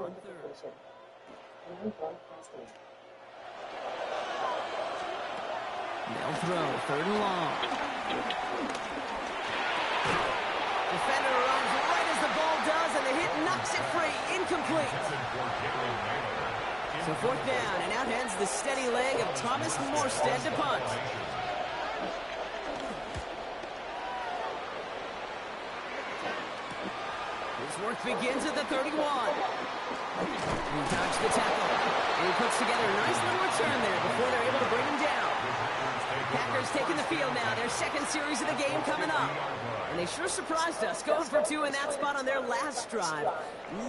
on third. They'll throw, third and long. Defender runs right as the ball does, and the hit knocks it free. Incomplete. So fourth down, and out heads the steady leg of Thomas Morstead to punt. His work begins at the 31. He dodged the tackle. And he puts together a nice little return there before they're able to bring him down. Packers taking the field now. Their second series of the game coming up. And they sure surprised us, going for two in that spot on their last drive.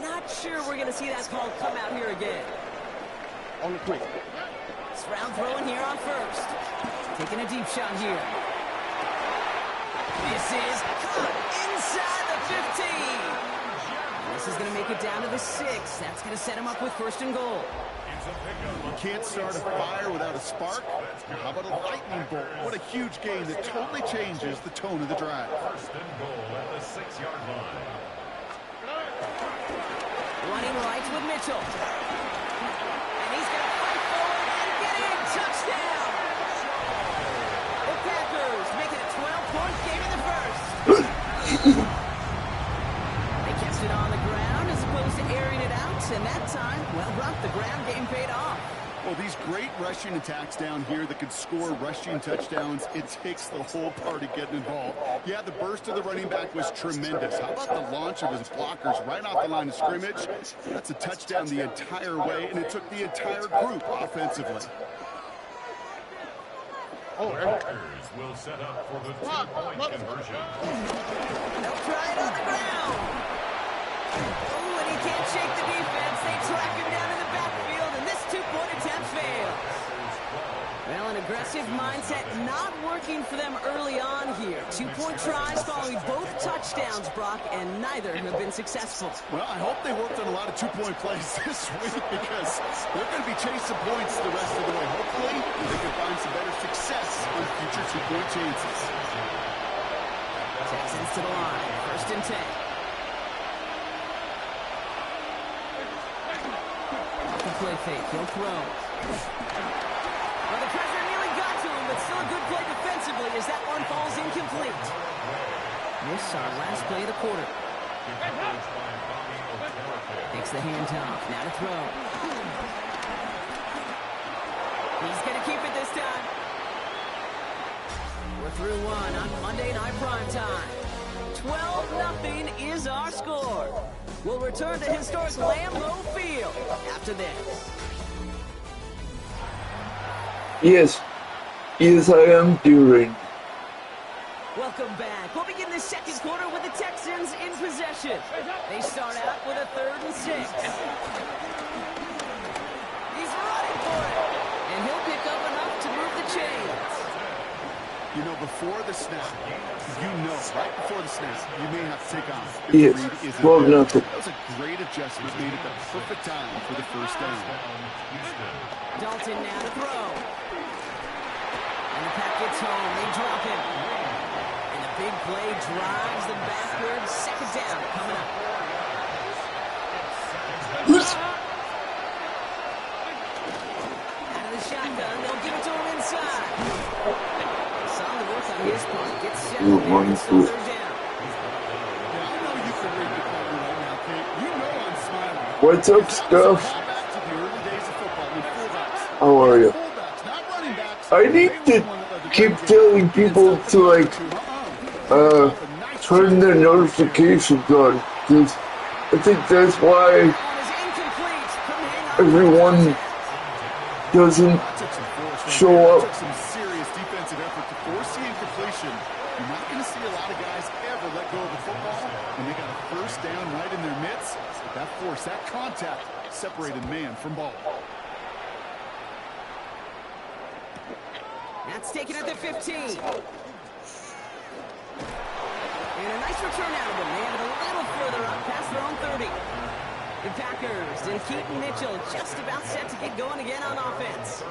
Not sure we're going to see that call come out here again. On the quick. Stroud throwing here on first. Taking a deep shot here. This is caught inside the 15. This is going to make it down to the 6. That's going to set him up with first and goal. You can't start a fire without a spark. How about a lightning bolt? What a huge game that totally changes the tone of the drive. First and goal at the 6-yard line. Running right with Mitchell. And he's going to fight forward and get in. Touchdown! The Packers make it a 12-point game in the first. They kept it on the ground as opposed to airing it out. And that time, well, Brock, the ground game paid off. Well, these great rushing attacks down here that could score rushing touchdowns, it takes the whole party getting involved. Yeah, the burst of the running back was tremendous. How about the launch of his blockers right off the line of scrimmage? That's a touchdown the entire way, and it took the entire group offensively. Packers will set up for the two-point conversion. They'll try it on the ground. Oh, and he can't shake the defense. They track him down in the backfield, and this two-point attempt fails. Well, an aggressive mindset not working for them early on here. Two-point tries following both touchdowns, Brock, and neither have been successful. Well, I hope they worked on a lot of two-point plays this week because they're going to be chasing points the rest of the way. Hopefully, they can find some better success on future two-point chances. Texans to the line, first and 10. Play fake, he'll throw. Well, the pressure nearly got to him, but still a good play defensively as that one falls incomplete. This our last play of the quarter. Takes the handoff, now to throw. He's going to keep it this time. We're through one on Monday Night Primetime. 12-0 is our score. We'll return to historic Lambeau Field after this. Yes, I am doing. Welcome back. We'll begin the second quarter with the Texans in possession. They start out with a 3rd and 6. He's running for it, and he'll pick up enough to move the chains. You know, before the snap, right before the snap, you may have to take off. Yes, 12-0. That was a great adjustment made at the perfect time for the first down. Dalton now to throw. And the pack gets home. They drop him. And the big play drives them backward. Second down coming up. Out of the shotgun. They'll give it to him inside. Solid work on his part. Gets set and still third down. What's up, Stuff? How are you? I need to keep telling people to, like, turn their notifications on, because I think that's why everyone doesn't show up. Some serious defensive effort to force the incompletion. You're not going to see a lot of guys ever let go of the football when they got a first down right in their midst. That force, that contact, separated man from ball. That's taken at the 15. And a nice return out of them. They have it a little further up past their own 30. The Packers and Keaton Mitchell just about set to get going again on offense.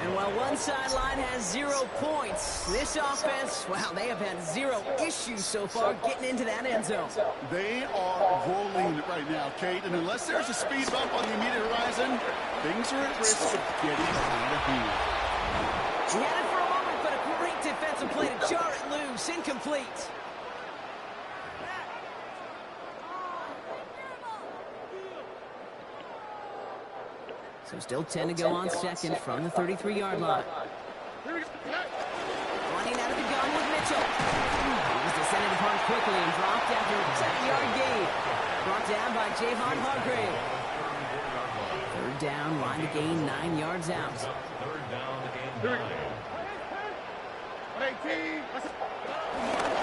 And while one sideline has 0 points, this offense, well, they have had 0 issues so far getting into that end zone. They are rolling right now, Kate, and unless there's a speed bump on the immediate horizon, things are at risk of getting out of hand. He had it for a moment, but a great defensive play to jar it loose, incomplete. So still 10 to go on second from the 33-yard line. Running out of the gun with Mitchell. He was descended upon quickly and dropped after a 7-yard gain. Brought down by Javon Hargrave. Third down, line to gain 9 yards out.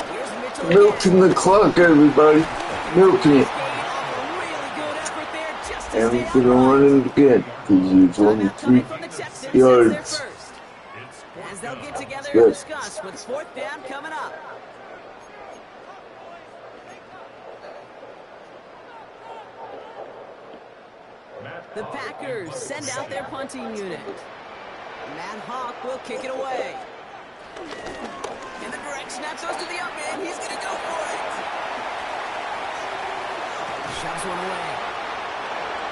Here's Mitchell again. Milking the clock, everybody. Milking it. And we're going to run it again, because it's only 3 yards. As they'll get together and discuss with 4th down coming up. The Packers send out their punting unit. Matt Hawk will kick it away. And the direct snap goes to the up man. He's going to go for it. Shoves one away.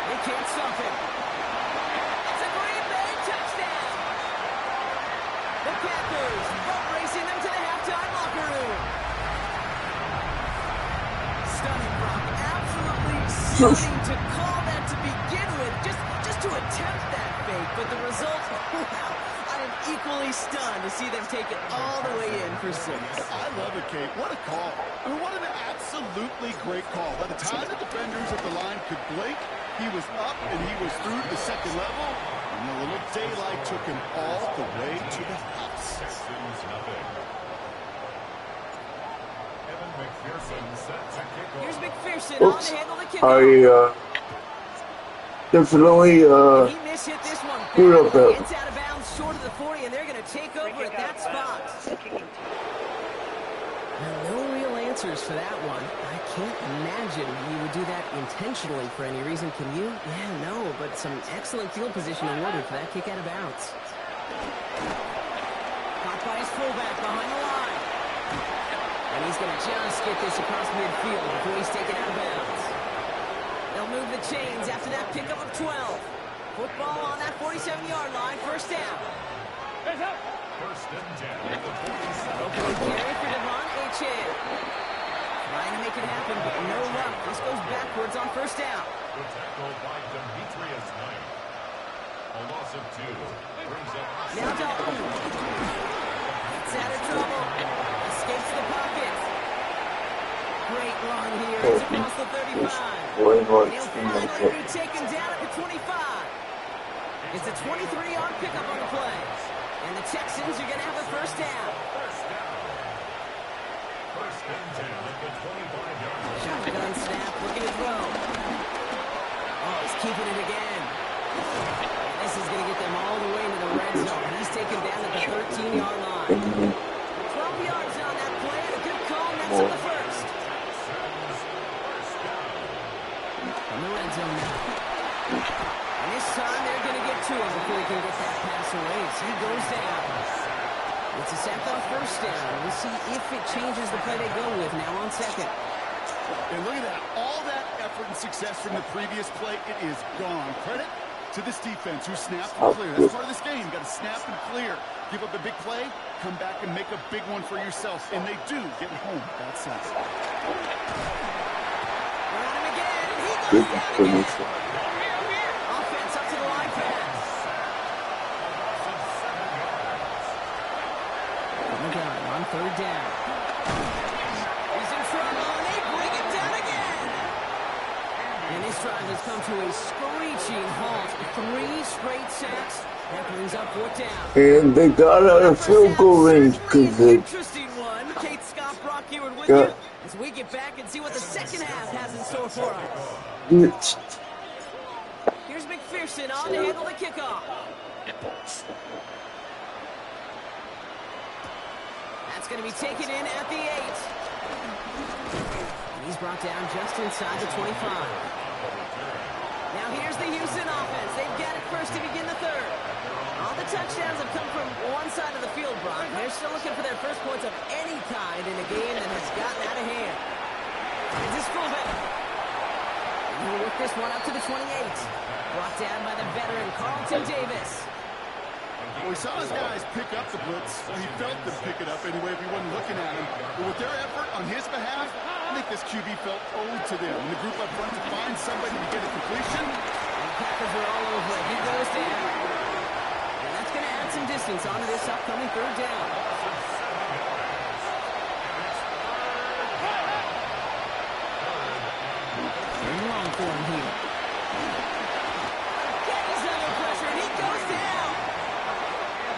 They can't stop him. It's a Green Bay touchdown. The Packers boat racing them to the halftime locker room. Stunning, Brock. Absolutely stunning to call that to begin with. Just to attempt that fake. But the result, wow. I am equally stunned to see them take it all the way in for 6. I love it, Kate. What a call. I mean, what an absolutely great call. By the time the defenders at the line could blink, he was up and he was through to the second level, and a little daylight took him all the way to the house. Here's McPherson on to handle the kickoff. I definitely He mishit this one. screwed up that. It's out of bounds short of the 40, and they're going to take over at that spot. No real answers for that one. I can't imagine he would do that intentionally for any reason. Can you? Yeah, no, but some excellent field position awarded for that kick out of bounds. Caught by his fullback behind the line. And he's going to just get this across midfield before he's taken out of bounds. They'll move the chains after that pickup of 12. Football on that 47-yard line, 1st down. First and 10 at the 47. Opening carry for Devon Achane. Trying to make it happen, but no luck. This goes backwards on 1st down. The tackle by Demetrius Knight. A loss of 2 brings up Now Dalton. Gets out of trouble. Escapes the pocket. Great run here. It's across the 35. And he'll finally be taken down at the 25. It's a 23-yard pickup on the play. And the Texans are going to have the 1st down. First and 10 at the 25-yard line. Shotgun snap, looking to throw. Oh, he's keeping it again. This is going to get them all the way into the red zone. He's taken down at the 13-yard line. 12 yards on that play, and a good call next to the 1st. From the red zone now. And this time they're going to get to him before he can get that pass away. So he goes down. It's a sack on 1st down. We'll see if it changes the play they go with now on 2nd. And look at that. All that effort and success from the previous play, it is gone. Credit to this defense who snapped and clear. That's part of this game. You got to snap and clear. Give up a big play, come back and make a big one for yourself. And they do get home. That's it. Run him again, and he goes down again. Offense up to the line pass. On the gun, on 3rd down. He's in trouble, and they bring him down again. And this drive has come to a screeching halt. 3 straight sacks. That brings up 4th down. And they got out of field goal range because they Interesting one. Kate Scott, Brock here with you as we get back and see what the second half has in store for us. glitched. Here's McPherson on to handle the kickoff. That's going to be taken in at the 8. And he's brought down just inside the 25. Houston offense. They've got it first to begin the third. All the touchdowns have come from one side of the field, Brock. They're still looking for their first points of any kind in a game that has gotten out of hand. It's his fullback. He'll work this one up to the 28. Brought down by the veteran, Carlton Davis. Well, we saw his guys pick up the blitz. He felt them pick it up anyway if he wasn't looking at him. But with their effort on his behalf, I think this QB felt owed to them. And the group up front to find somebody to get a completion. And the Packers are all over it. He goes down. And that's going to add some distance onto this upcoming third down. Very long for him here. He's under pressure, and he goes down.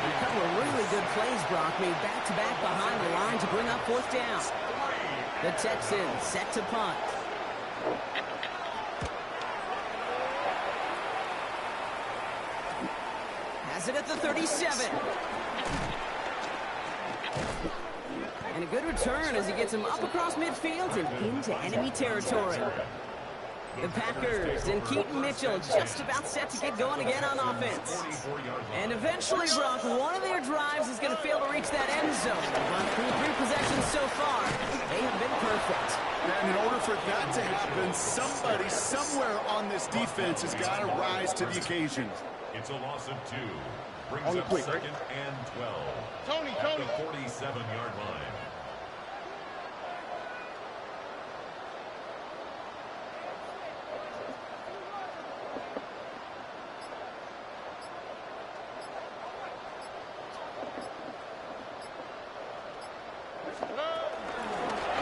A couple of really good plays, Brock, made back-to-back behind the line to bring up fourth down. The Texans set to punt. Has it at the 37. And a good return as he gets him up across midfield and into enemy territory. The Packers and Keaton Mitchell just about set to get going again on offense. And eventually, Brock, one of their drives is going to fail to reach that end zone. But through 3 possessions so far, they have been perfect. And in order for that to happen, somebody somewhere on this defense has got to rise to the occasion. It's a loss of 2. Brings up second and 12. Tony. At the 47-yard line.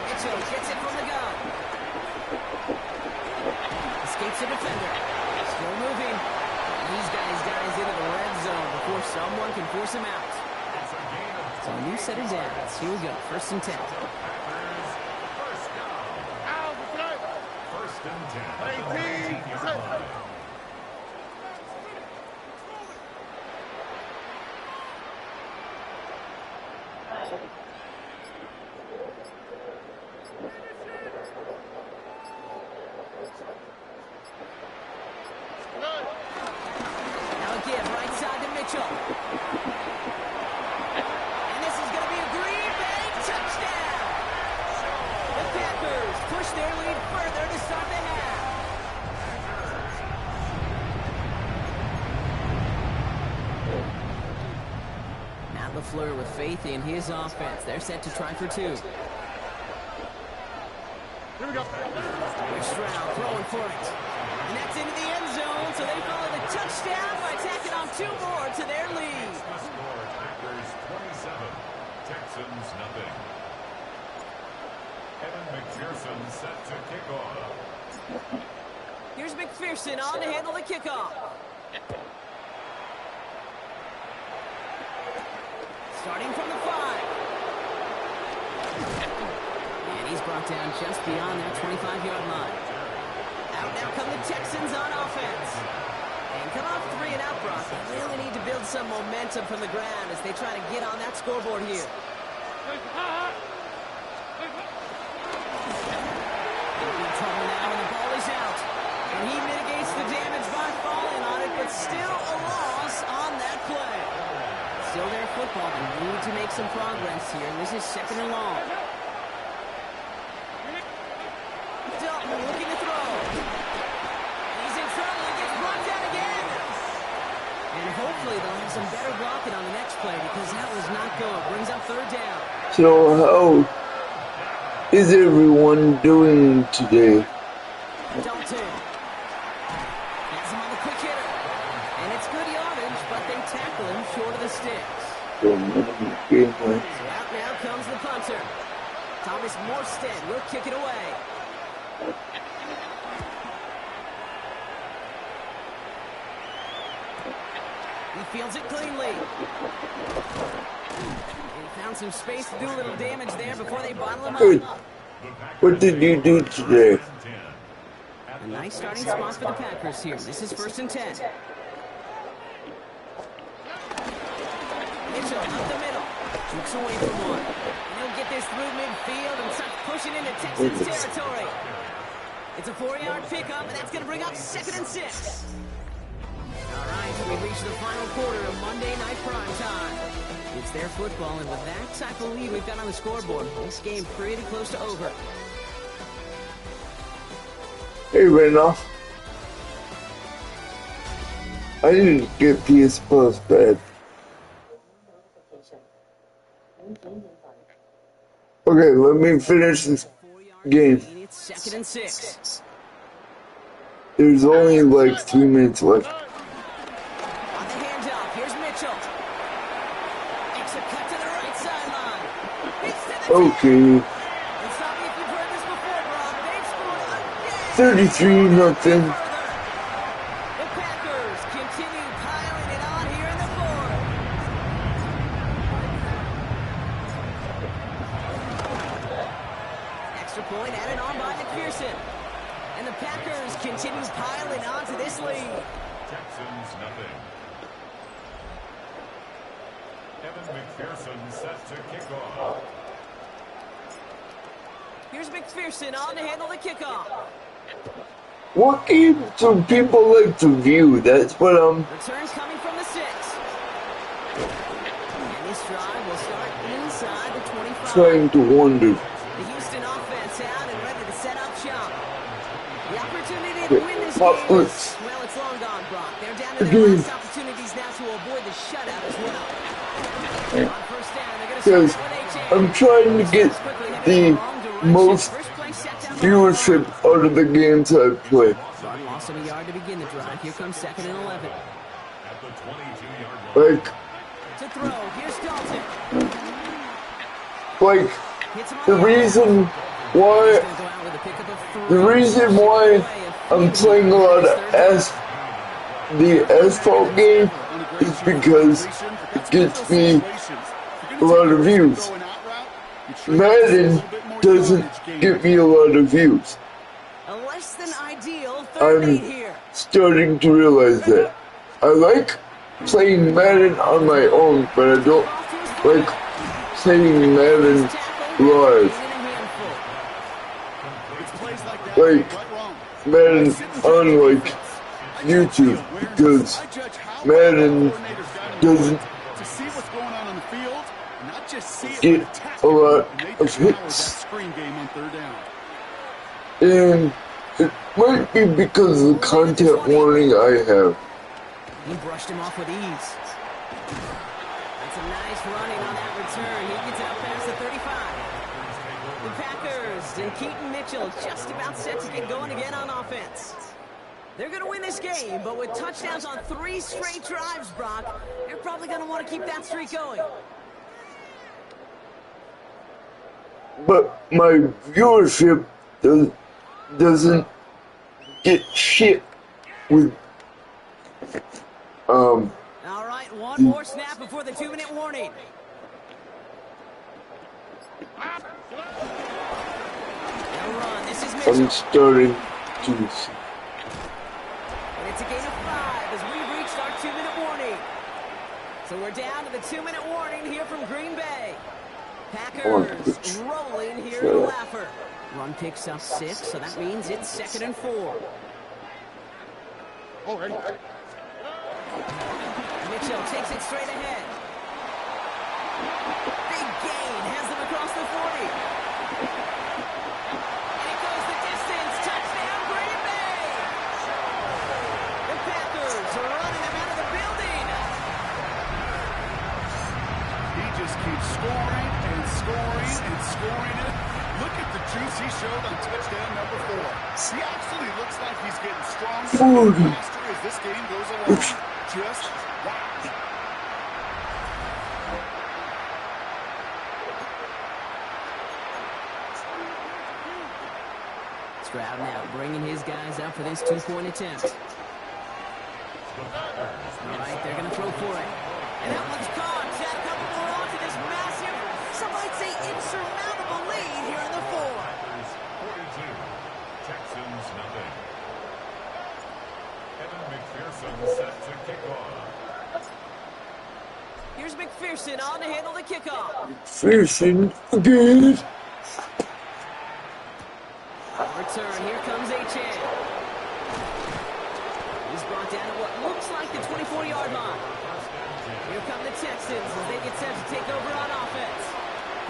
Mitchell gets it from the gun. Escapes the defender. Still moving. He's got his guys into the red zone before someone can force him out. So a new set of downs. Here we go. 1st and 10. First and 10. LaFleur with faith in his offense. They're set to try for 2. Here we go. Here's Stroud throwing for it. And that's into the end zone, so they follow the touchdown by tacking on 2 more to their lead. Score, Packers 27, Texans nothing. Evan McPherson set to kick off. Here's McPherson on to handle the kickoff. Starting from the 5. And he's brought down just beyond that 25-yard line. Out now come the Texans on offense. And come off 3 and out, Brock. They really need to build some momentum from the ground as they try to get on that scoreboard here. Trouble now, and the ball is out. And he mitigates the damage by falling on it, but still a loss on that play. Still their football. They need to make some progress here. This is 2nd and long. Dalton looking to throw. He's in trouble and gets brought down again. And hopefully they'll have some better blocking on the next play because that was not good. Brings up 3rd down. So how is everyone doing today? Dalton has him on the quick hitter. And it's good yardage, but they tackle him short of the sticks. So out now comes the punter. Thomas Morstead will kick it away. He fields it cleanly. He found some space to do a little damage there before they bottle him up. What did you do today? A nice starting spot for the Packers here. This is 1st and 10. Mitchell up the middle. Jukes away from one. And he'll get this through midfield and start pushing into Texans territory. It's a 4-yard pickup, and that's going to bring up 2nd and 6. All right, so we've reached the final quarter of Monday Night Prime Time. It's their football, and with that type of lead we've got on the scoreboard, this game pretty close to over. Hey, Randolph. I didn't get PS Plus bad. Okay, let me finish this game. It's 2nd and 6. There's only like 3 minutes left. On the handoff, here's Mitchell. Makes a cut to the right sideline. It's to the Okay. And stop me if you've heard this before, Brock. They've scored again. 33-0. The Packers continue piling it on here in the fourth. Extra point added on by McPherson. And the Packers continue piling on to this lead. Texans nothing. Evan McPherson set to kick off. Here's McPherson on to handle the kickoff. What game do people like to view? That's what I'm Returns coming from the 6. And this drive will start inside the 25. trying to wonder. The Houston offense out and ready to set up shop. The opportunity to win this Pop game is, Blitz. well, it's long gone, Brock. They're down to their last opportunities now to avoid the shutout as well. On first down, they're going to Because start with H.A. I'm trying to get the most First play set down by viewership out of the games I play. Brock lost him a yard to begin the drive. Here comes 2nd and 11. At the 22-yard line. Like, To throw, here's Dalton. like Hits him on the the reason why Gonna go out with a pickup of 3. the reason why I'm playing a lot of the asphalt game is because it gets me a lot of views. Madden doesn't get me a lot of views. A less than ideal 3rd and 8 here. Starting to realize that. I like playing Madden on my own, but I don't like playing Madden live. Like Madden on like YouTube, because Madden doesn't To see what's going on the field, not just see it, get but attack a lot it, and they of power that hits. screen game on 3rd down. And it might be because of the content warning I have. He brushed him off with ease. That's a nice running on that return. He gets out past the 35. The Packers and Keaton Mitchell just about set to get going again on offense. They're going to win this game, but with touchdowns on 3 straight drives, Brock, they're probably going to want to keep that streak going. But my viewership doesn't get shit with All right, one more snap before the 2-minute warning. They'll run. This is Mitchell. I'm starting to see. And it's a gain of 5 as we reached our 2-minute warning. So we're down to the 2-minute warning here from Green Bay. Packers rolling here to Laffer. Run picks up 6, so that means it's 2nd and 4. Already. Mitchell takes it straight ahead. Big gain, has them across the 40. And it goes the distance. Touchdown, Green Bay. The Packers are running them out of the building. He just keeps scoring and scoring and scoring it. Look at the juice he showed on touchdown number 4. He actually looks like he's getting stronger and faster as this game goes along. Just wow. Stroud now bringing his guys up for this 2-point attempt. All right, they're going to throw for it. And that one's caught. Add a couple more on to this massive, some might say insurmountable lead here in the 4th. 42. Texans nothing. Evan McPherson set to kick off. Here's McPherson on to handle the kickoff. Fishing again. Return, here comes H.A. He's brought down at what looks like the 24-yard line. Here come the Texans as they get set to take over on offense.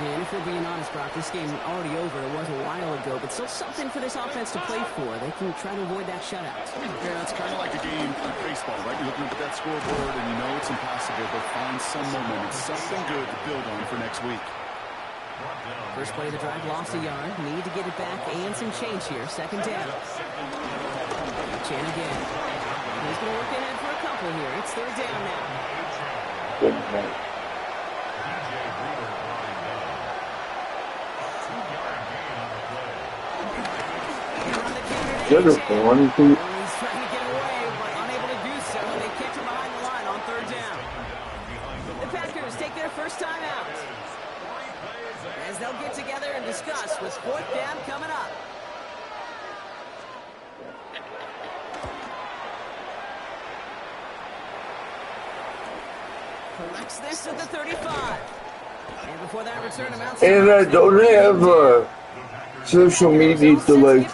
And if we're being honest, Brock, this game already over. It was a while ago, but still something for this offense to play for. They can try to avoid that shutout. Yeah, it's kind of like a game of baseball, right? You're looking up at that scoreboard, and you know it's impossible, but find some momentum, something good to build on for next week. First play of the drive, lost a yard. Need to get it back and some change here. Second down. Chan again. He's going to work ahead for a couple here. It's third down now. He's trying to get away, but unable to do so. They catch him behind the line on third down. The Packers take their first time out, as they'll get together and discuss with fourth down coming up. Collects this at the 35. And before that return amounts. And I don't have social media to like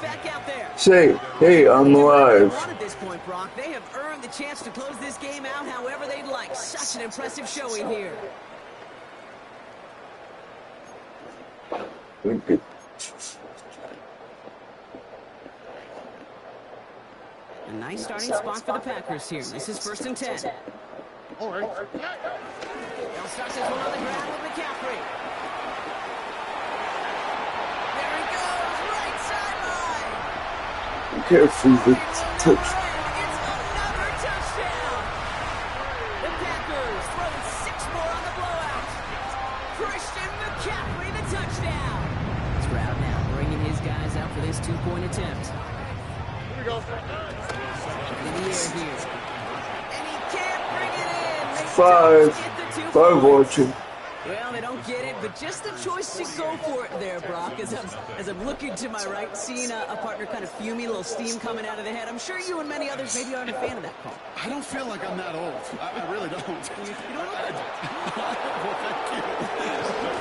say, hey, I'm live. At this point, Brock, they have earned the chance to close this game out however they'd like. Such an impressive showing here. A nice starting spot for the Packers here. This is 1st and 10. All right. They'll start this one on the ground with McCaffrey. There he goes, right sideline. Careful, the touch. It's another touchdown. The Packers throw 6 more on the blowout. Christian McCaffrey, the touchdown. Stroud now bringing his guys out for this 2-point attempt. Here we go. In the air here. And he can't bring it in. Five watching. Well, they don't get it, but just the choice to go for it there, Brock. As I'm looking to my right, seeing a partner kind of fuming, a little steam coming out of the head. I'm sure you and many others maybe aren't a fan of that call. I don't feel like I'm that old. I really don't. You don't Well, thank you.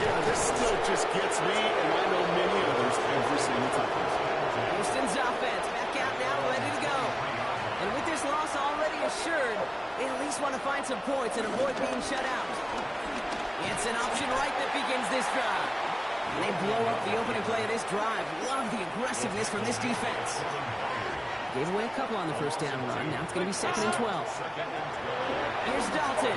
Yeah, this still just gets me, and I know many others every single time. Houston's offense back out now, ready to go. And with this loss already assured, they at least want to find some points and avoid being shut out. It's an option right that begins this drive. And they blow up the opening play of this drive. Love the aggressiveness from this defense. Gave away a couple on the first down run. Now it's going to be 2nd and 12. Here's Dalton.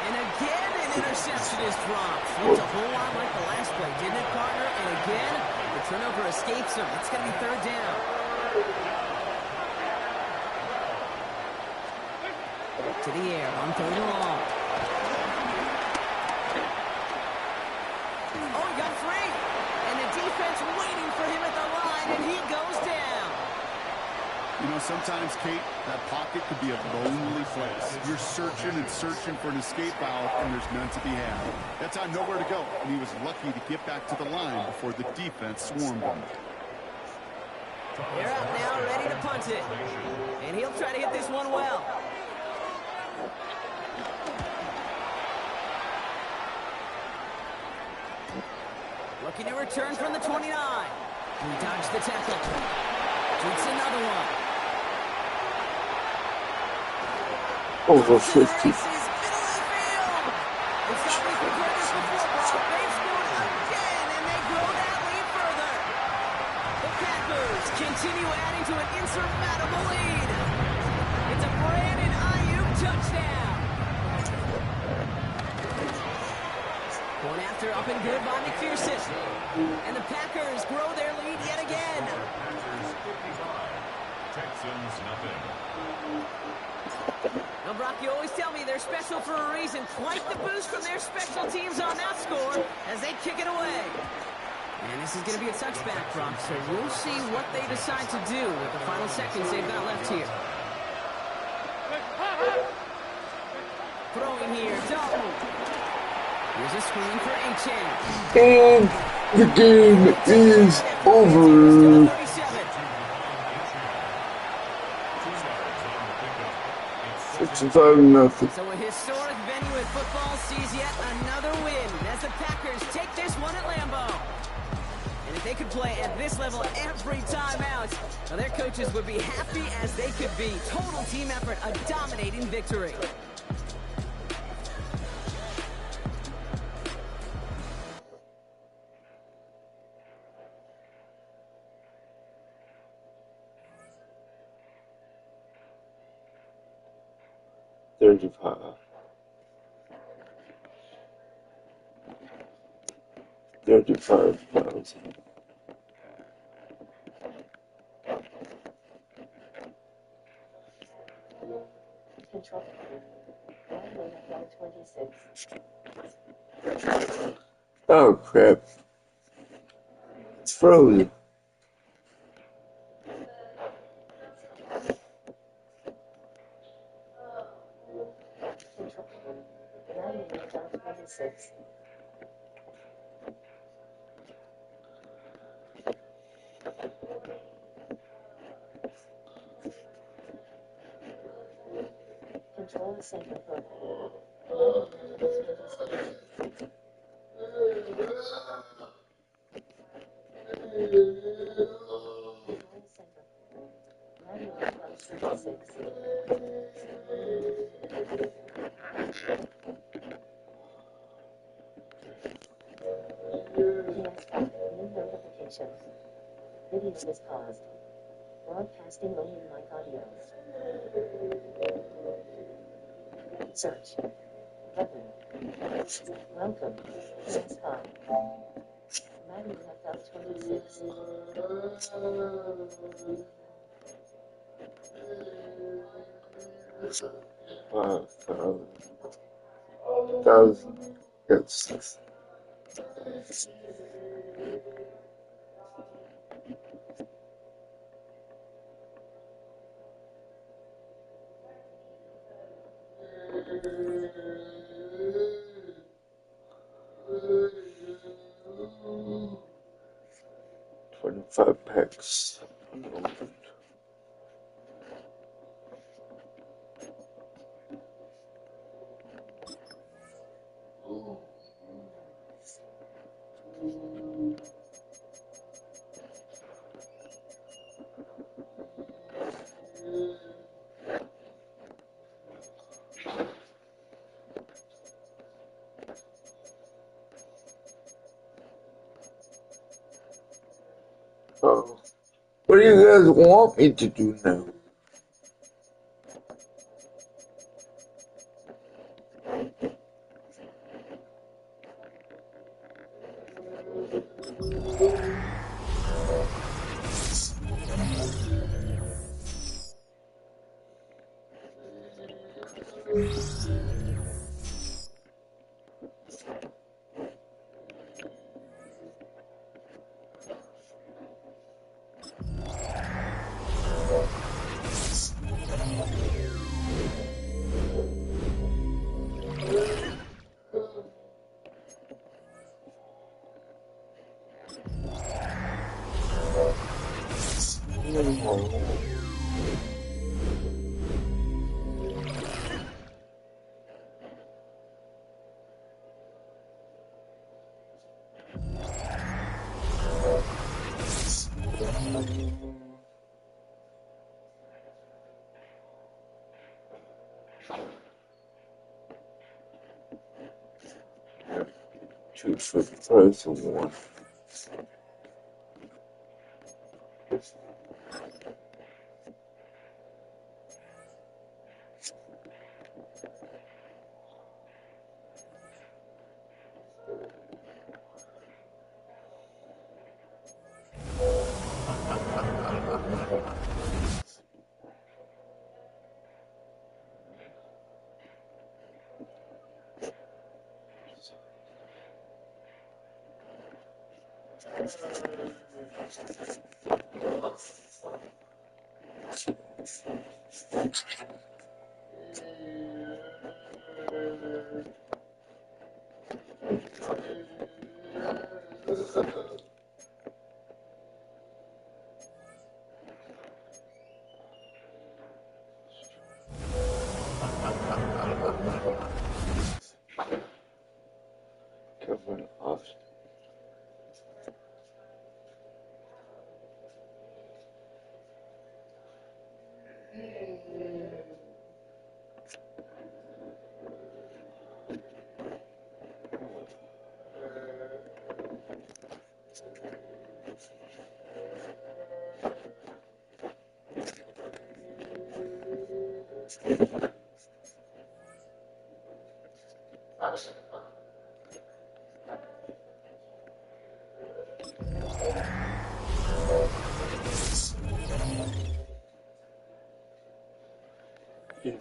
And again, an interception is dropped. Looked a whole lot like the last play, didn't it, partner? And again, the turnover escapes him. It's going to be third down. To the air on third and long. Oh, he got free. And the defense waiting for him at the line, and he goes down. You know, sometimes, Kate, that pocket could be a lonely place. You're searching and searching for an escape valve, and there's none to be had. That time, nowhere to go, and he was lucky to get back to the line before the defense swarmed him. They're out now, ready to punt it. And he'll try to hit this one well. Looking to return from the 29. He dodged the tackle. Shoots another one. Over 50. It's not been compared this before, Brock. They've scored again, and they grow that lead further. The Packers continue adding to an insurmountable lead. It's a Brandon Ayuk touchdown. Going after, up and good by McPherson. And the Packers grow their lead yet again. Texans, nothing. Now, Brock, you always tell me they're special for a reason. Quite the boost from their special teams on that score as they kick it away. And this is going to be a touchback, Brock, so we'll see what they decide to do with the final seconds they've got left here. Throwing here, Dalton. Here's a screen for Achan. And the game is over. 65-0. So a historic venue in football sees yet another win as the Packers take this one at Lambeau. And if they could play at this level every time out, well, their coaches would be happy as they could be. Total team effort, a dominating victory. $35. $35,000. Control. Madden.NFL 26. Oh crap. It's frozen. Control. Madden.NFL 26. Control the center hook. New notification. Video is paused. Broadcasting only mic audio. Search. Button. Welcome. PS5. Madden.NFL 26. $5,000. Yes. $25 packs. Oh. What do you guys want me to do now? Two for the price of one. Covering off.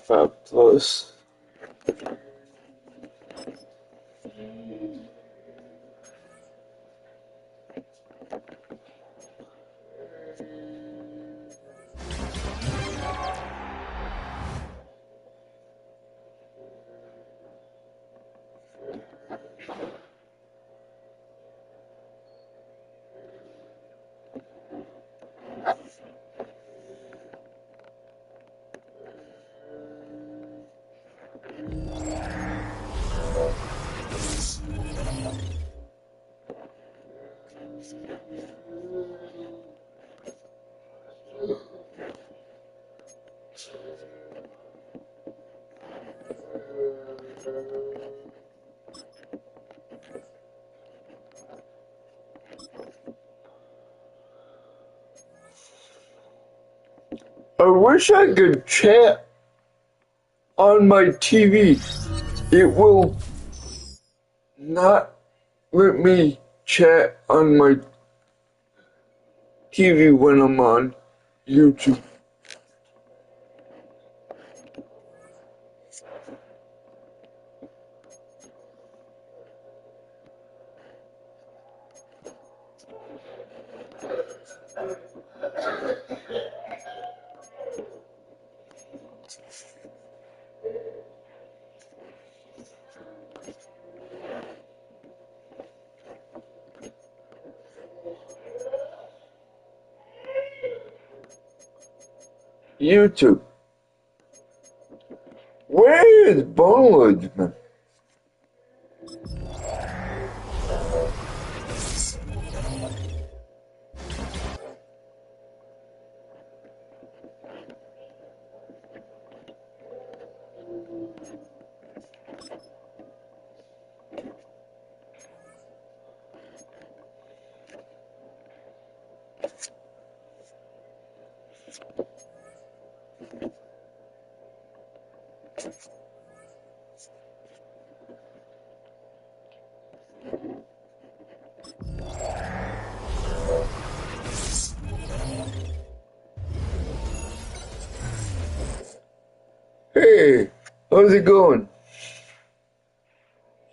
5 plus. I wish I could chat on my TV. It will not let me chat on my TV when I'm on YouTube. YouTube. Where is Boneless, man? Hey, how's it going?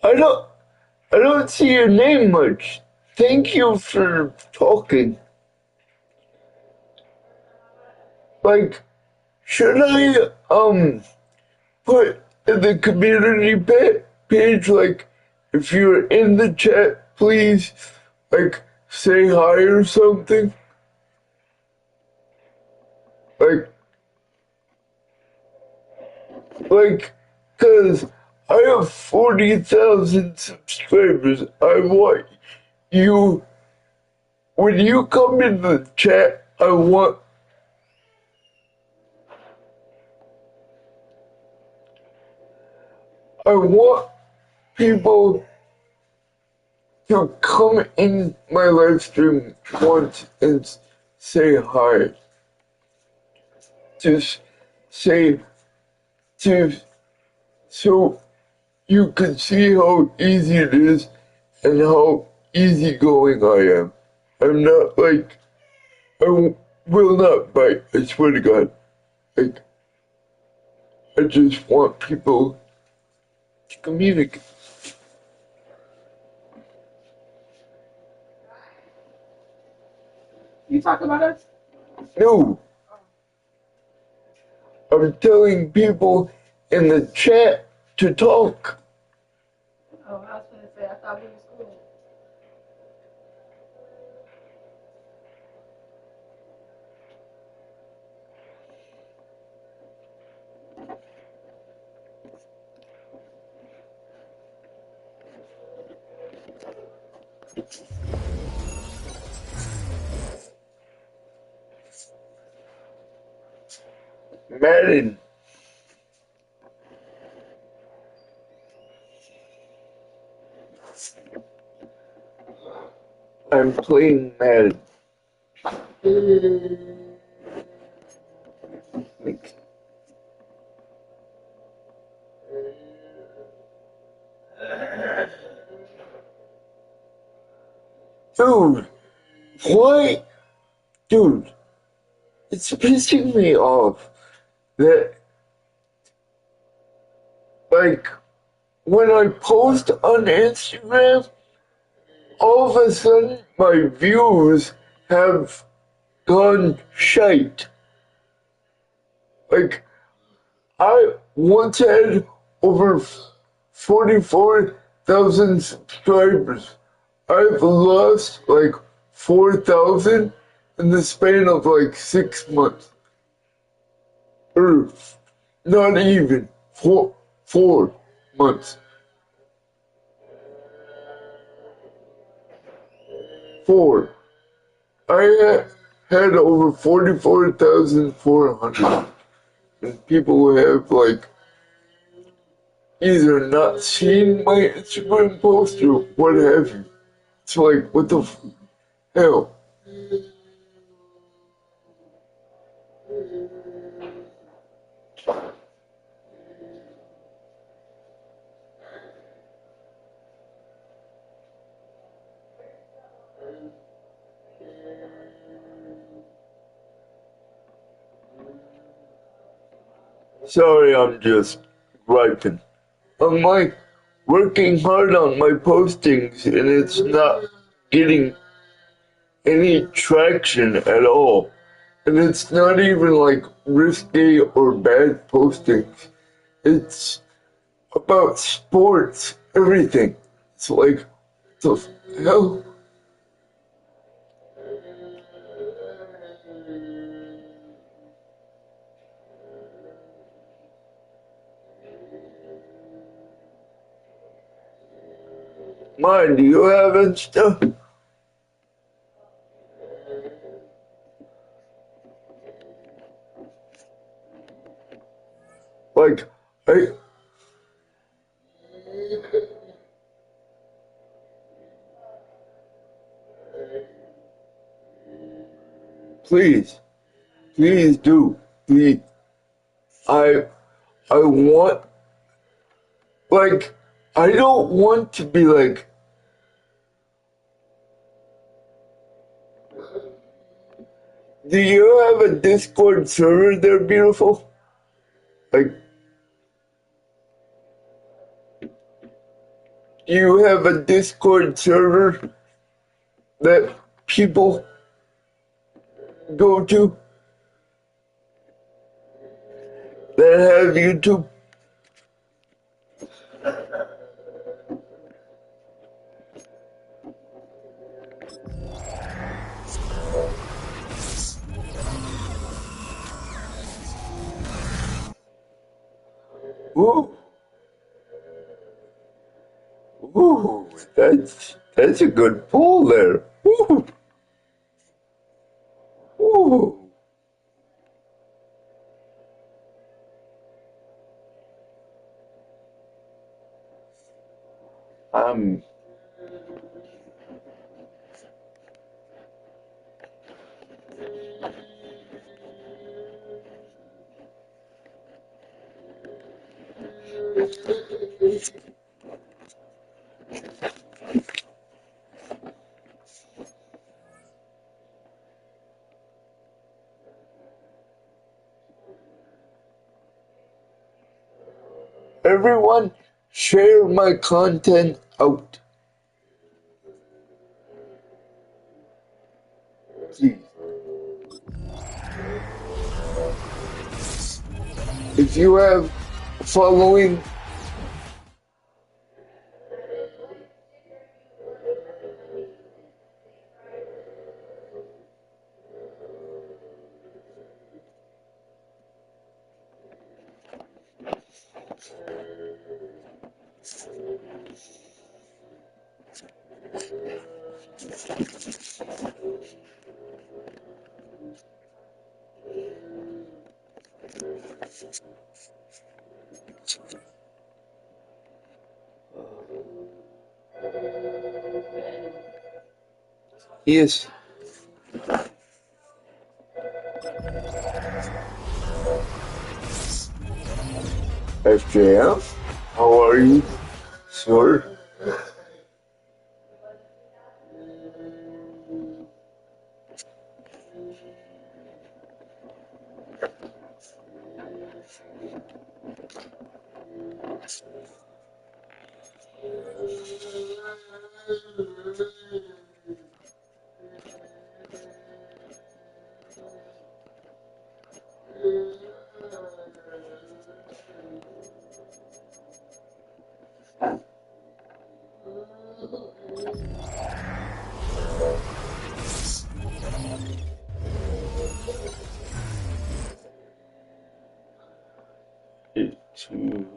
I don't see your name much. Thank you for talking. Like, should I put in the community page, like, if you're in the chat, please, like, say hi or something? Like, cause I have 40,000 subscribers. I want you, when you come in the chat, I want people to come in my live stream once and say hi. Just say, so you can see how easy it is and how easygoing I am. I'm not like, will not bite, I swear to God. Like, I just want people to communicate. You talk about us? No. I'm telling people in the chat to talk. Oh, I was going to say, I thought we was cool. Madden. I'm playing Madden. Like, Dude, why? Dude, it's pissing me off that, like, when I post on Instagram, all of a sudden my views have gone shite. Like, I once had over 44,000 subscribers. I've lost like 4,000 in the span of like 6 months. Or not even 4 months. 4. I had over 44,400. And people who have like either not seen my Instagram post or what have you. It's like, what the hell? Sorry, I'm just griping. I'm like working hard on my postings and it's not getting any traction at all. And it's not even like risky or bad postings. It's about sports, everything. It's like, what the hell? Mine, do you have Insta? Like, I... Please do. Please. I want, like, I don't want to be like, do you have a Discord server there, beautiful? Like, do you have a Discord server that people go to that have YouTube? Ooh. Ooh, that's a good pull there. Ooh. Ooh. Um, everyone, share my content out, please. If you have a following, yes. FJF, how are you, sir? To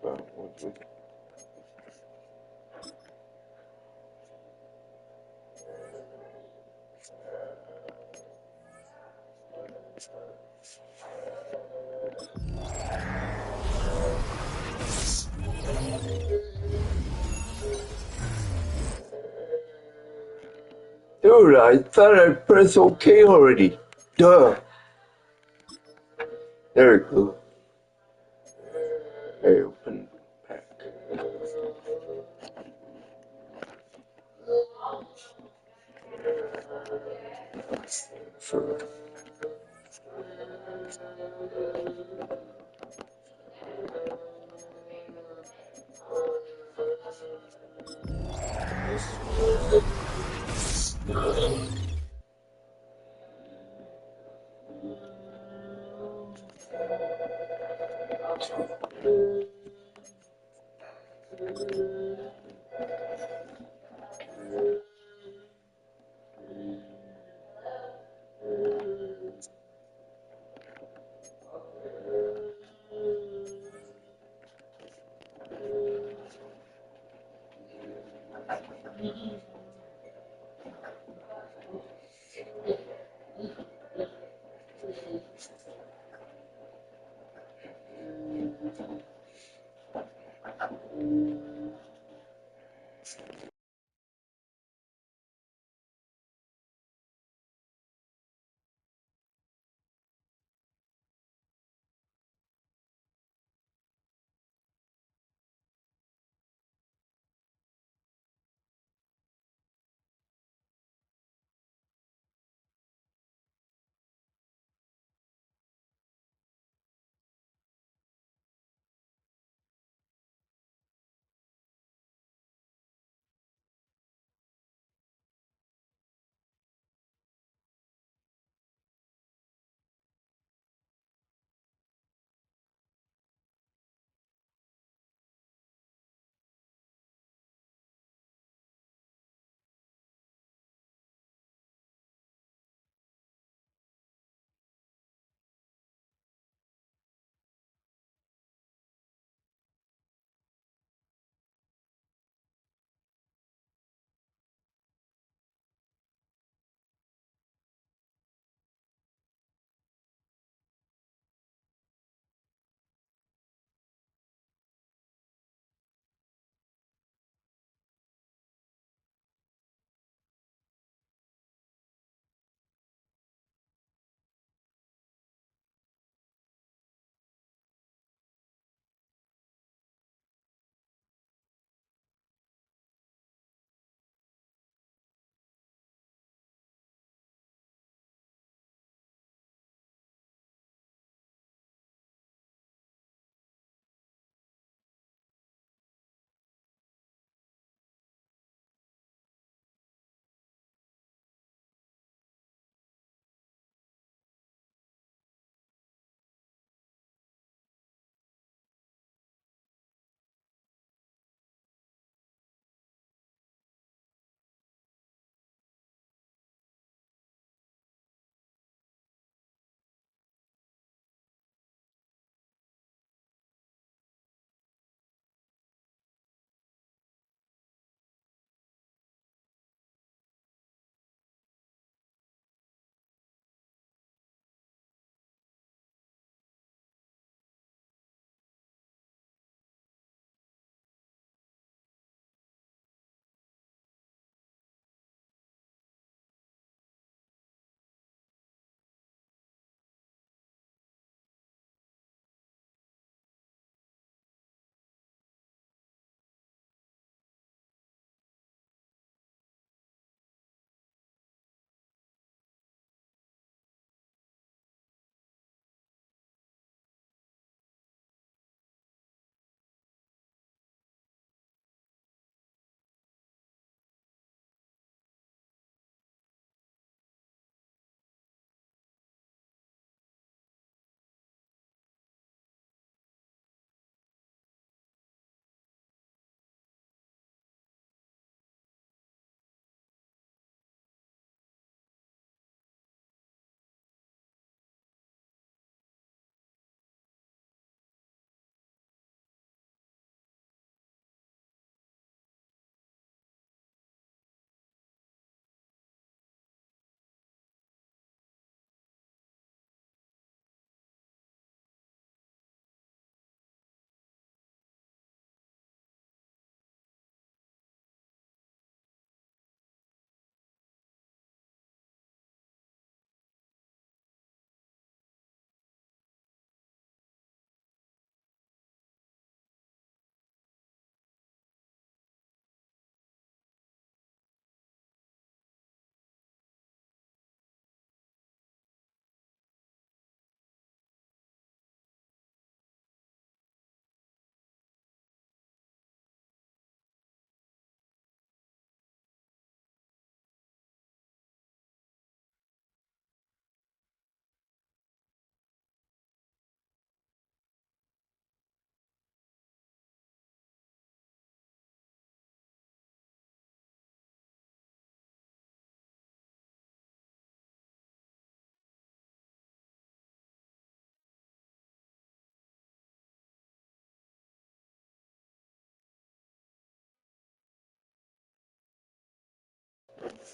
about what Dude, I thought I pressed OK already. Duh. There we go. I open pack. For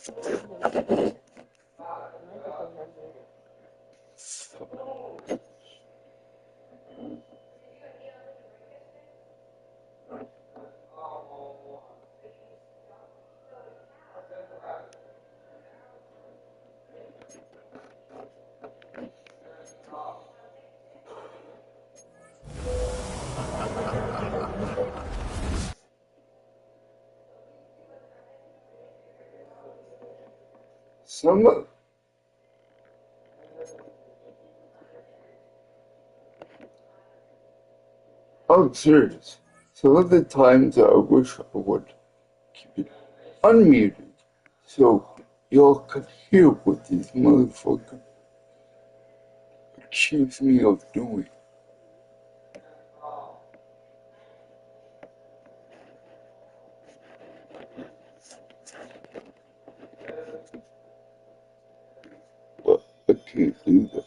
Notifications. Microphone unmuted. I'm serious. Some of the times I wish I would keep it unmuted so y'all could hear what these motherfuckers accuse me of doing. But I can't do that.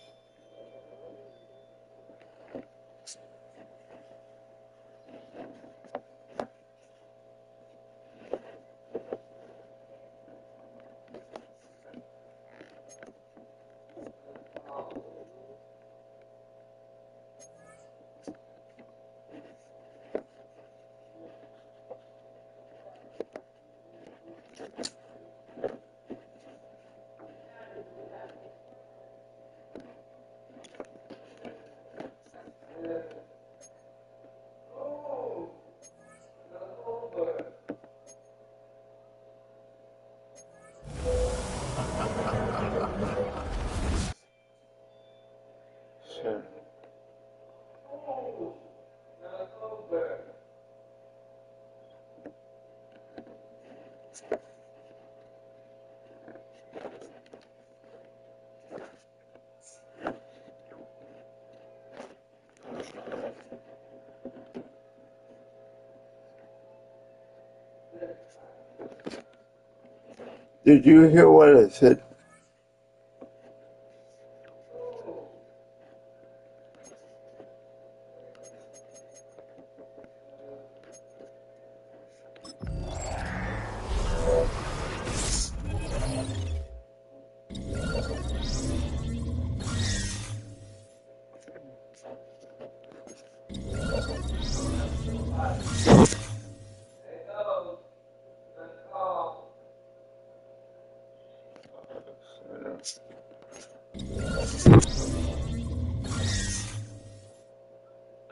Sure. Did you hear what I said?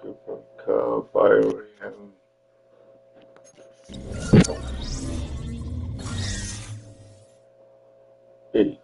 Good for car, fire, eight.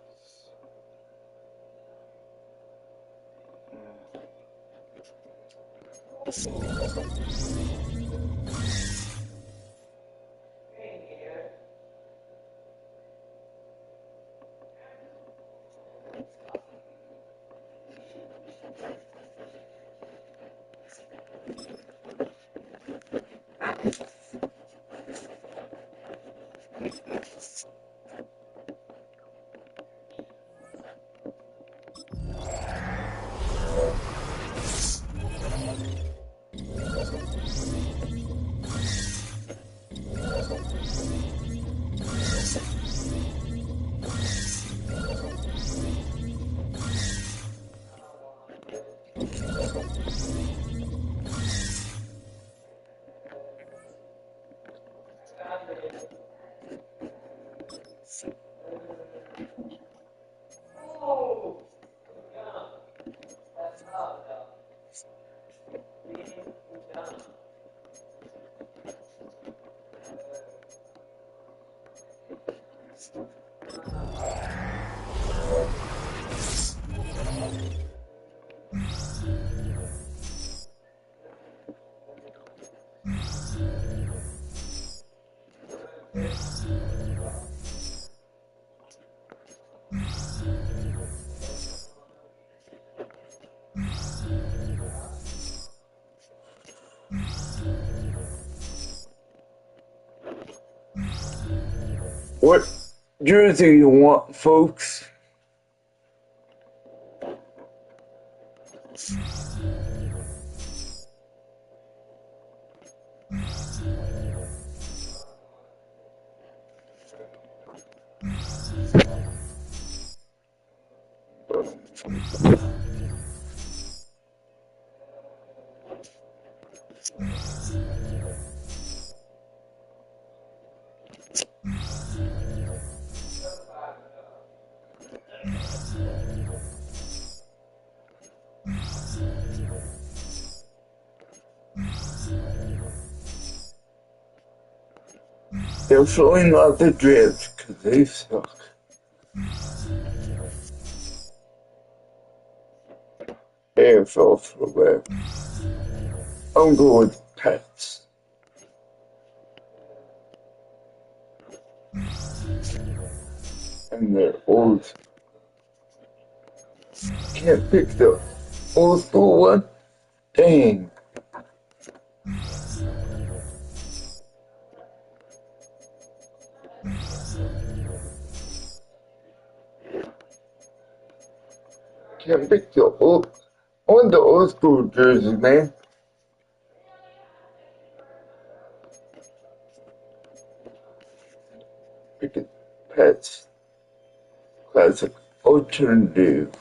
What jersey you want, folks? Definitely not the Jets, because they suck. AFL throwback. I'm going with Pats. And they're old. Can't pick the old school one? Dang. Can't pick the old. I want the old school jersey, man. Pick it. Pets. Classic alternative.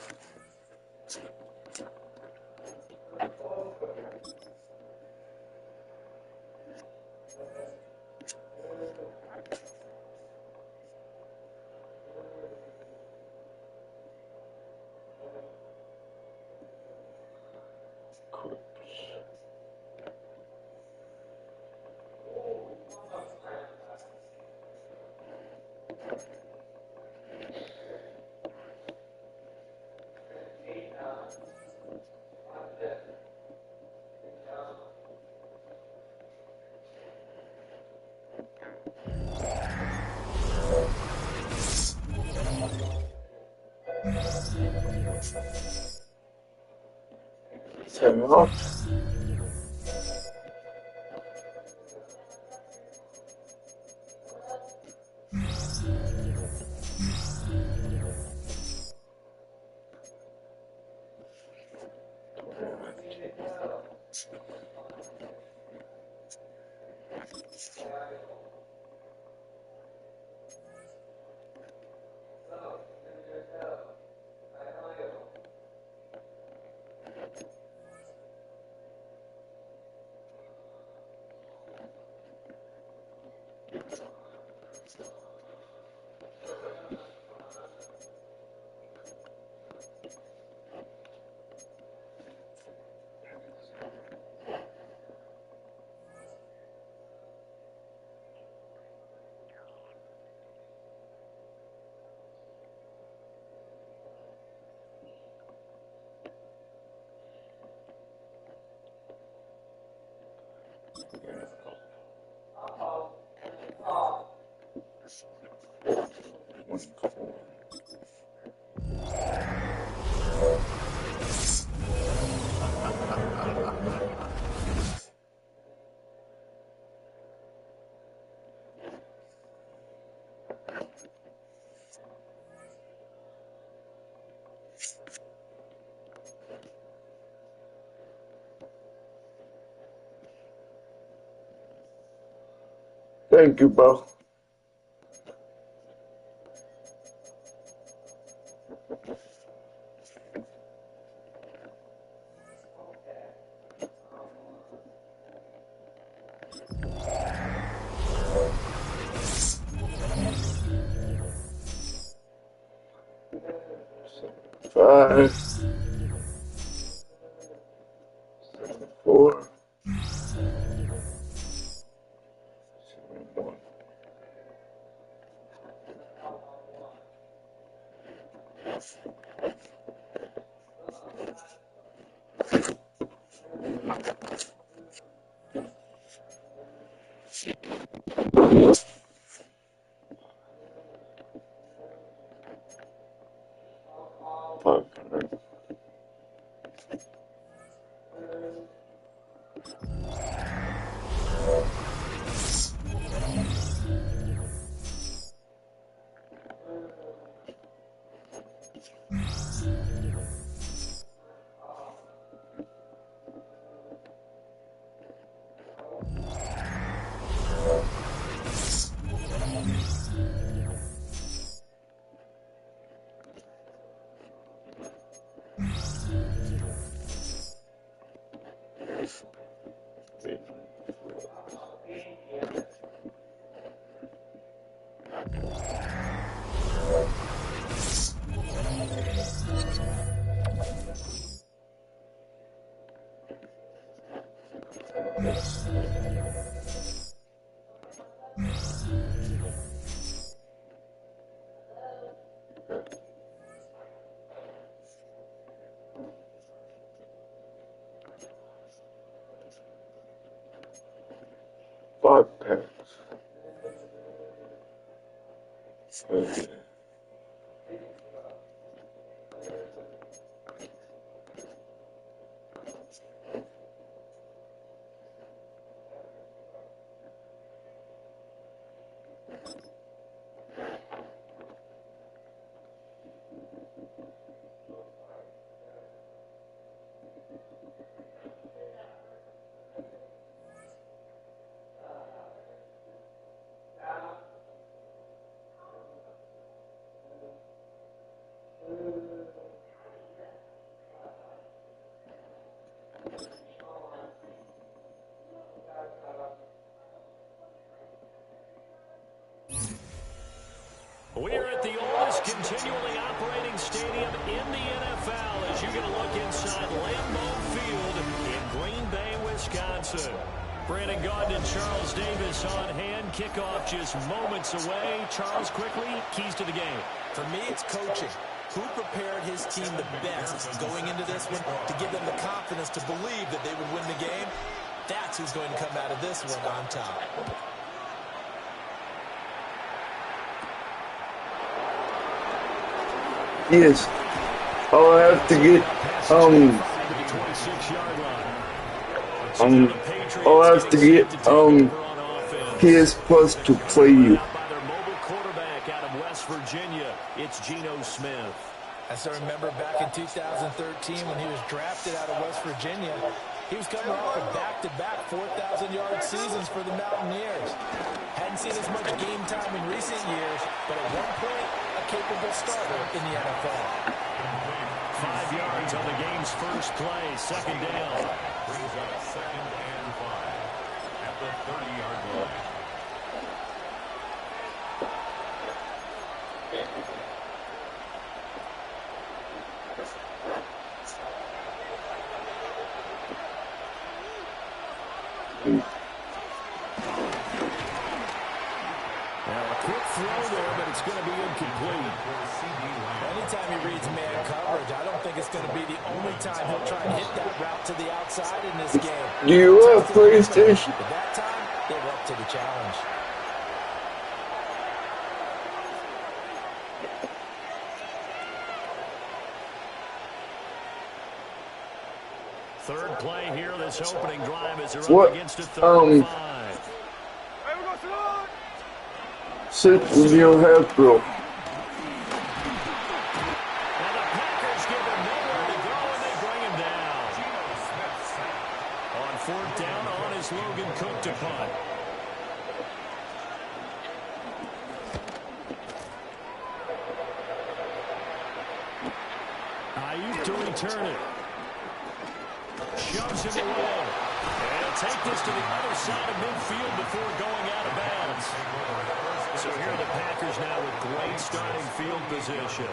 Time off. Thank you, bro. Five, 4, 1. Fuck. 5 packs. Okay. We're at the oldest continually operating stadium in the NFL as you get a look inside Lambeau Field in Green Bay, Wisconsin. Brandon Gaudin and Charles Davis on hand. Kickoff just moments away. Charles, quickly, keys to the game. For me, it's coaching. Who prepared his team the best going into this one to give them the confidence to believe that they would win the game? That's who's going to come out of this one on top. Yes. I'll have to get I'll have to get PS Plus to play you. It's Geno Smith. As I remember back in 2013 when he was drafted out of West Virginia, he was coming off of back-to-back 4,000-yard seasons for the Mountaineers. Hadn't seen as much game time in recent years, but at one point, a capable starter in the NFL. 5 yards on the game's first play, second down. Brings up 2nd and 5 at the 30-yard line. Anytime he reads man coverage, I don't think it's going to be the only time he'll try and hit that route to the outside in this game. Do you have PlayStation? But that time, they were up to the challenge. Third play here, this opening drive as they're up against a 35. Sit with your head, bro. And the Packers give him nowhere to go, and they bring him down. On 4th down, on is Logan Cook to punt. Ayuk to return it. Shoves him away. And he'll take this to the other side of midfield before going out of bounds. So here are the Packers now with great starting field position.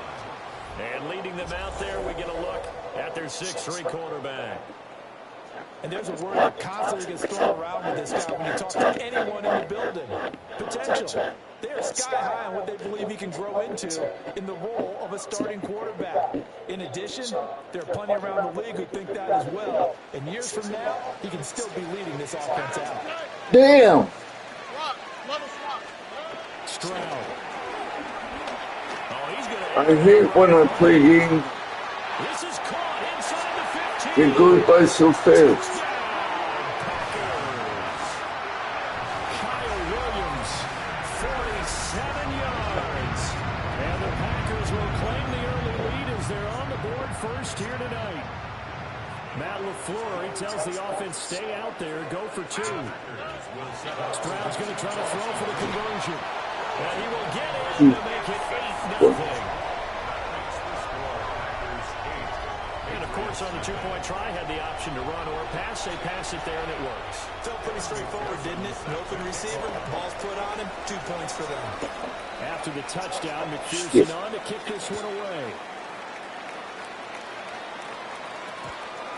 And leading them out there, we get a look at their 6'3" quarterback. And there's a word that constantly gets thrown around with this guy when you talk to anyone in the building. Potential. They are sky high on what they believe he can grow into in the role of a starting quarterback. In addition, there are plenty around the league who think that as well. And years from now, he can still be leading this offense out. Damn! Stroud. Oh, he's gonna... I hate when I play games. This is caught inside the 15. It goes by so fast. Kyle Williams, 47 yards. And the Packers will claim the early lead as they're on the board first here tonight. Matt LaFleur, he tells the offense, stay out there, go for 2. Stroud's going to try to throw for the conversion. And he will get it to make it 8-0. And, of course, defense on the two-point try had the option to run or pass. They pass it there, and it works. Felt pretty straightforward, didn't it? An open receiver, ball's put on him, 2 points for them. After the touchdown, McPherson on to kick this one away.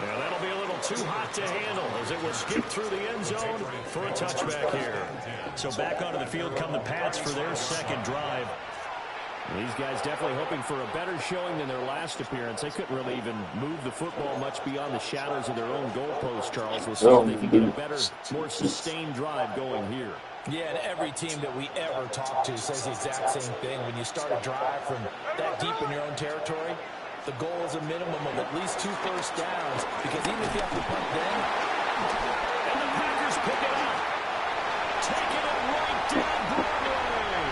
Yeah, that'll be a little too hot to handle as it will skip through the end zone for a touchback here. So back onto the field come the Pats for their second drive. These guys definitely hoping for a better showing than their last appearance. They couldn't really even move the football much beyond the shadows of their own goalpost, Charles. We'll see if they can get a better, more sustained drive going here. Yeah, and every team that we ever talk to says the exact same thing. When you start a drive from that deep in your own territory, the goal is a minimum of at least 2 first downs, because even if you have to punt then, and the Packers pick it up, taking it right down Broadway.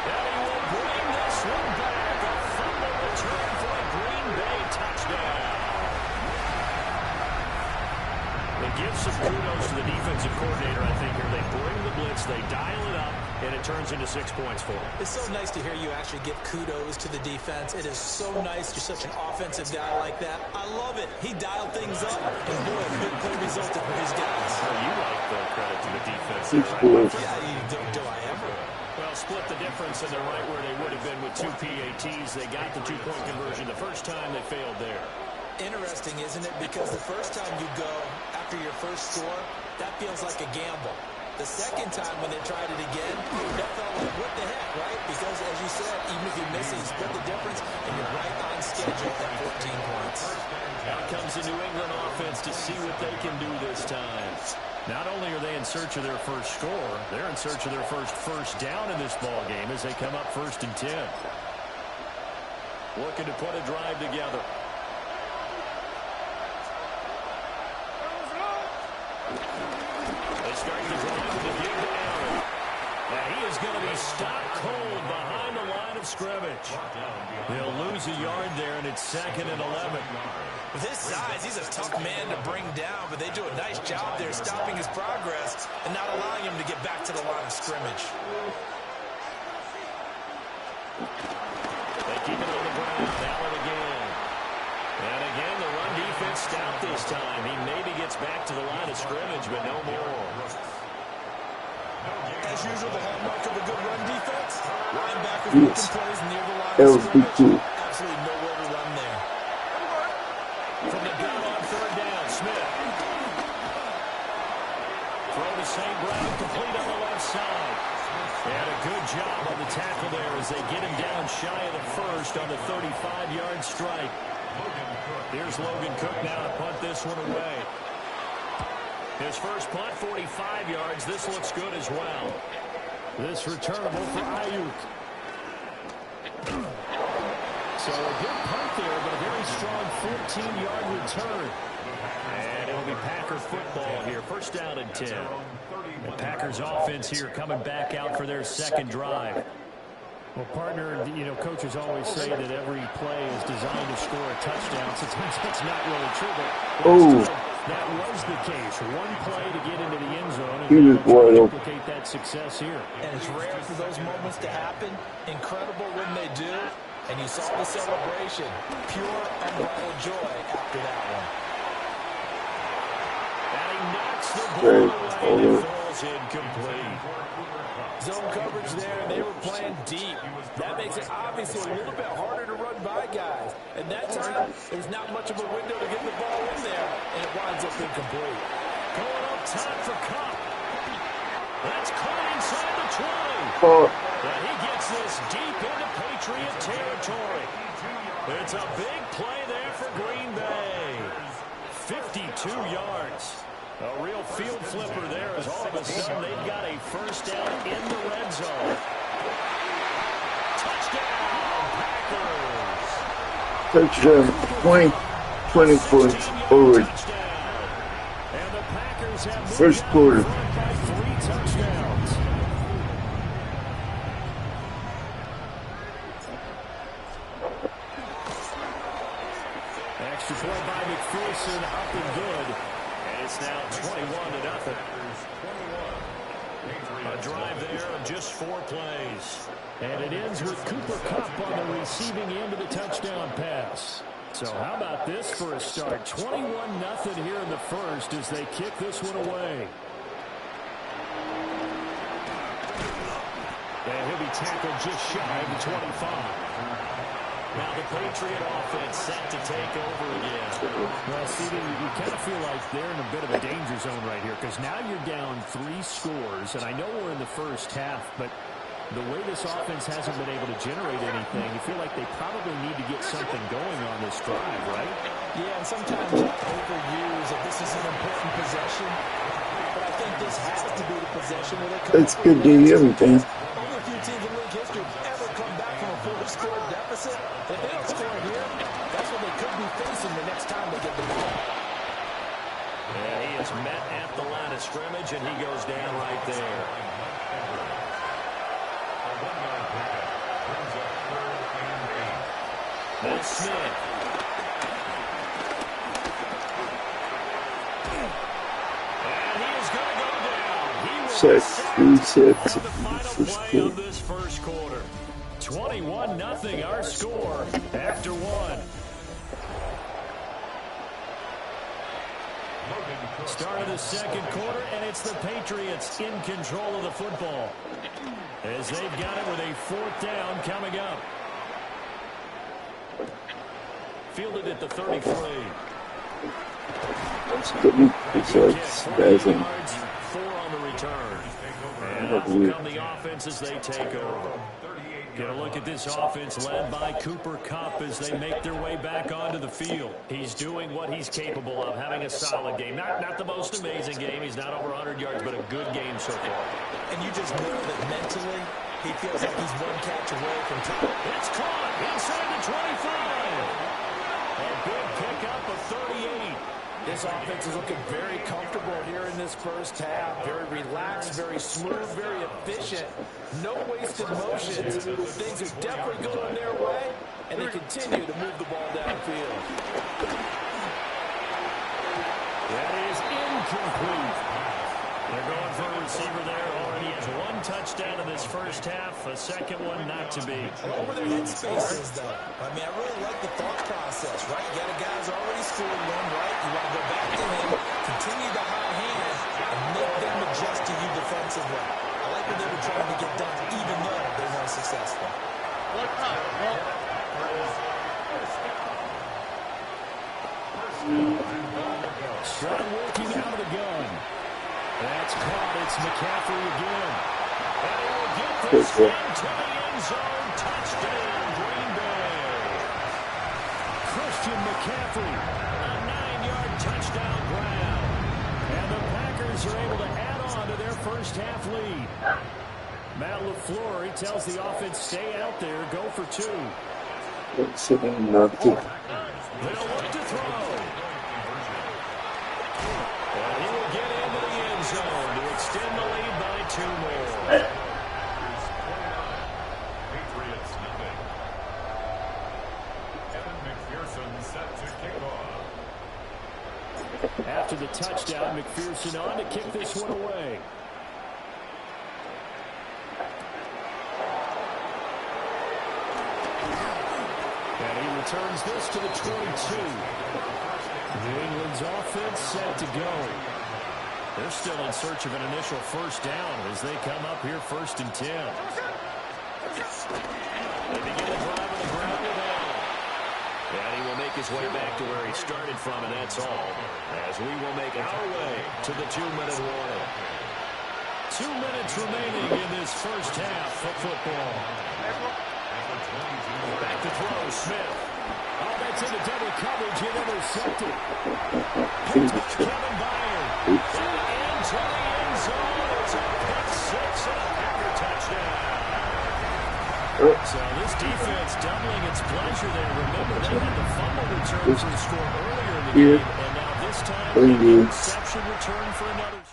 And he will bring this one back. A fumble return for a Green Bay touchdown. They give some kudos to the defensive coordinator, I think, here. They bring the blitz, they dial it up, and it turns into 6 points for them. It's so nice to hear you actually give kudos to the defense. It is so nice. You're such an offensive guy like that. I love it. He dialed things up, and boy, a big play resulted for these guys. Well, you like the credit to the defense there, right? Yeah, do I ever? Well, split the difference, and they're right where they would have been with 2 PATs. They got the 2-point conversion the first time. They failed there. Interesting, isn't it? Because the first time you go after your first score, that feels like a gamble. The second time when they tried it again, that felt like, what the heck, right? Because, as you said, even if you miss it, you split the difference, and you're right on schedule at 14 points. Out comes the New England offense to see what they can do this time. Not only are they in search of their first score, they're in search of their first down in this ball game as they come up 1st and 10. Looking to put a drive together. They start the drive with a give to Allen. Now he is going to be stopped cold behind the line of scrimmage. They'll lose a yard there, and it's 2nd and 11. With his size, he's a tough man to bring down, but they do a nice job there stopping his progress and not allowing him to get back to the line of scrimmage. They keep it on the ground. Allen again. And again, the run defense stout this time. He maybe gets back to the line of scrimmage, but no more. As usual, the hallmark of a good run defense, linebackers making plays near the line of scrimmage. Absolutely nowhere to run there. From the gun on 3rd down, Smith. Throw to St. Brown, complete on the left side. And a good job on the tackle there as they get him down shy of the first on the 35-yard strike. Here's Logan Cook now to punt this one away. His first punt, 45 yards. This looks good as well. This returnable for Ayuk. So a good punt there, but a very strong 14-yard return. And it'll be Packer football here. 1st down and 10. The Packers offense here coming back out for their second drive. Well, partner, you know, coaches always say that every play is designed to score a touchdown. Sometimes that's not really true, but that was the case. One play to get into the end zone and replicate that success here. And it's rare for those moments to happen. Incredible when they do. And you saw the celebration. Pure, unbridled joy after that one. And he knocks the ball away and falls incomplete. Zone coverage there, and they were playing deep. That makes it obviously a little bit harder to run by guys. And that time, there's not much of a window to get the ball in there, and it winds up incomplete. Going up top for Cup. That's caught inside the 20. And he gets this deep into Patriot territory. It's a big play there for Green Bay. 52 yards. A real field flipper there as all of a sudden they've got a first down in the red zone. Touchdown, Packers. Touchdown, 20 points forward. And the Packers have First quarter. by 3 touchdowns. Extra point by McPherson, up and good. And it's now 21-0. A drive there of just 4 plays. And it ends with Cooper Kupp on the receiving end of the touchdown pass. So how about this for a start? 21-0 here in the first as they kick this one away. And he'll be tackled just shy of the 25. Now the Patriot offense set to take over again. Well, Steven, you kind of feel like they're in a bit of a danger zone right here because now you're down 3 scores, and I know we're in the first half, but the way this offense hasn't been able to generate anything, you feel like they probably need to get something going on this drive, right? Yeah, and sometimes I overuse that this is an important possession, but I think this has to be the possession where they come. It's good to hear me, man. Only a few teams in league history ever come back from a 4-score deficit. If they don't score here, that's what they could be facing the next time they get the ball. Yeah, he is met at the line of scrimmage, and he goes down right there. That's Smith. And he is going to go down. He will Six. the final play of this first quarter. 21-0 our score after one. Start of the second quarter, and it's the Patriots in control of the football as they've got it with a 4th down coming up. Fielded at the 33. That's good. It's 40 yards, 4 on the return. And up will come the offense as they take over. Get a look at this offense led by Cooper Kupp as they make their way back onto the field. He's doing what he's capable of, having a solid game. Not the most amazing game. He's not over 100 yards, but a good game so far. And you just know that mentally he feels like he's one catch away from top. It's caught inside the 25. A big pickup of 38. This offense is looking very comfortable here in this first half. Very relaxed, very smooth, very efficient. No wasted motions. Things are definitely going their way, and they continue to move the ball downfield. That is incomplete. They're going for a receiver there. Already has 1 touchdown in this first half. A second one not to be. Over their head spaces, though. I mean, I really like the thought process, right? You got a guy who's already scored one, right? You want to go back to him, continue the high hand, and make them adjust to you defensively. I like what they were trying to get done, even though they weren't successful. Strong working out of the gun. That's caught. It's McCaffrey again. And he will get this into the end zone. Touchdown, Green Bay. Christian McCaffrey, a 9-yard touchdown grab. And the Packers are able to add on to their first half lead. Matt LaFleur, he tells the offense, stay out there, go for 2. Nothing. They'll look to throw. And he will get into the end zone to extend the lead by 2 more. Patriots nothing. Kevin McPherson set to kick off. After the touchdown, McPherson on to kick this one away. And he returns this to the 22. New England's offense set to go. They're still in search of an initial first down as they come up here 1st and 10. They begin to drive on the ground with Allen. And he will make his way back to where he started from, and that's all. As we will make our way to the 2-minute warning. 2 minutes remaining in this first half of football. Back to throw, Smith. Oh, that's into double coverage and intercepted. Picked by Kevin Byard. And into the end zone. It's a pick 6 and a Packer touchdown. So this defense doubling its pleasure there. Remember, they had the fumble return for a score earlier in the game, and now this time, an interception return for another score.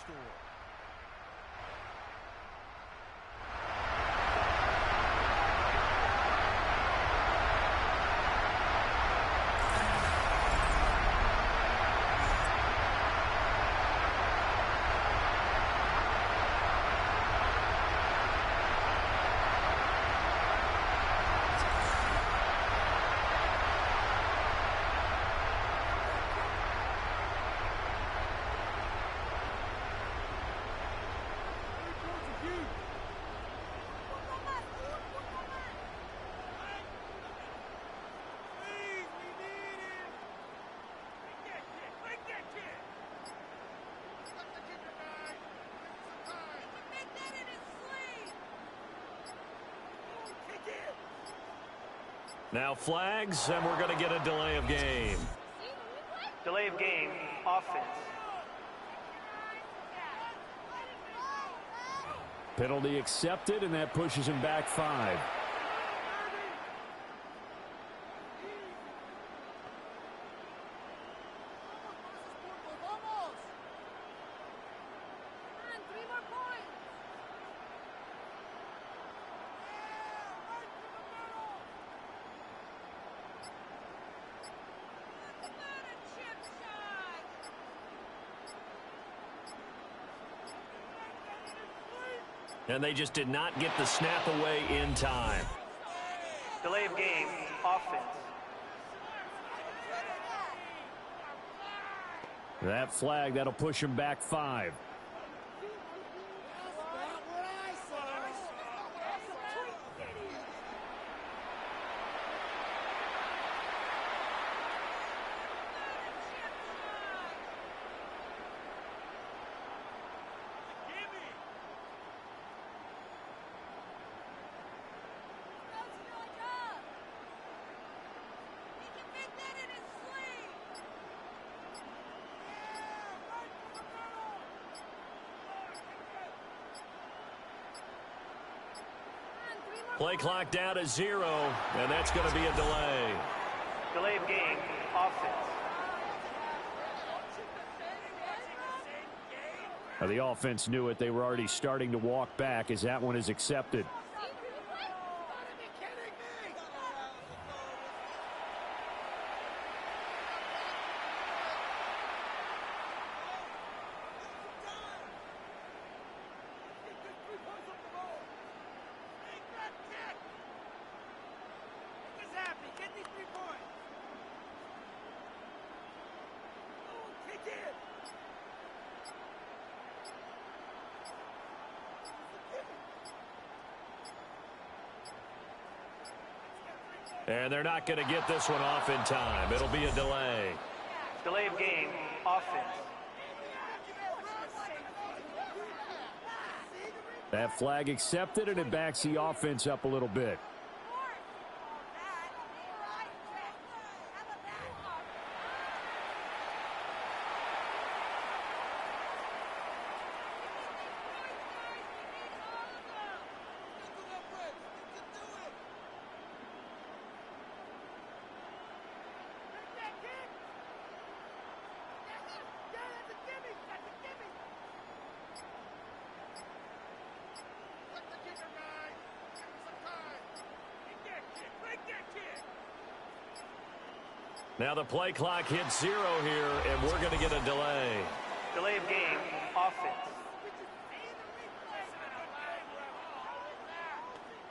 Now flags, and we're going to get a delay of game. Delay of game, offense. Penalty accepted, and that pushes him back 5. And they just did not get the snap away in time. Delay of game, offense. That flag, that'll push him back 5. Play clock down to 0, and that's going to be a delay. Delay of game, offense. Now, the offense knew it. They were already starting to walk back as that one is accepted. And they're not going to get this one off in time. It'll be a delay. Delay of game, offense. That flag accepted, and it backs the offense up a little bit. Now the play clock hits 0 here, and we're going to get a delay. Delay of game, offense.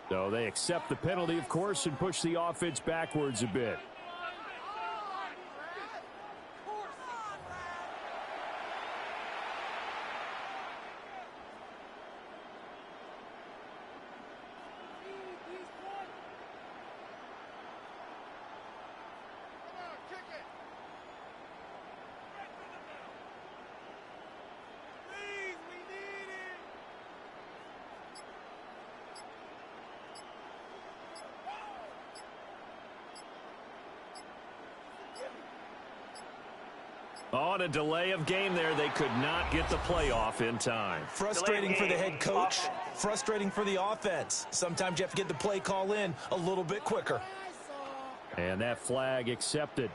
So they accept the penalty, of course, and push the offense backwards a bit. On a delay of game there, they could not get the playoff in time. Frustrating for the head coach, frustrating for the offense. Sometimes you have to get the play call in a little bit quicker. And that flag accepted.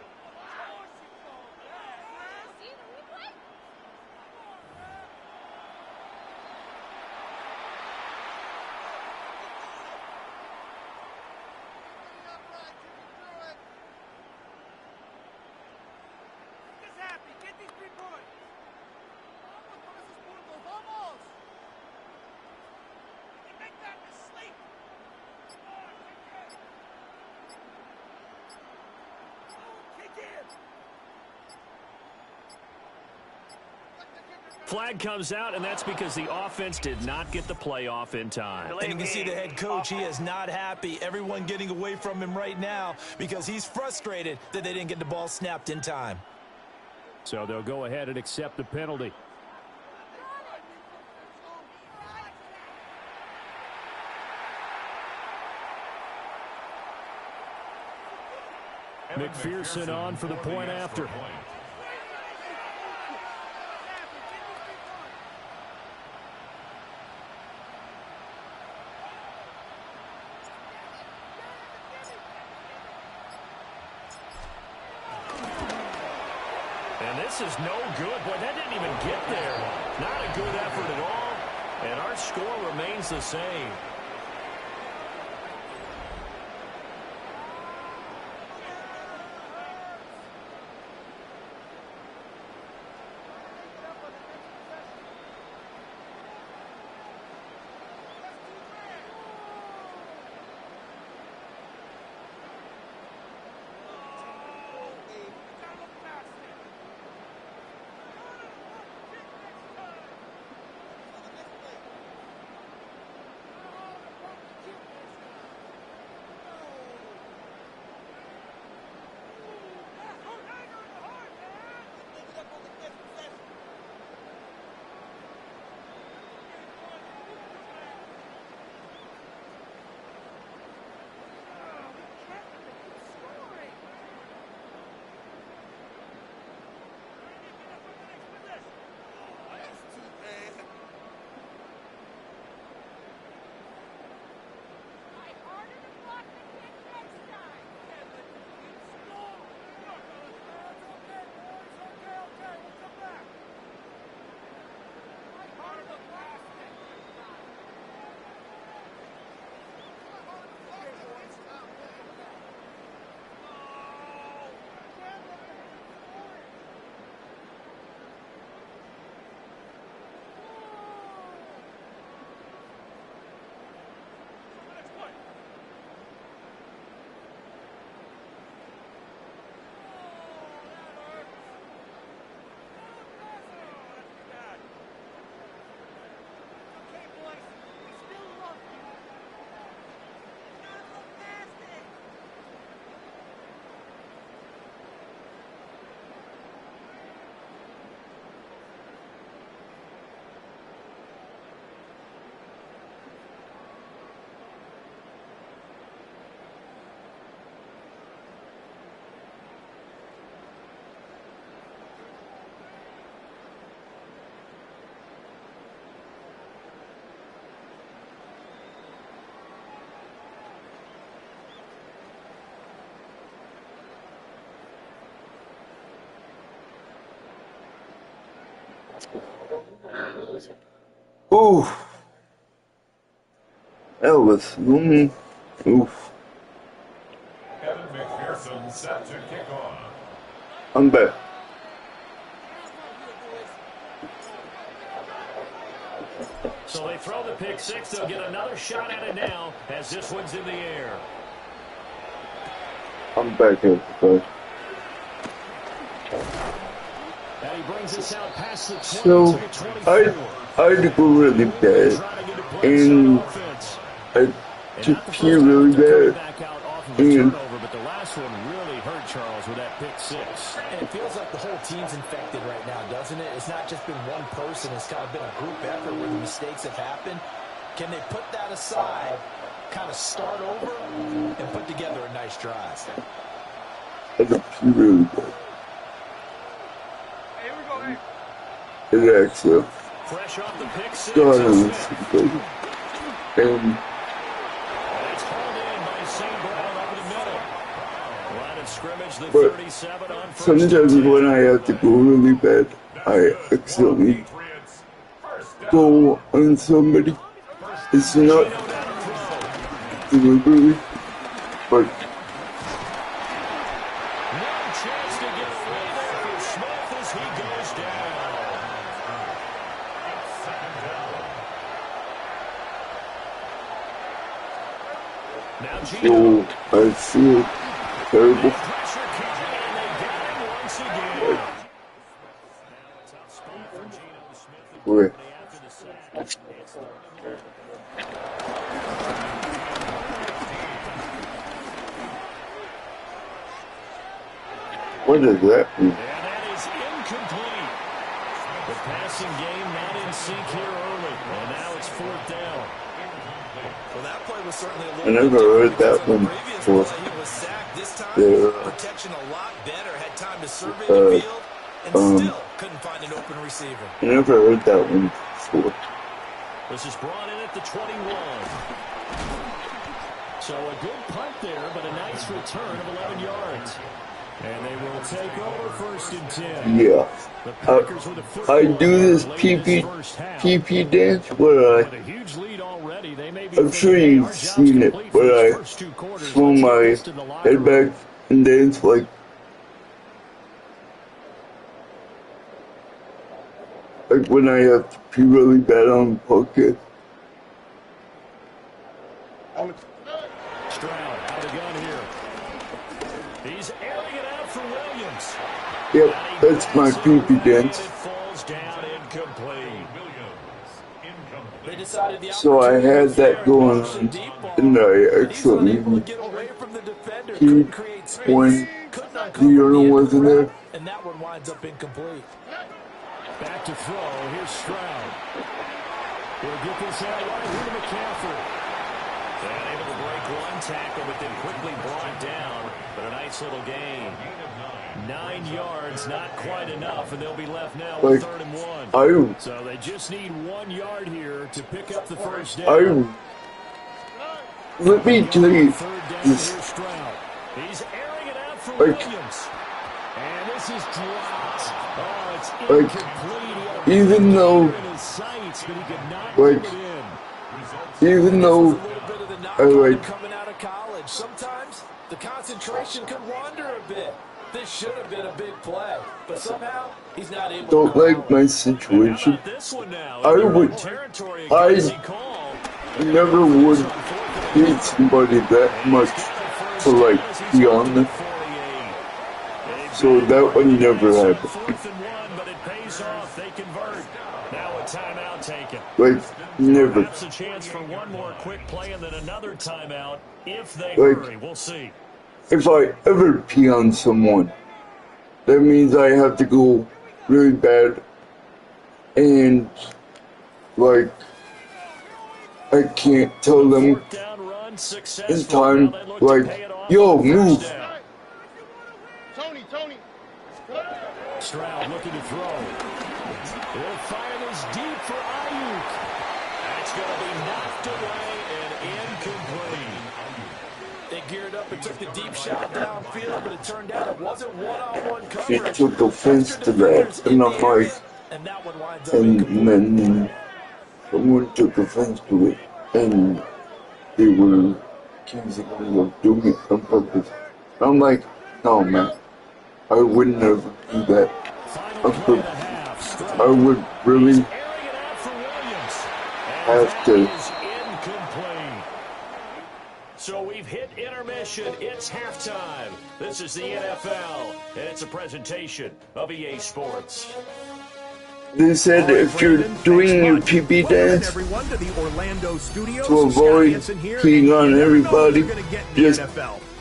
Flag comes out, and that's because the offense did not get the playoff in time. And you can see the head coach, he is not happy. Everyone getting away from him right now because he's frustrated that they didn't get the ball snapped in time. So they'll go ahead and accept the penalty. McPherson on for the point after. And this is no good. Boy, that didn't even get there. Not a good effort at all. And our score remains the same. Ooh. That was, oof. Kevin McPherson set to kick off. I'm back. So they throw the pick six. They'll get another shot at it now as this one's in the air. I'm back here, guys. And he brings us out past the 20 So, to the 24. I'd go really bad, and I took here really bad, and But the last one really hurt Charles with that pick six. And it feels like the whole team's infected right now, doesn't it? It's not just been one person. It's kind of been a group effort where the mistakes have happened. Can they put that aside, kind of start over, and put together a nice drive? I took here really bad. Here we go, hey. It actually Fresh off the pick six. started And with something, and it's hauled in by St. Brown over the middle. Line of scrimmage, the but 37 on first sometimes and 10. when I have to go really bad, I accidentally go on somebody. It's not deliberately, but No chance to get away there for Smith as he goes down. Now Gino. so I feel terrible. Pressure coming, and they got him once again. Now a tough spot for Geno Smith and Where? company after the sack. It's third and long. What does that mean? And that is incomplete. The passing game not in sync here early. And now it's fourth down. Well, that play was certainly a I little never heard that one before. He was sacked this time. Yeah. Protection a lot better. Had time to survey the field and still couldn't find an open receiver. I never heard that one before. This is brought in at the 21. So a good punt there, but a nice return of 11 yards. And they will take over 1st and 10. Yeah. I do this PP dance where I'm sure you've seen it, where I throw my head back and dance like when I have to pee really bad on the podcast. Stroud out of gun here. He's airing it out for Williams. Yep, that's my PP dance. Falls down incomplete. So I had that going on, and I actually peed when the urinal wasn't there. And that one winds up incomplete. Back to throw. Here's Stroud. We'll get this out right here to McCaffrey. And able to break one tackle, but then quickly brought down. But a nice little gain. 9 yards, not quite enough, and they'll be left now with 3rd and 1. So they just need 1 yard here to pick up the first down. Let me tell you this. He's airing it out for Williams. And this is dropped. Oh, it's incomplete. Even though, even though I coming out of college, sometimes the concentration could wander a bit. This should have been a big play, but somehow he's not able don't to. like my situation. I never would hate somebody that much to like be on them. So that would never happen. 4th and 1, but it pays off. They convert. Now a timeout taken. Like, never. Perhaps a chance for one more quick play and then another timeout if they hurry. We'll see. If I ever pee on someone, that means I have to go really bad, and like I can't tell them in time, like, yo, move. Tony. Stroud looking to throw. They'll fire this deep for Ayuk. That's going to be knocked away and incomplete. They geared up and took the deep shot downfield, but it turned out it wasn't one-on-one coverage. It took offense to that, and I'm like, and then someone took offense to it, and they were accusing me of doing it on purpose. I'm like, no, man, I would never do that on purpose. I would really have to. So we've hit intermission. It's halftime. This is the NFL, and it's a presentation of EA Sports. They said if you're doing your PP dance to avoid peeing on everybody, just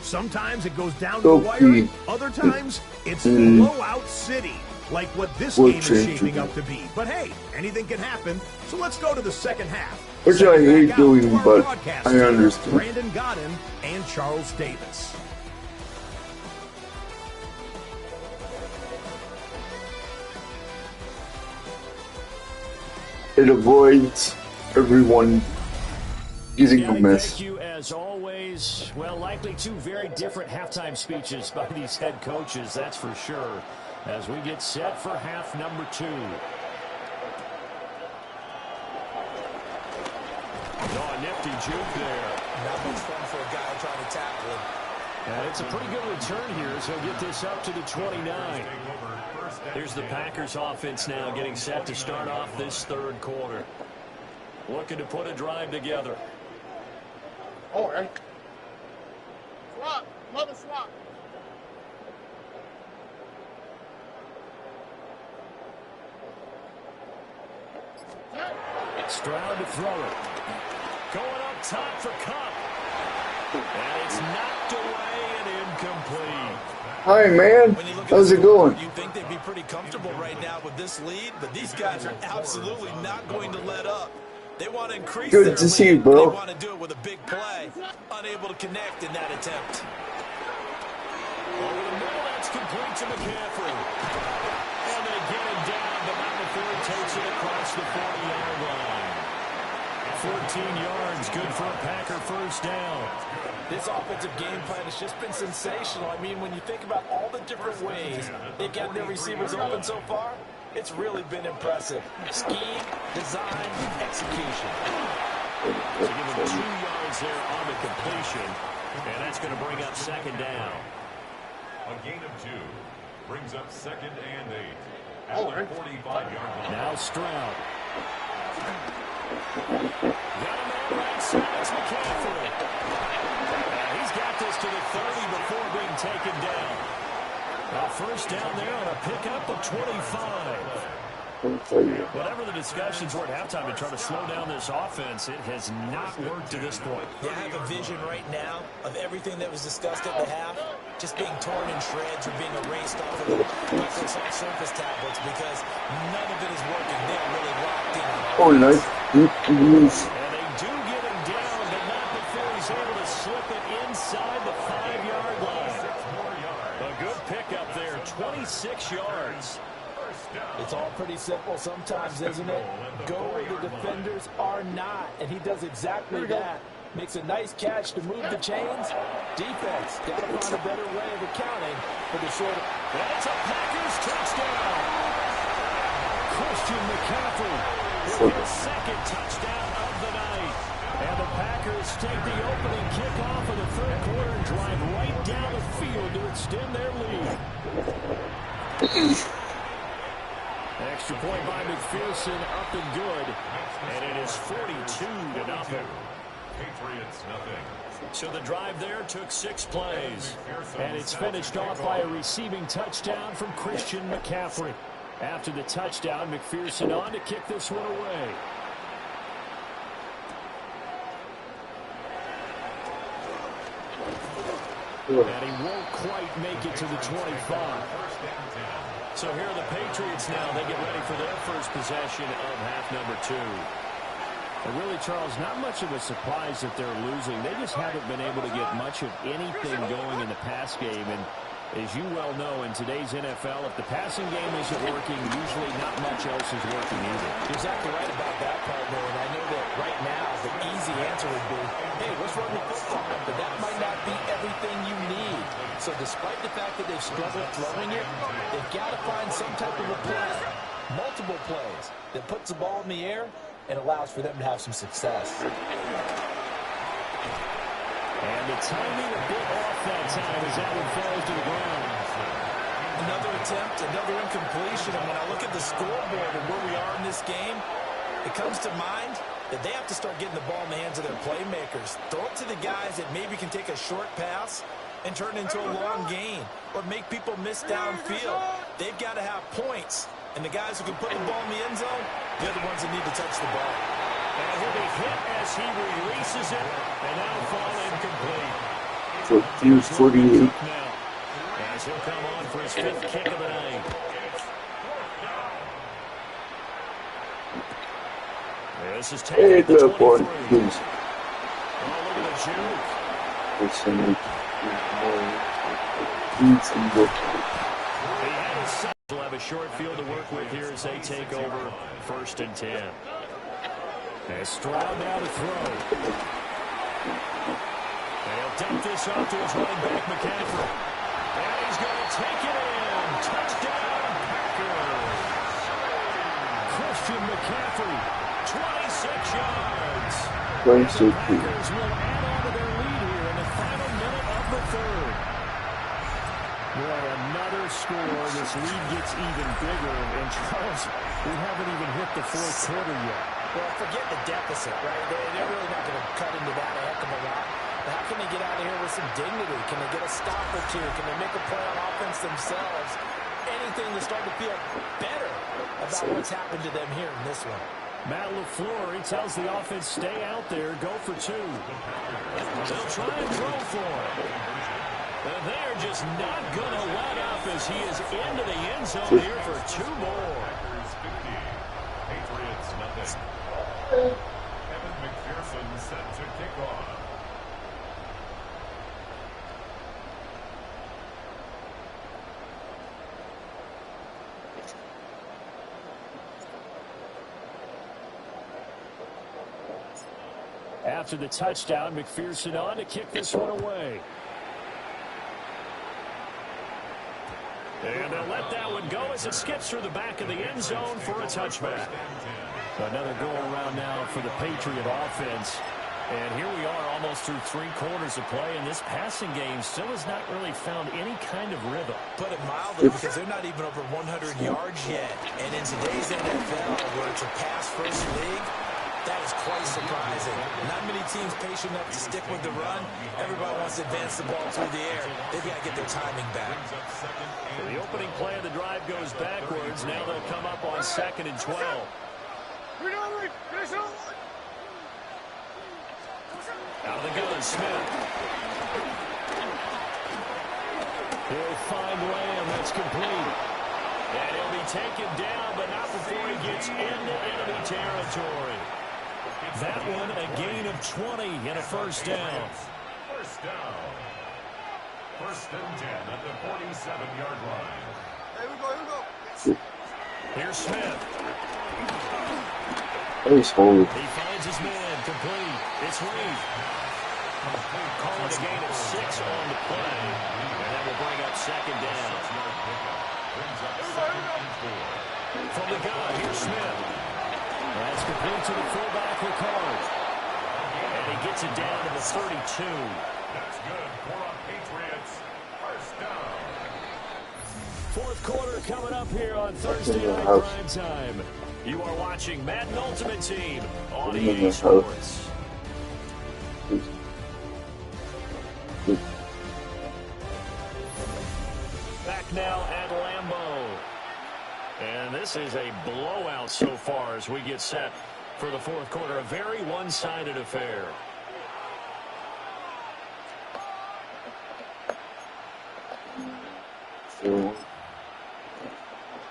sometimes it goes down to the wire, other times it's blowout city, like what this game is shaping up to be. But hey, anything can happen, so let's go to the second half. Which I hate doing, but I understand. Brandon Godden and Charles Davis. It avoids everyone getting a mess. Thank you as always. Well, likely two very different halftime speeches by these head coaches, that's for sure, as we get set for half number 2. Oh, a nifty juke there. Not much fun for a guy trying to tackle him. And it's a pretty good return here, so he'll get this up to the 29. Here's the Packers offense now getting set to start off this third quarter. Looking to put a drive together. All right. Swap. Mother swap. Stroud to throw it. Going up top for Cup. And it's knocked away and incomplete. Hi, man. How's it going? You think they'd be pretty comfortable right now with this lead, but these guys are absolutely not going to let up. They want to increase Good their to see you, lead. bro. They want to do it with a big play. Unable to connect in that attempt. Over the middle, that's complete to McCaffrey. And they get him down, but not before he takes it across the 40-yard line. 14 yards, good for a Packer first down. This offensive game plan has just been sensational. I mean, when you think about all the different ways they've got their receivers open so far, it's really been impressive. Scheme, design, execution. So give him 2 yards there on the completion, and that's going to bring up second down. A gain of 2 brings up second and 8 at the 45-yard line. Now Stroud. Got him on right side. It's McCaffrey. He's got this to the 30 before being taken down. First down there on a pickup of 25. Whatever the discussions were at halftime to try to slow down this offense, it has not worked to this point. Yeah, I have a vision right now of everything that was discussed at the half just being torn in shreds or being erased off of the Microsoft Surface tablets because none of it is working. They're really locked in. Oh, nice. And they do get him down, but not before he's able to slip it inside the 5-yard line. A good pickup there, 26 yards. It's all pretty simple sometimes, isn't it? Go where the defenders are not, and he does exactly that. Makes a nice catch to move the chains. Defense, got to find a better way of accounting for the short. That's a Packers touchdown. Christian McCaffrey with his second touchdown of the night. And the Packers take the opening kickoff of the third quarter and drive right down the field to extend their lead. Extra point by McPherson, up and good. And it is 42-0. Patriots nothing. So the drive there took 6 plays. And it's finished off by a receiving touchdown from Christian McCaffrey. After the touchdown, McPherson on to kick this one away. And he won't quite make it to the 25. So here are the Patriots now. They get ready for their first possession of half number 2. And really, Charles, not much of a surprise that they're losing. They just haven't been able to get much of anything going in the pass game. And as you well know, in today's NFL, if the passing game isn't working, usually not much else is working either. You're exactly right about that, partner. And I know that right now the easy answer would be, hey, let's run the football. But that might not be everything you need. So despite the fact that they've struggled throwing it, they've got to find some type of a play, multiple plays, that puts the ball in the air and allows for them to have some success. And the timing a bit off that time as that one falls to the ground. Another attempt, another incompletion. And when I look at the scoreboard and where we are in this game, it comes to mind that they have to start getting the ball in the hands of their playmakers. Throw it to the guys that maybe can take a short pass and turn it into a long gain or make people miss downfield. They've got to have points. And the guys who can put the ball in the end zone, they're the ones that need to touch the ball. And he'll be hit as he releases it, and that'll fall incomplete. So he's 48. Now, as he'll come on for his 5th kick of the night. This is taken Hey, at the good boy, 23. please. Oh, look at the juke. He had his son. He'll have a short field to work with here as they take over 1st and 10. As Stroud now to throw. And he'll dump this off to his running back, McCaffrey. And he's going to take it in. Touchdown, Packers. Christian McCaffrey, 26 yards. And the Packers will add on to their lead here in the final minute of the 3rd. Boy, another score. This lead gets even bigger. And Charles, we haven't even hit the 4th quarter yet. Well, forget the deficit, right? They're really not going to cut into that a heck of a lot. But how can they get out of here with some dignity? Can they get a stop or two? Can they make a play on offense themselves? Anything to start to feel better about what's happened to them here in this one. Matt LaFleur, he tells the offense, stay out there, go for 2. They'll try and throw for it. And they are just not going to let up as he is into the end zone here for 2 more. Patriots nothing. McPherson set to kick off. After the touchdown, McPherson on to kick this one away. And they'll let that one go as it skips through the back of the end zone for a touchback. Another go-around now for the Patriot offense. And here we are almost through 3 quarters of play, and this passing game still has not really found any kind of rhythm. Put it mildly, because they're not even over 100 yards yet. And in today's NFL, where it's a pass-first league, that is quite surprising. Not many teams patient enough to stick with the run. Everybody wants to advance the ball through the air. They've got to get their timing back. So the opening play of the drive goes backwards. Now they'll come up on 2nd and 12. Out of the gun, Smith. He'll find Lamb. That's complete. And he'll be taken down, but not before he gets into enemy territory. That one, a gain of 20 and a first down. First down. 1st and 10 at the 47-yard line. Here we go. Here's Smith. He finds his man, complete. It's Reed. Call it a gain of 6 on the play. And that will bring up 2nd down. From the gun, here's Smith. That's complete to the fullback, Ricard. And he gets it down to the 32. That's good for a Patriots. First down. 4th quarter coming up here on Thursday Night Prime Time. You are watching Madden Ultimate Team on EA Sports. Back now at Lambeau. And this is a blowout so far as we get set for the 4th quarter. A very one-sided affair.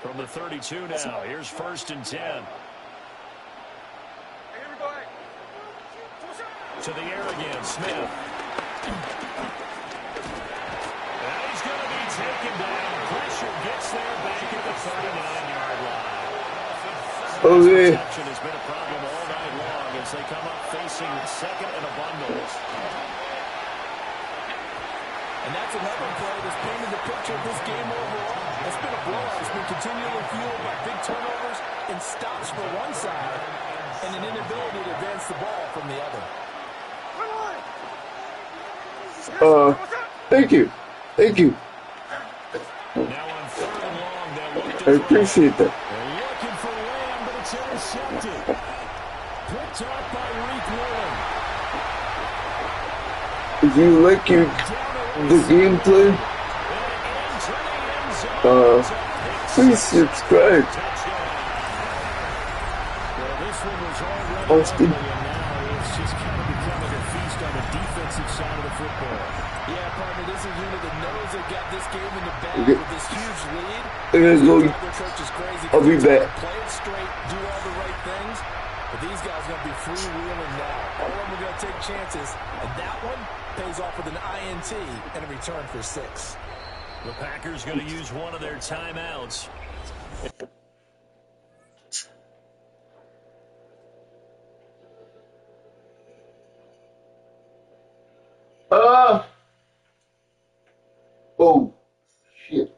From the 32 now, here's 1st and 10. To the air again, Smith. And he's going to be taken down. Pressure gets there back at the 39-yard line. Reception has been a problem all night long as they come up facing 2nd and a bundle. And that's another play that's painted the picture of this game overall. It's been a blowout. It's been continually fueled by big turnovers and stops for one side and an inability to advance the ball from the other. Thank you. Thank you. Now on 3rd and long, they'll look to I appreciate that. they're looking for Lamb, but it's intercepted. Picked up by Reek Willen. If you like the gameplay, please subscribe. Austin. It's just kind of becoming a feast on the defensive side of the football. Yeah, partner, this is a unit that knows they got this game in the bag with this huge lead. Their coach is crazy. I'll be back. Play it straight, do all the right things. But these guys are going to be freewheeling now. All of them are going to take chances. And that one pays off with an INT and a return for 6. The Packers going to use one of their timeouts. Oh, shit.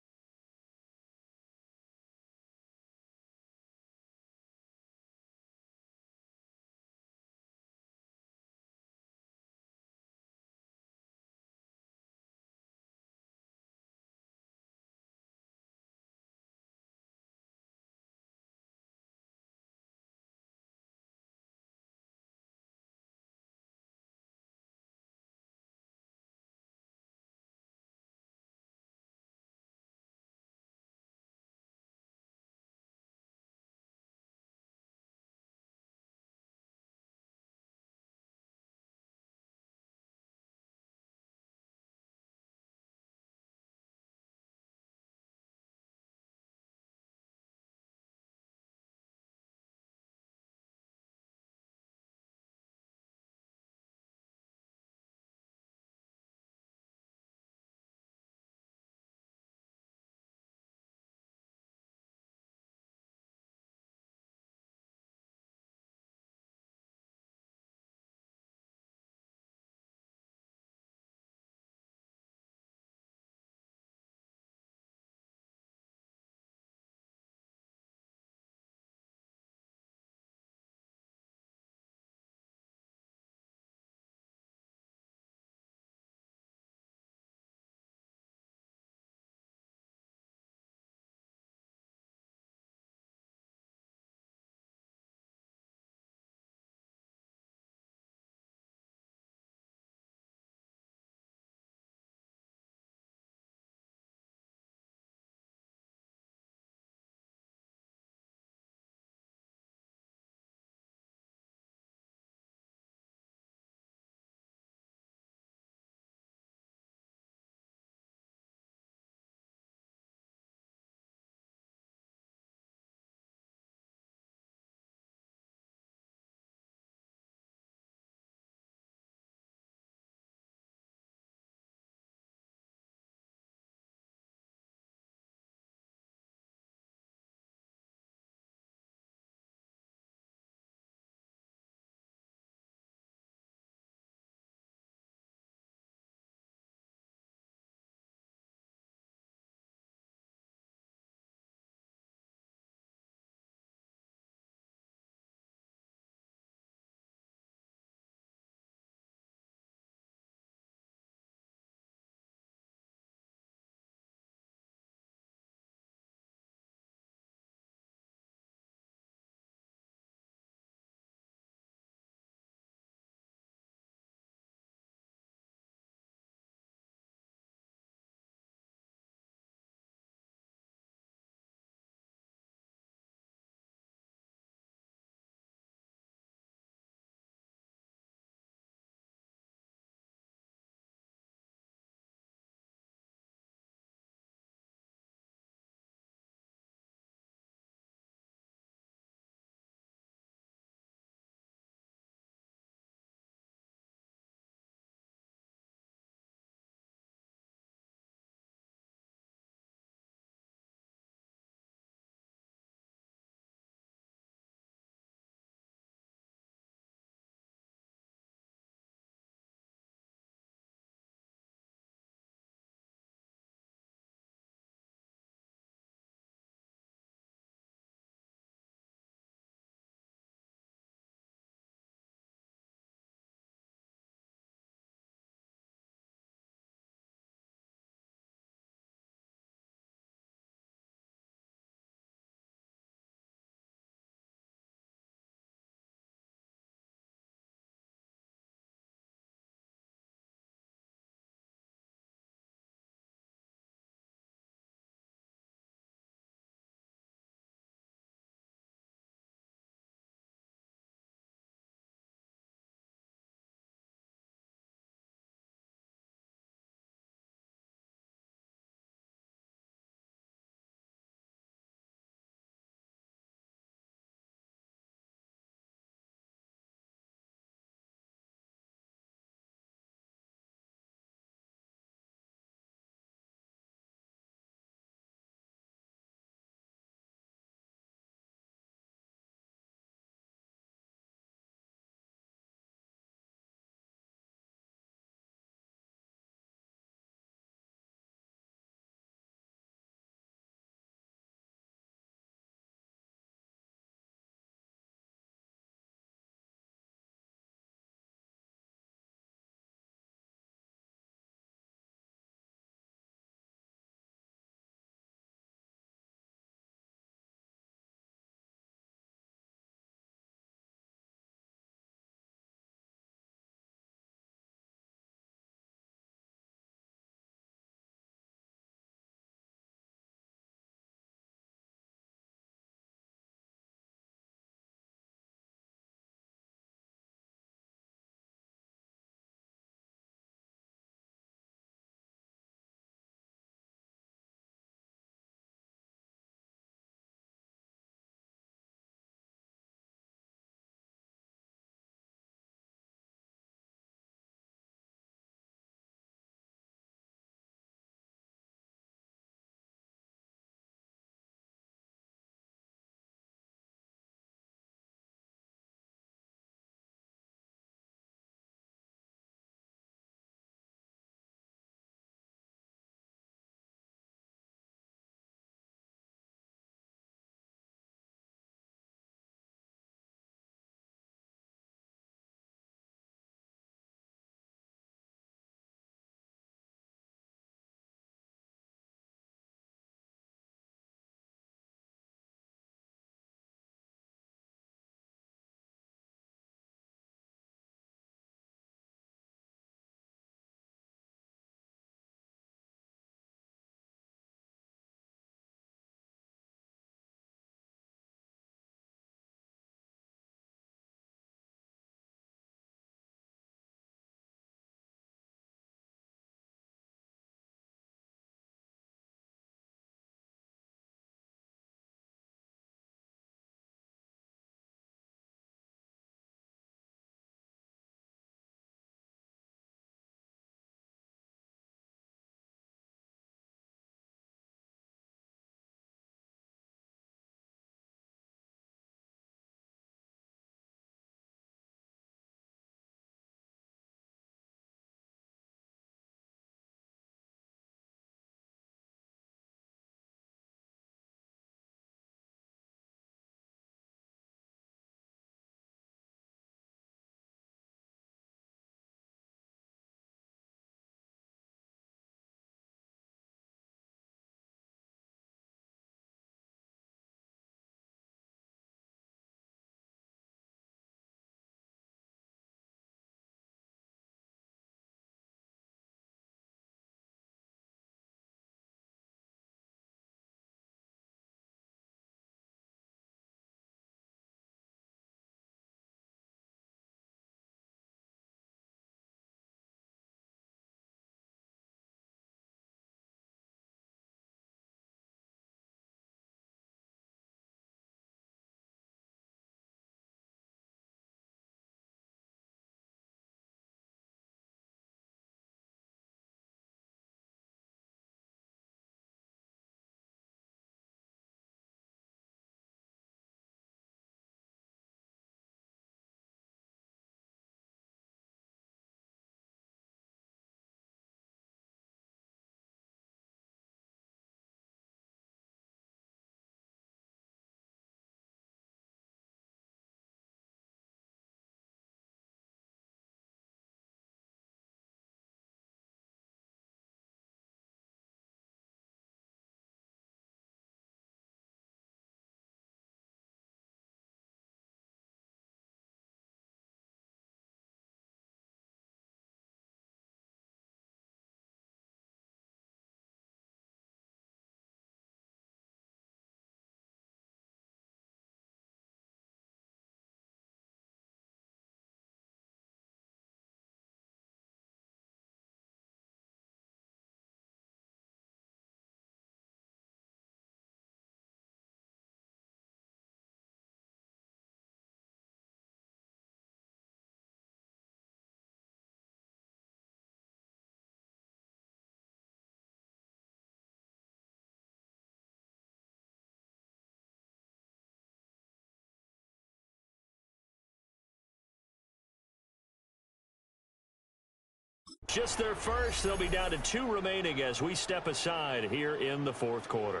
Just their first. They'll be down to 2 remaining as we step aside here in the fourth quarter.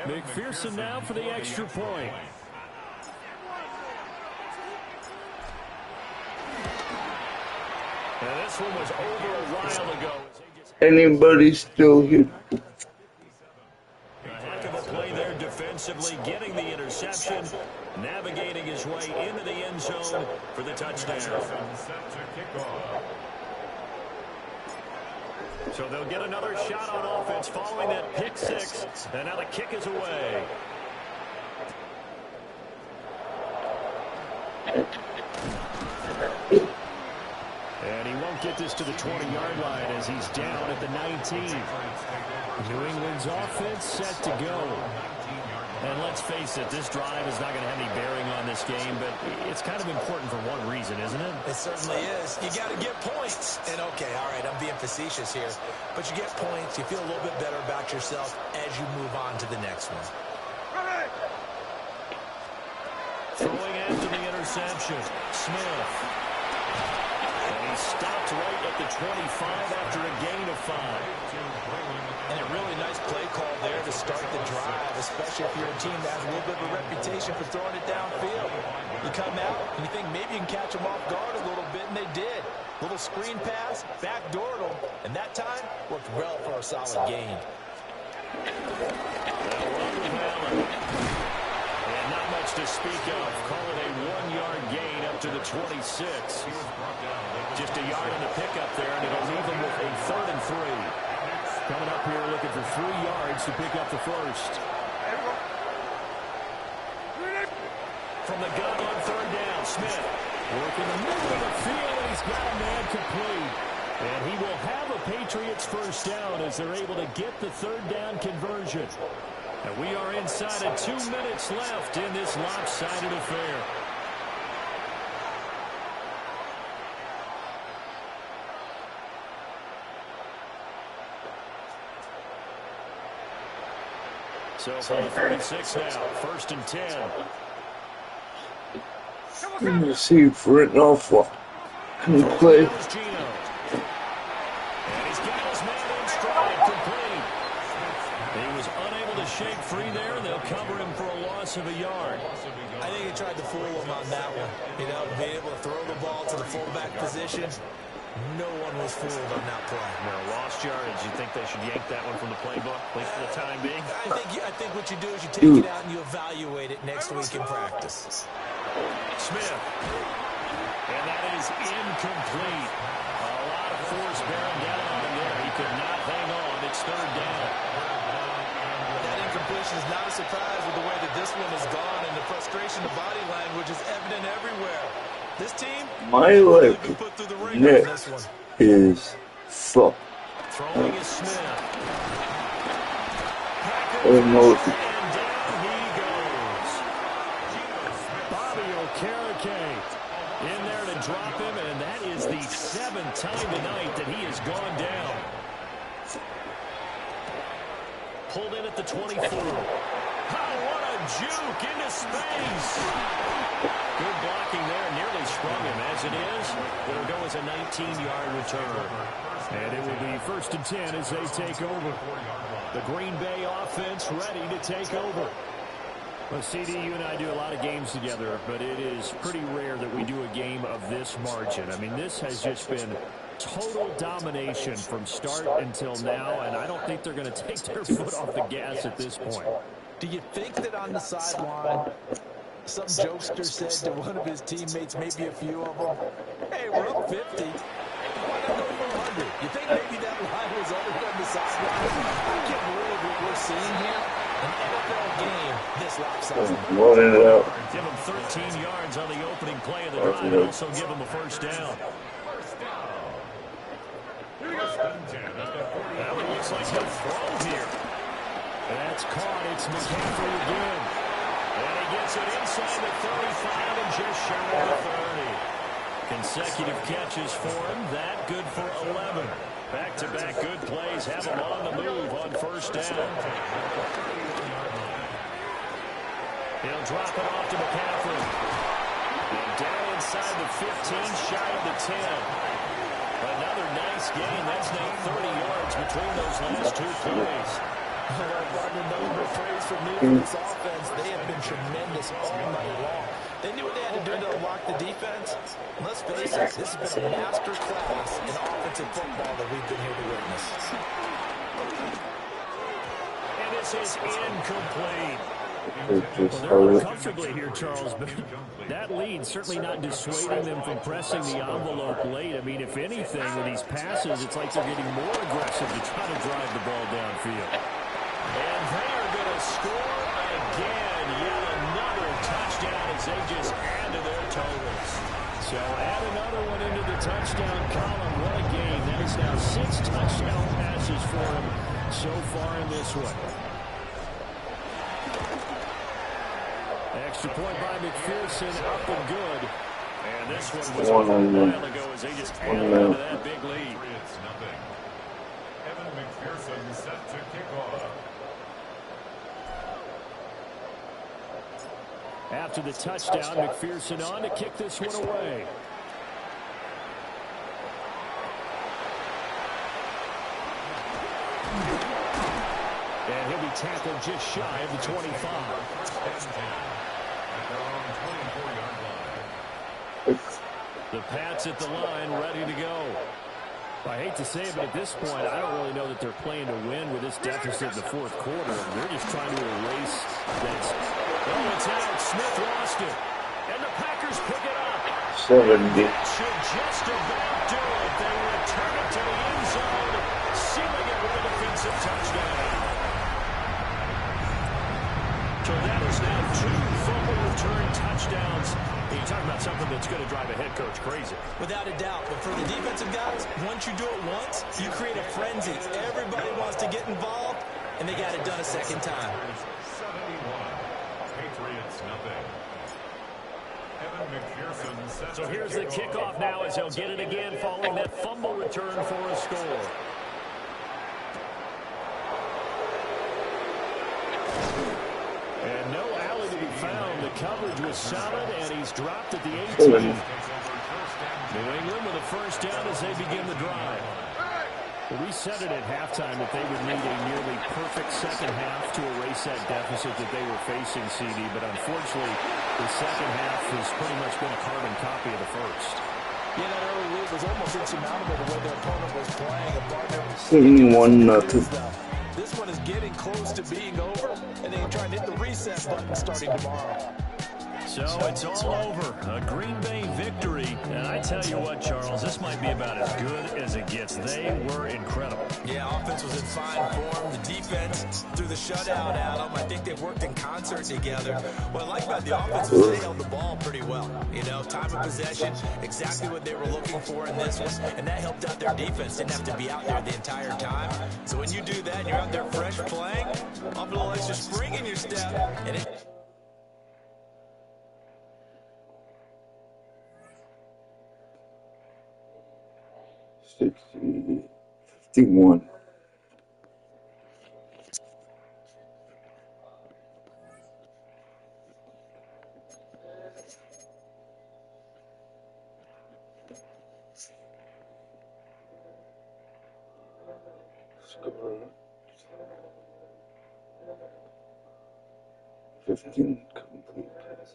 McPherson now for the extra point. And this one was over a while ago. Anybody still here? A heck of a play there defensively, getting the interception, navigating his way into the end zone for the touchdown. So they'll get another shot on offense following that pick 6. And now the kick is away. And he won't get this to the 20-yard line as he's down at the 19. New England's offense set to go. And let's face it, this drive is not going to have any bearing on this game, but it's kind of important for one reason, isn't it? It certainly is. You got to get points. And, okay, all right, I'm being facetious here. But you get points, you feel a little bit better about yourself as you move on to the next one. Throwing after the interception, Smith. And he stopped right at the 25 after a gain of 5. And a really nice play call there to start the drive, especially if you're a team that has a little bit of a reputation for throwing it downfield. You come out and you think maybe you can catch them off guard a little bit, and they did. Little screen pass, backdoored them, and that time worked well for a solid gain. And not much to speak of. Call it a 1-yard gain up to the 26. Just a yard in the pickup there, and it'll leave them with a 3rd and 3. Coming up here looking for 3 yards to pick up the first. From the gun on 3rd down, Smith working the middle of the field, and he's got a man complete. And he will have a Patriots first down as they're able to get the 3rd down conversion. And we are inside of 2 minutes left in this lopsided affair. So from the 36 now, 1st and 10. Let me see if written off what can play. And he's got his man in stride, complete. He was unable to shake free there. They'll cover him for a loss of a yard. I think he tried to fool him on that one. You know, being able to throw the ball to the fullback position. No one was fooled on that play. No, lost yardage. You think they should yank that one from the playbook, at least for the time being? I think what you do is you take it out and you evaluate it next week in practice. Smith. And that is incomplete. A lot of force bearing down on him there. He could not hang on. It's 3rd down. That incompletion is not a surprise with the way that this one has gone, and the frustration, the body language is evident everywhere. This team, my leg neck is fucked. Throwing is Smith. Almost. And down he goes. Bobby Okereke in there to drop him, and that is the 7th time tonight that he has gone down. Pulled in at the 24. Oh, what a juke into space. Good blocking there, nearly sprung him. As it is, it'll go as a 19-yard return. And it will be 1st and 10 as they take over. The Green Bay offense ready to take over. Well, CD, you and I do a lot of games together, but it is pretty rare that we do a game of this margin. I mean, this has just been total domination from start until now, and I don't think they're going to take their foot off the gas at this point. Do you think that on the sideline, some jokester said to one of his teammates, maybe a few of them, hey, we're up 50. Why not go for 100? You think maybe that line was uttered on the sideline? I can't believe what we're seeing here. An NFL game this lopsided. Give him 13 yards on the opening play of the drive, and also give him a first down. That one looks like he'll throw here. That's caught. It's McCaffrey again. And he gets it inside the 35 and just shy of the 30. Consecutive catches for him. That good for 11. Back-to-back good plays have him on the move on first down. He'll drop it off to McCaffrey. And down inside the 15, shy of the 10. Another nice game. That's now 30 yards between those last two plays. Number praise from me for this offense. They have been tremendous all night long. They knew what they had to do to unlock the defense. Let's face it, this has been a master class in offensive football that we've been here to witness. And this is incomplete. Well, they're comfortably here, Charles, but that lead certainly not dissuading them from pressing the envelope late. I mean, if anything, with these passes, it's like they're getting more aggressive to try to drive the ball downfield. And they are going to score again. Yet another touchdown as they just add to their totals. So add another one into the touchdown column. What a game. That is now 6 touchdown passes for him so far in this one. Extra point by McPherson, up and good. And this one was a while ago as they just added on to that big lead. It's nothing. Evan McPherson set to kick off. After the touchdown, McPherson on to kick this one away. And he'll be tackled just shy of the 25. The Pats at the line, ready to go. I hate to say it, but at this point, I don't really know that they're playing to win with this deficit in the fourth quarter. They're just trying to erase that. Oh, it's out. Smith lost it. And the Packers pick it up. 70. Should just about do it. They return it to the end zone, sealing it with a defensive touchdown. So that is now 2 fumble return touchdowns. You're talking about something that's going to drive a head coach crazy. Without a doubt. But for the defensive guys, once you do it once, you create a frenzy. Everybody wants to get involved, and they got it done a second time. 71. Patriots nothing. Evan McPherson sets So here's the kickoff now as he'll get it again following that fumble return for a score. And no alley to be found. The coverage was solid, and he's dropped at the 18. New England with a first down as they begin the drive. Well, we said it at halftime that they would need a nearly perfect second half to erase that deficit that they were facing, CD. But unfortunately, the second half has pretty much been a carbon copy of the first. Yeah, that early lead was almost insurmountable the way their opponent was playing. A partner 71-0. This one is getting close to being over, and they try to hit the reset button starting tomorrow. So it's all over. A Green Bay victory. And I tell you what, Charles, this might be about as good as it gets. They were incredible. Yeah, offense was in fine form. The defense threw the shutout at them. I think they worked in concert together. What I like about the offense was they held the ball pretty well. You know, time of possession, exactly what they were looking for in this one. And that helped out their defense. Didn't have to be out there the entire time. So when you do that and you're out there fresh playing, off a little extra spring in your step, and it... $60, 51. Score 15 complete passes.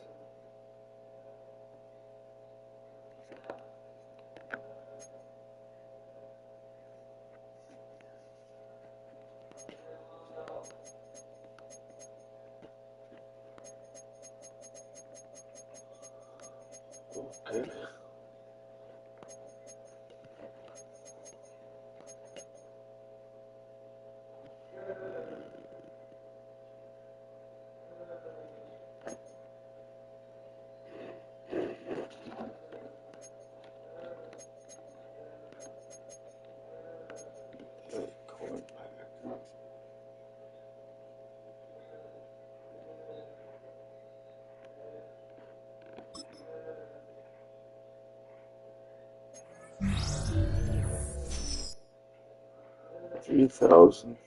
Okay. $3,000.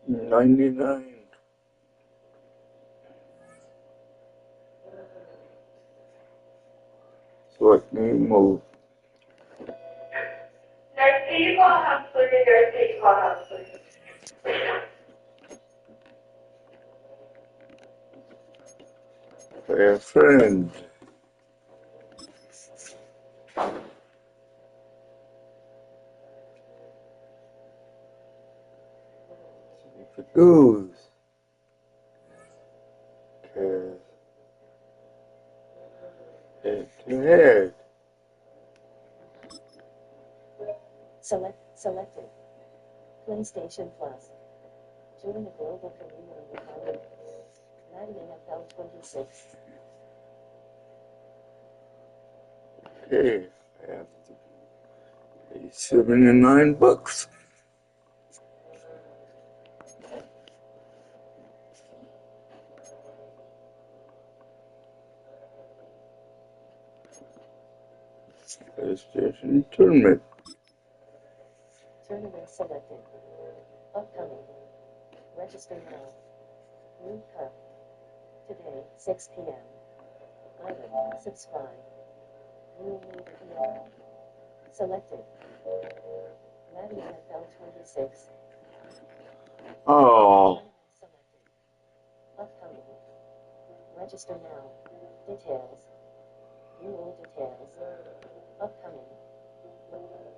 $99. Select me move. Play a friend. If it goes. Cause head to head. Selected. PlayStation Plus. Join the global community. Madden.NFL 26. Okay, I have to pay $79. PlayStation Tournament. Tournament selected. Upcoming. Register now. New Cup. Today, 6 p.m. Item. Subscribe. New media. Selected. Madden.NFL 26. Oh. Selected. Upcoming. Register now. Details. View all details. Upcoming.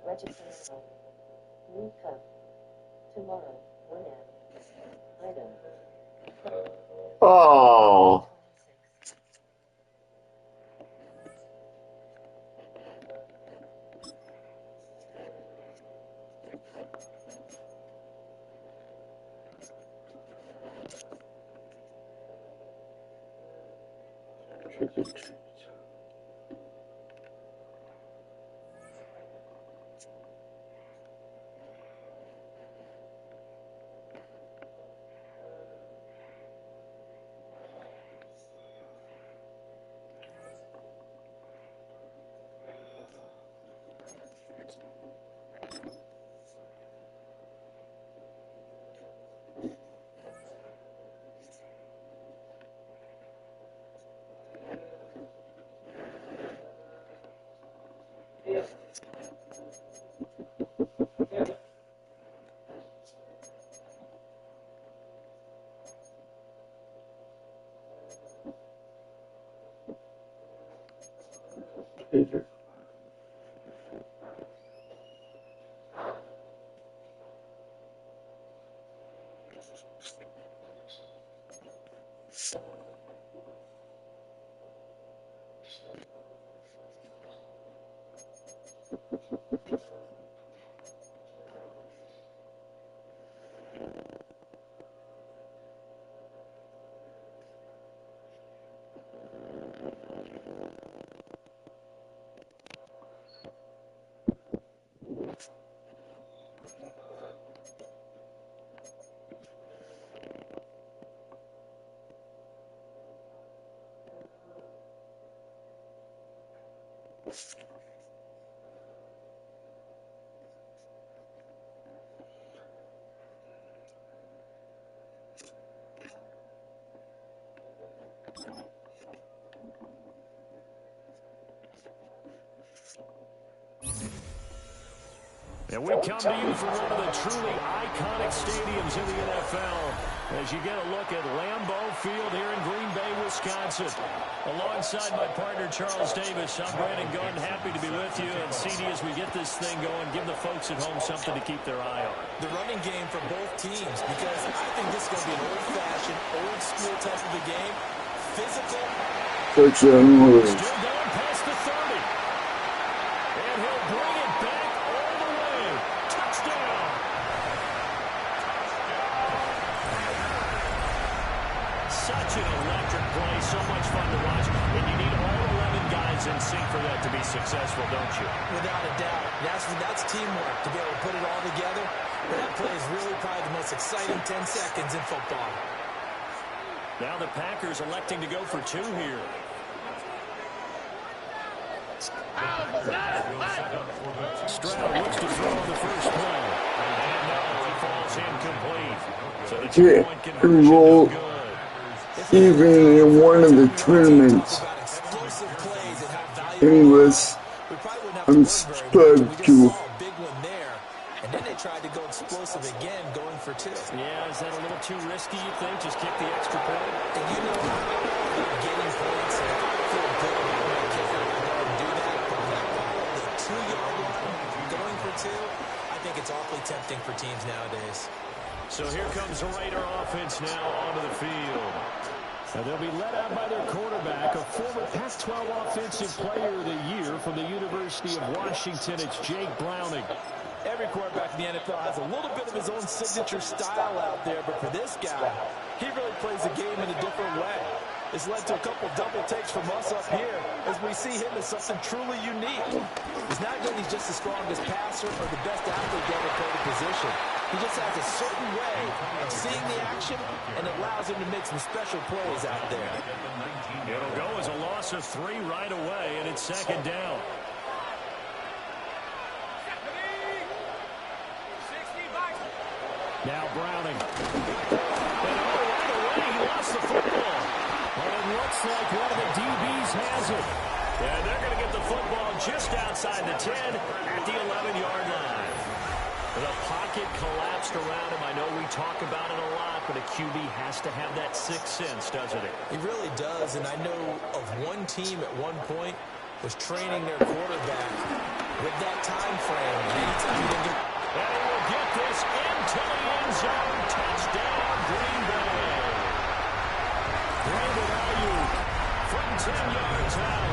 Register now. New Cup. Tomorrow. 1 app. Item. Oh. Trick or treat. Peter. And we come to you from one of the truly iconic stadiums in the NFL as you get a look at Lambeau Field here in Green Bay, Wisconsin. Alongside my partner, Charles Davis, I'm Brandon Gunn. Happy to be with you. And CD, as we get this thing going, give the folks at home something to keep their eye on. The running game for both teams, because I think this is going to be an old-fashioned, old-school type of a game. Physical. Still going past the 30. And he'll bring it back all the way. Touchdown. Such an electric play, so much fun to watch, and you need all 11 guys in sync for that to be successful, don't you? Without a doubt. That's teamwork, to be able to put it all together. But that play is really probably the most exciting 10 seconds in football. Now the Packers electing to go for 2 here. Stroud looks to throw on the first play. And no, it falls incomplete. So the 2-point conversion no good. Even in one of the tournaments, unless I'm subscribed to. And then they tried to go explosive again, going for 2. Yeah, is that a little too risky, you think? Just kick the extra point? And you know, getting points and feel good about my kick. I do that, but the 2-yard line, going for 2, I think it's awfully tempting for teams nowadays. So here comes the Raider offense now onto the field. And they'll be led out by their quarterback, a former Pac-12 Offensive Player of the Year from the University of Washington. It's Jake Browning. Every quarterback in the NFL has a little bit of his own signature style out there, but for this guy, he really plays the game in a different way. It's led to a couple double takes from us up here as we see him as something truly unique. It's not that he's just the strongest passer or the best athlete to ever play the position. He just has a certain way of seeing the action, and it allows him to make some special plays out there. It'll go as a loss of 3 right away, and it's second down. Now Browning. And right away, he lost the football. But it looks like one of the DBs has it. And they're going to get the football just outside the 10 at the 11-yard line. The pocket collapsed around him. I know we talk about it a lot, but a QB has to have that sixth sense, doesn't it? He really does, and I know of one team at one point was training their quarterback with that time frame. Anytime you get... And he will get this into the end zone. Touchdown, Green Bay. Brandon Ayuk from 10 yards out.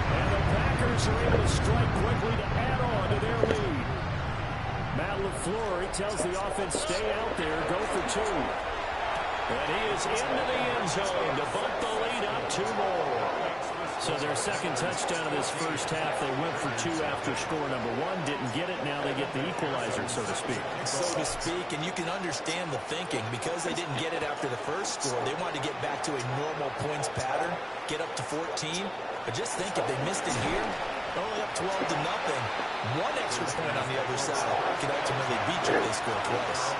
And the Packers are able to strike quickly to add on to their lead. Matt LaFleur tells the offense, stay out there, go for 2. And he is into the end zone to bump the lead up 2 more. So their second touchdown of this first half, they went for 2 after score number 1. Didn't get it. Now they get the equalizer, so to speak. So to speak, and you can understand the thinking. Because they didn't get it after the first score, they wanted to get back to a normal points pattern, get up to 14. But just think, if they missed it here, only up 12-0. 1 extra point on the other side can ultimately beat you if they score twice.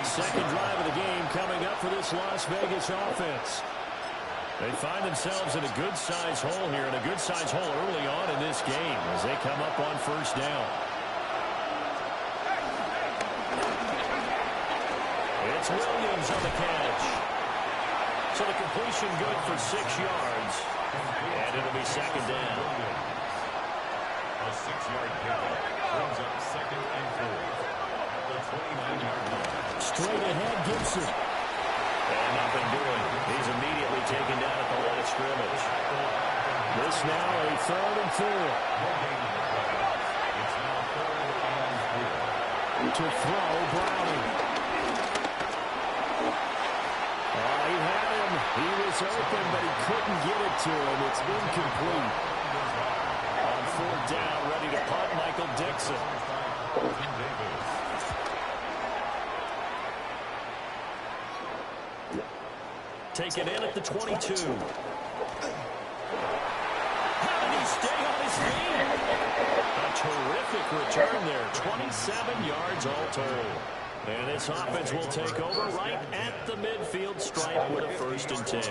Second drive of the game coming up for this Las Vegas offense. They find themselves in a good-sized hole here, and a good-sized hole early on in this game as they come up on first down. It's Williams on the catch. So the completion good for 6 yards, and it'll be second down. A 6-yard pickup brings up second and 4. The 29-yard line. Straight ahead, Gibson. And nothing doing. He's immediately taken down at the line of scrimmage. This now a 3rd and 4. It's now 3rd and 4. To throw, Browning. He had him. He was open, but he couldn't get it to him. It's incomplete. On 4th down, ready to punt, Michael Dixon. Taken in at the 22. How did he stay on his feet? A terrific return there. 27 yards all told. And this offense will take over right at the midfield stripe with a 1st and 10.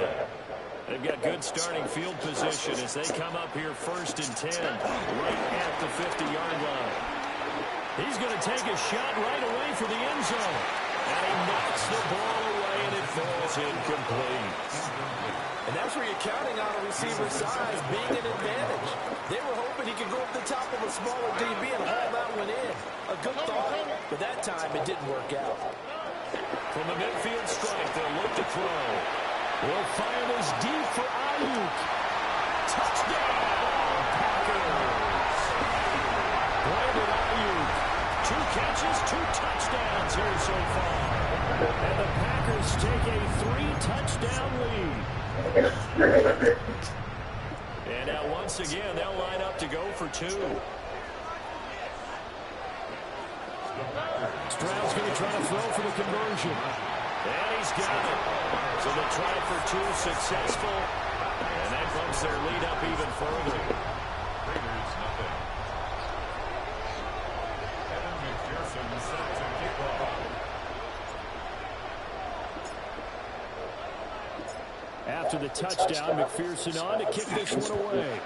They've got good starting field position as they come up here 1st and 10 right at the 50-yard line. He's going to take a shot right away for the end zone. And he knocks the ball away, and it falls incomplete. And that's where you're counting on a receiver's size being an advantage. They were hoping he could go up the top of a smaller DB and haul that one in. A good thought, but that time it didn't work out. From the midfield stripe, they'll look to throw. Will fire this deep for Ayuk. Touchdown, Packers. Brandon Ayuk. 2 catches, 2 touchdowns here so far. And the Packers Packers take a 3-touchdown lead. And now once again, they'll line up to go for 2. Stroud's going to try to throw for the conversion. And he's got it. So they try for 2, successful. And that bumps their lead up even further. Raiders nothing. Evan McPherson set to kick off. After the touchdown, McPherson on to kick this one away.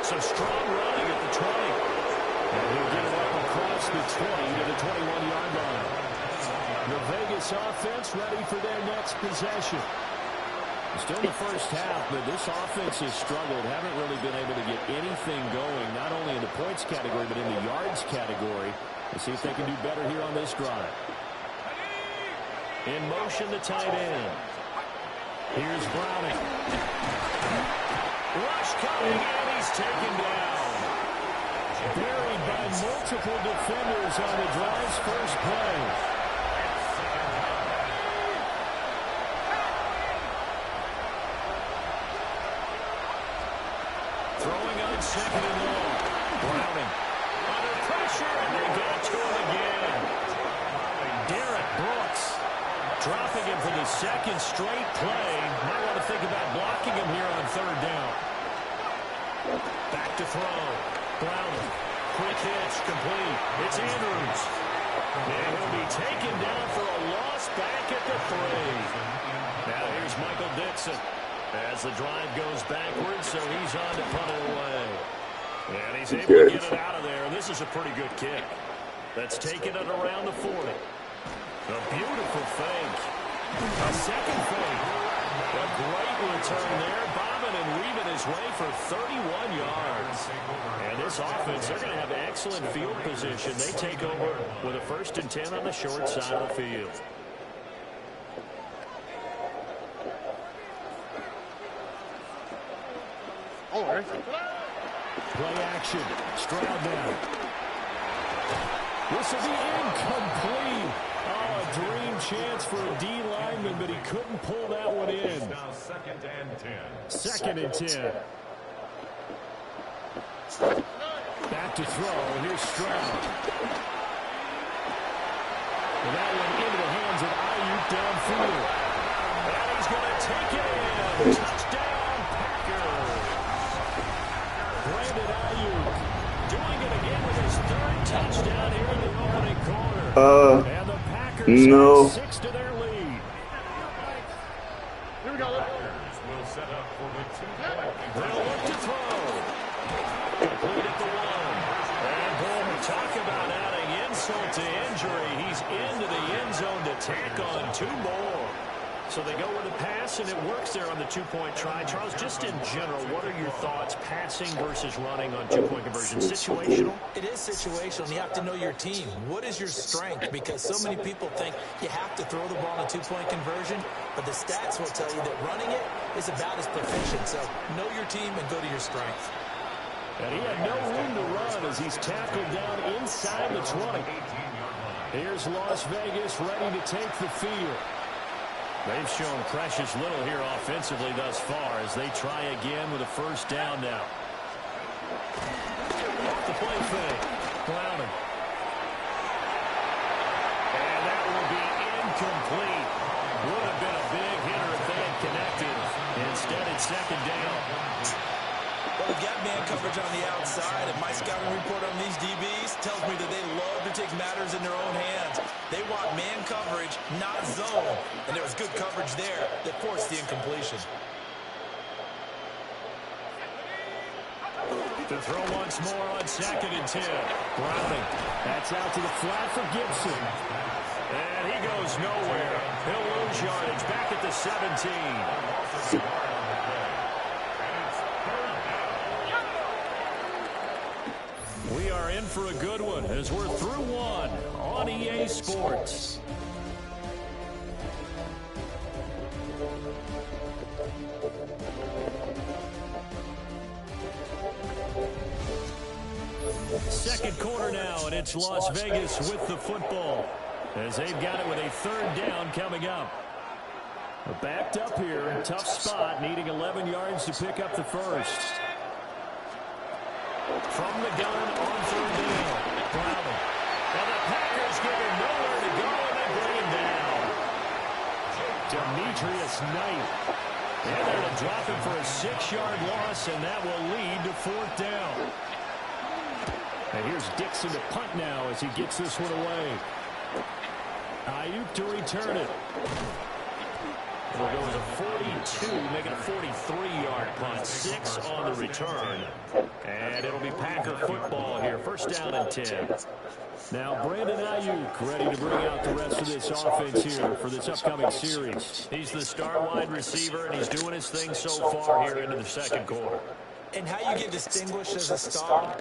So strong running at the 20. And he'll get it up across the 20 to the 21-yard line. The Vegas offense ready for their next possession. Still in the first half, but this offense has struggled. Haven't really been able to get anything going, not only in the points category, but in the yards category. We'll see if they can do better here on this drive. In motion, the tight end. Here's Browning. Rush coming, and he's taken down. Buried by multiple defenders on the drive's first play. Throwing on second and long. Browning under pressure, and they got to him again. Derek Brooks dropping him for the second straight play. Might want to think about blocking him here on third down. Back to throw. Browning. Quick hitch, complete. It's Andrews. And he'll be taken down for a loss back at the 3. Now here's Michael Dixon as the drive goes backwards, so he's on to punt it away. And he's able to get it out of there. This is a pretty good kick. That's taken it around the 40. A beautiful fake. A second fake. A great return there. Bobbing and weaving his way for 31 yards. And this offense, they're going to have excellent field position. They take over with a 1st and 10 on the short side of the field. Play action. Stroud down. This will be incomplete. Oh, a dream chance for a D lineman, but he couldn't pull that one in. Now 2nd and 10. 2nd and 10. Back to throw, and here's Stroud. And that one into the hands of Ayuk downfield. And he's going to take it in. Touchdown, Packers. Brandon Ayuk doing it again with his 3rd touchdown here in the opening quarter. And the Packers no. have 6 to their lead. Here we go. Packers will set up for the 2-point. They'll look to throw. Complete at the 1. And boom, talk about adding insult to injury. He's into the end zone to tack on 2 more. So they go with a pass, and it works there on the 2-point try. Charles, just in general, what are your thoughts passing versus running on 2-point conversion? Situational? It is situational. You have to know your team. What is your strength? Because so many people think you have to throw the ball in a 2-point conversion, but the stats will tell you that running it is about as proficient. So know your team and go to your strength. And he had no room to run as he's tackled down inside the 20. Here's Las Vegas ready to take the field. They've shown precious little here offensively thus far as they try again with a 1st down now. Off the play fake. Browning. And that will be incomplete. Would have been a big hitter if they had connected. Instead, it's 2nd down. Well, we've got man coverage on the outside, and my scouting report on these DBs tells me that they love to take matters in their own hands. They want man coverage, not zone. And there was good coverage there that forced the incompletion. To throw once more on 2nd and 10. Browning. That's out to the flat for Gibson. And he goes nowhere. He'll lose yardage back at the 17. We are in for a good one as we're through 1 on EA Sports. Second quarter now, and it's Las Vegas with the football as they've got it with a third down coming up. Backed up here, tough spot, needing 11 yards to pick up the first. From the gun on third down, Browning. And the Packers give him nowhere to go, and they bring him down. Demetrius Knight. And they're going to drop him for a 6-yard loss, and that will lead to fourth down. And here's Dixon to punt now as he gets this one away. Ayuk to return it. It'll go as a 42, make it a 43-yard punt. 6 on the return. And it'll be Packer football here. First down and 10. Now Brandon Ayuk ready to bring out the rest of this offense here for this upcoming series. He's the star wide receiver, and he's doing his thing so far here into the second quarter. And how you get distinguished as a star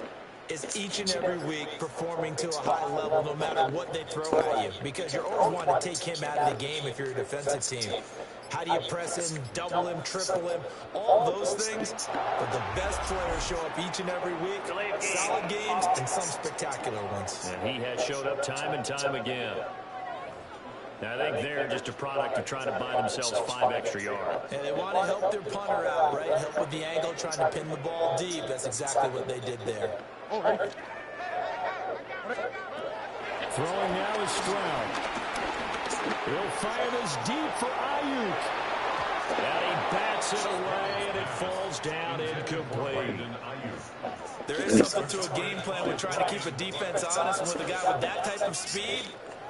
is each and every week performing to a high level no matter what they throw at you, because you're always wanting to take him out of the game if you're a defensive team. How do you press him, double him, triple him, all those things? But the best players show up each and every week, solid games and some spectacular ones. And he has showed up time and time again. Now, I think they're just a product of trying to buy themselves 5 extra yards. And they want to help their punter out, right? Help with the angle, trying to pin the ball deep. That's exactly what they did there. Throwing now is Stroud. He'll fire this deep for Ayuk. And he bats it away, and it falls down incomplete. There is something to a game plan with trying to keep a defense honest. With a guy with that type of speed,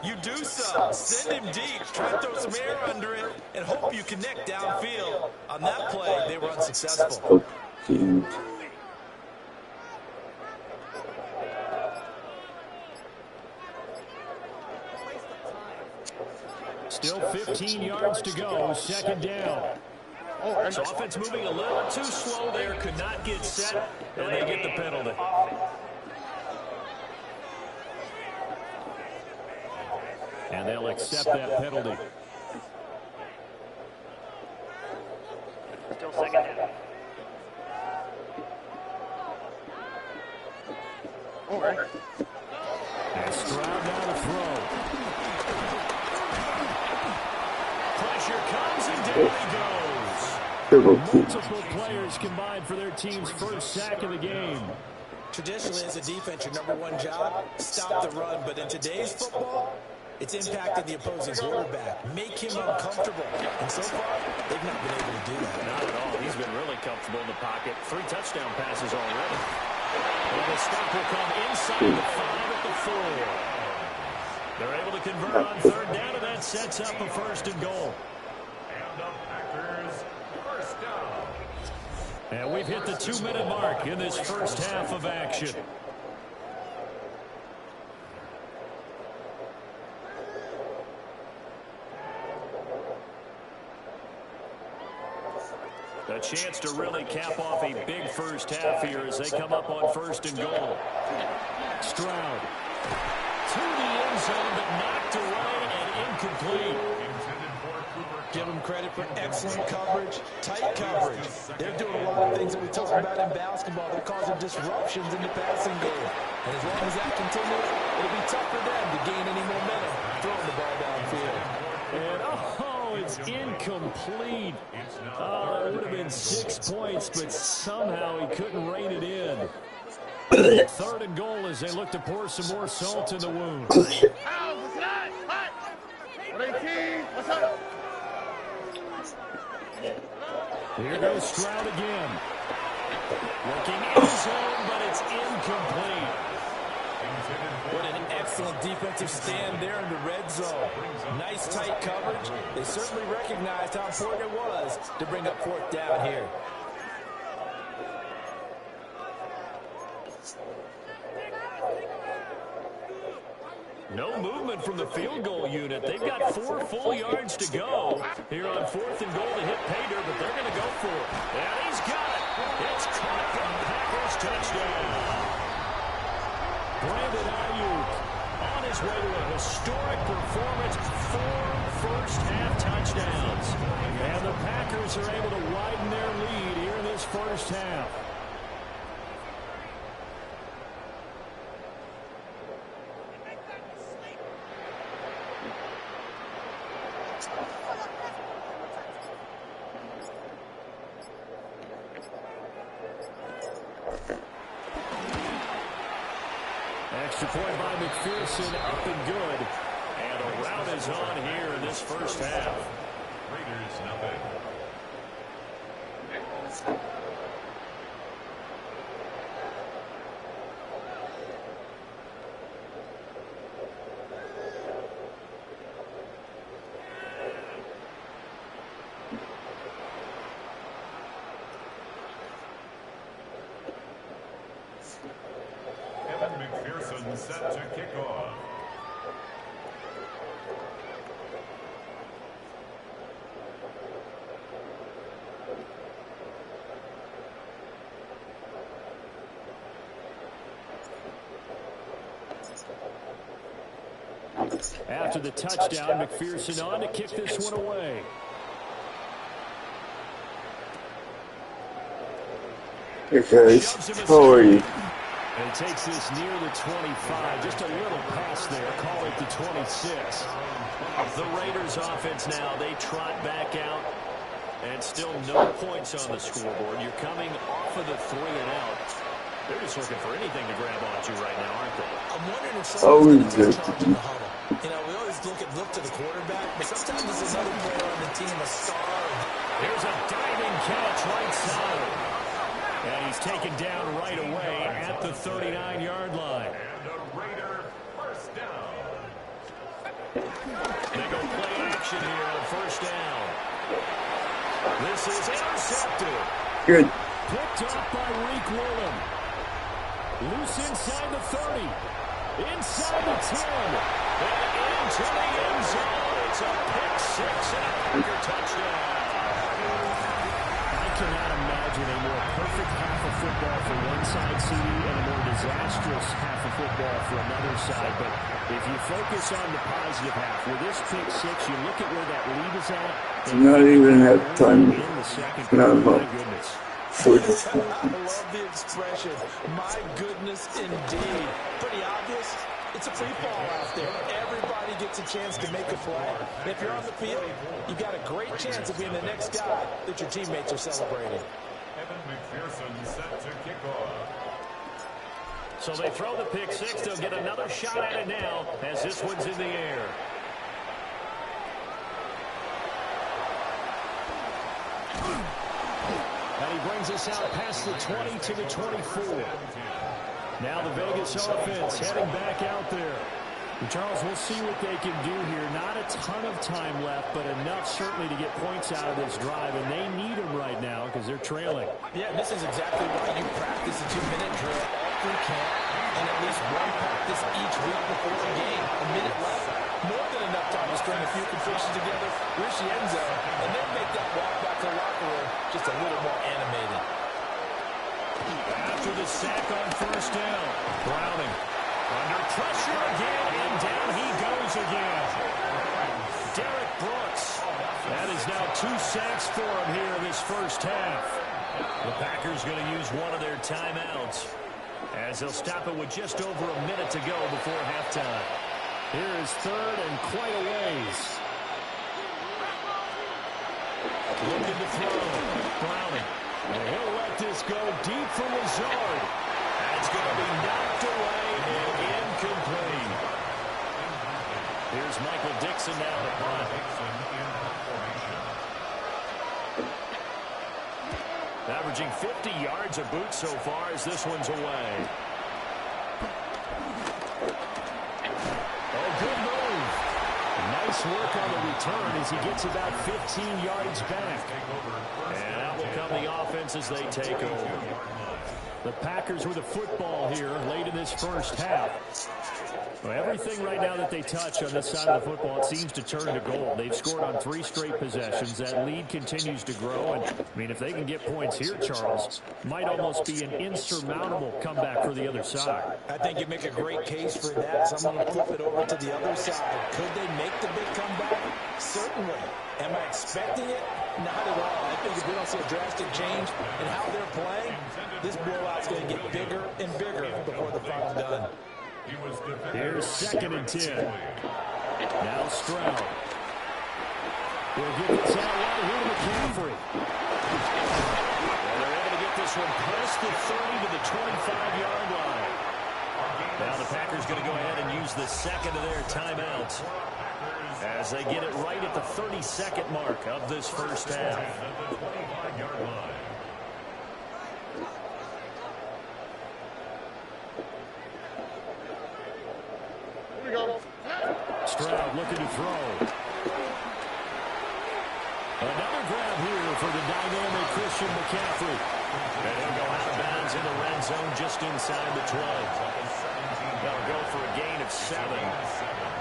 you do so. Send him deep, try to throw some air under it, and hope you connect downfield. On that play, they were unsuccessful. Still 15 yards to go, second down. So offense moving a little too slow there, could not get set, and they get the penalty. And they'll accept that penalty. Still second down. And Stroud now to throw. Pressure comes, and down he goes. Multiple players combined for their team's first sack of the game. Traditionally, as a defense, your number one job, stop the run. But in today's football, it's impacted the opposing quarterback. Make him uncomfortable. And so far, they've not been able to do that. Not at all. He's been really comfortable in the pocket. 3 touchdown passes already. And the stop will come inside the 5 at the 4. They're able to convert on third down, and that sets up a first and goal. And the Packers first down. And we've hit the 2-minute mark in this first half of action. A chance to really cap off a big first half here as they come up on first and goal. Stroud to the end zone, but knocked away and incomplete. Give them credit for excellent coverage, tight coverage. They're doing a lot of things that we talk about in basketball. They're causing disruptions in the passing game. And as long as that continues, it'll be tough for them to gain any momentum throwing the ball downfield. And it's incomplete. Oh, it would have been 6 points, but somehow he couldn't rein it in. Third and goal as they look to pour some more salt in the wound. Here goes Stroud again. Looking in zone, but it's incomplete. What an excellent defensive stand there in the red zone. Nice tight coverage. They certainly recognized how important it was to bring up fourth down here. No movement from the field goal unit. They've got 4 full yards to go here on fourth and goal to hit pay dirt, but they're going to go for it. And he's got it. It's caught for a Packers touchdown. Brandon Ayuk on his way to a historic performance, 4 first-half touchdowns. And the Packers are able to widen their lead here in this first half. Extra point by McPherson, up and good. And a rout is on here in this first half. Raiders nothing. McPherson set to kick off. After the touchdown, McPherson on to kick this one away. Hey guys, how are you? And takes this near the 25. Just a little pass there. Call it the 26. The Raiders offense now, they trot back out. And still no points on the scoreboard. You're coming off of the 3 and out. They're just looking for anything to grab onto right now, aren't they? I'm wondering if someone's going to take charge in the huddle. You know, we always look to the quarterback, but sometimes there's another player on the team, a star. There's a diving catch right side. And he's taken down right away at the 39-yard line. And a Raider first down. They go play action here on first down. This is intercepted. Good. Picked up by Reek Willem. Loose inside the 30. Inside the 10. And into the end zone. It's a pick 6 and a Packer touchdown. I cannot imagine a more perfect half of football for one side, CD, and a more disastrous half of football for another side. But if you focus on the positive half, with this pick 6, you look at where that lead is at. Not even have time. In the second No, quarter, no. my goodness. I love the expression. My goodness, indeed. Pretty obvious. It's a free fall out there. Everybody gets a chance to make a play. And if you're on the field, you've got a great chance of being the next guy that your teammates are celebrating. Evan McPherson set to kick off. So they throw the pick 6. They'll get another shot at it now as this one's in the air. And he brings us out past the 20 to the 24. Now the Vegas offense heading back out there. And Charles, we'll see what they can do here. Not a ton of time left, but enough certainly to get points out of this drive. And they need them right now because they're trailing. Yeah, this is exactly why you practice a 2-minute drill all through camp and at least one practice each week before the game. A minute left. More than enough time to string a few completions together, reach the end zone, and then make that walk back to the locker room just a little more animated. After the sack on first down, Browning under pressure again, and down he goes again. Derek Brooks. That is now 2 sacks for him here in this first half. The Packers going to use one of their timeouts as they'll stop it with just over a minute to go before halftime. Here is third and quite a ways. Looking to throw. Browning. And he'll let this go deep for Lazard. That's going to be knocked away and incomplete. Here's Michael Dixon now to punt. Averaging 50 yards a boot so far as this one's away. Oh, good move. Nice work on the return as he gets about 15 yards back. And out will come the offense as they take over. The Packers with a football here late in this first half. Well, everything right now that they touch on this side of the football, it seems to turn to gold. They've scored on 3 straight possessions. That lead continues to grow. And, I mean, if they can get points here, Charles, might almost be an insurmountable comeback for the other side. I think you make a great case for that. So I'm going to flip it over to the other side. Could they make the big comeback? Certainly. Am I expecting it? Not at all. I think if we don't see a drastic change in how they're playing, this blowout's going to get bigger and bigger before the final's done. Here's 2nd and 10. Now Stroud. He'll give this out right here to McCaffrey. And they're able to get this one past the 30 to the 25-yard line. Now the Packers going to go ahead and use the second of their timeouts as they get it right at the 32nd mark of this first half. At the 25-yard line. Stroud looking to throw. Another grab here for the dynamic Christian McCaffrey. And he'll go out of bounds in the red zone just inside the 12. They'll go for a gain of 7.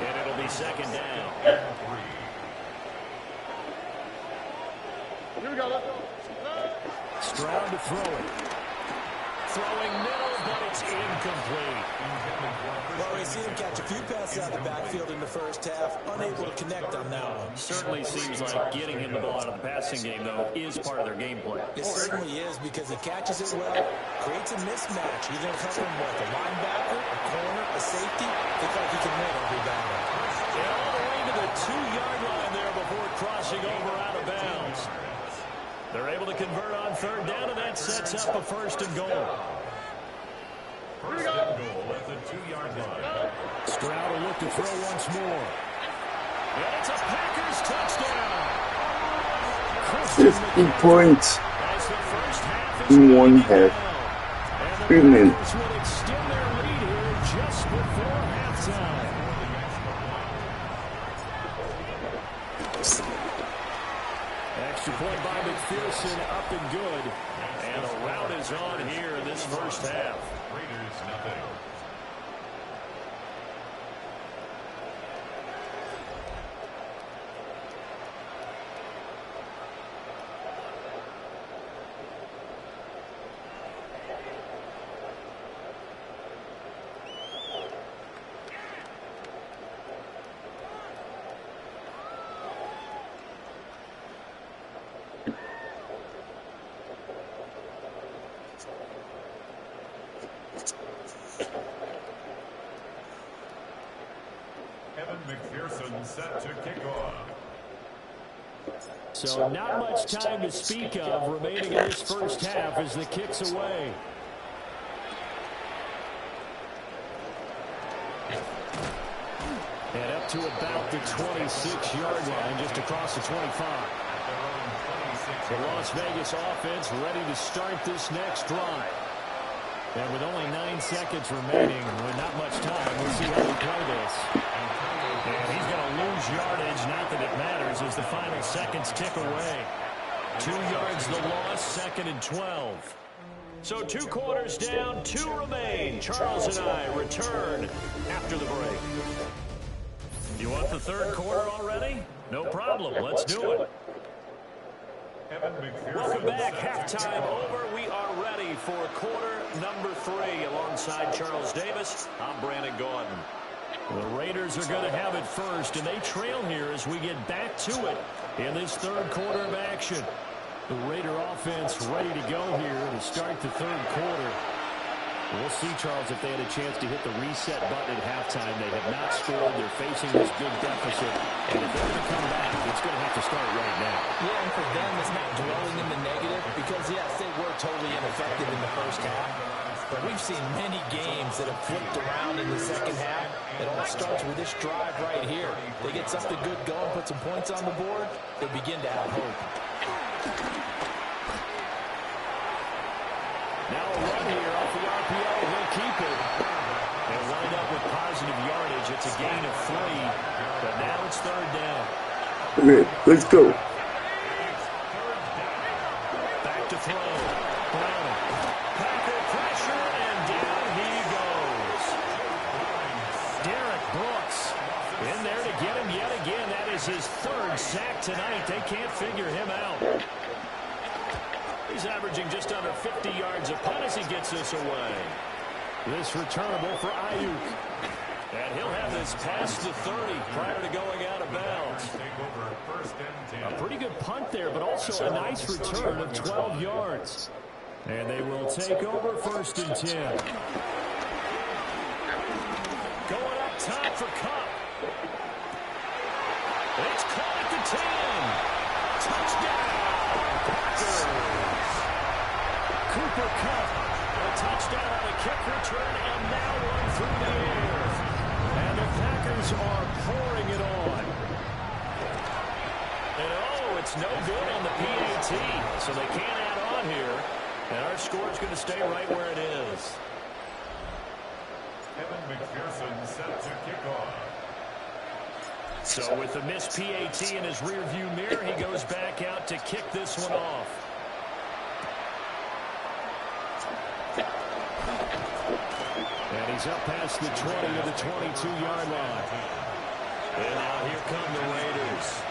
And it'll be second down. Stroud to throw it. Throwing middle, but it's incomplete. Well, we see him catch a few passes out of the backfield in the first half, unable to connect on that one. Certainly seems like getting him the ball out of the passing game, though, is part of their game plan. It certainly is because he catches it well, creates a mismatch, either covering with a linebacker, a corner, a safety. Looks like he can win every battle. And all the way to the 2-yard line there before crossing over out of bounds. They're able to convert on third down, and that sets up a first and goal. First and goal at the 2-yard line. Stroud will look to throw once more. And it's a Packers touchdown. 50 points in one half. 3 minutes. Will extend their lead here just before halftime. Extra point by McPherson, up and good. And a rout is on here in this first half. Raiders nothing. McPherson set to kick off. So not much time to speak of remaining in this first half as the kick's away. And up to about the 26-yard line, just across the 25. The Las Vegas offense ready to start this next drive. And with only 9 seconds remaining, with not much time, we'll see how they play this. And he's going to lose yardage, not that it matters, as the final seconds tick away. 2 yards the loss, second and 12. So 2 quarters down, 2 remain. Charles and I return after the break. You want the third quarter already? No problem. Let's do it. Welcome back. Halftime over. We are ready for quarter number 3. Alongside Charles Davis, I'm Brandon Gordon. The Raiders are going to have it first, and they trail here as we get back to it in this third quarter of action. The Raider offense ready to go here to start the third quarter. We'll see, Charles, if they had a chance to hit the reset button at halftime. They have not scored. They're facing this big deficit. And if they're going to come back, it's going to have to start right now. Yeah, and for them, it's not dwelling in the negative because, yes, they were totally ineffective in the first half. But we've seen many games that have flipped around in the second half. It all starts with this drive right here. They get something good going, put some points on the board, they begin to have hope. Now a run here off the RPO. He'll keep it. They wind up with positive yardage. It's a gain of 3. But now it's third down. Okay, let's go. Back to throw. Brown. Packer pressure, and down he goes. Derek Brooks in there to get him yet again. That is his 3rd sack tonight. They can't figure him out. He's averaging just under 50 yards a punt as he gets this away. This returnable for Ayuk. And he'll have this past the 30 prior to going out of bounds. A pretty good punt there, but also a nice return of 12 yards. And they will take over first and 10. Going up top for Cup. It's caught at the 10. Touchdown. Cooper Kupp, a touchdown on a kick return, and now one through the It's no good on the PAT, so they can't add on here. And our score is going to stay right where it is. Kevin McPherson set to kick off. So with the missed PAT in his rearview mirror, he goes back out to kick this one off. And he's up past the 20 to the 22-yard line. And now here come the Raiders.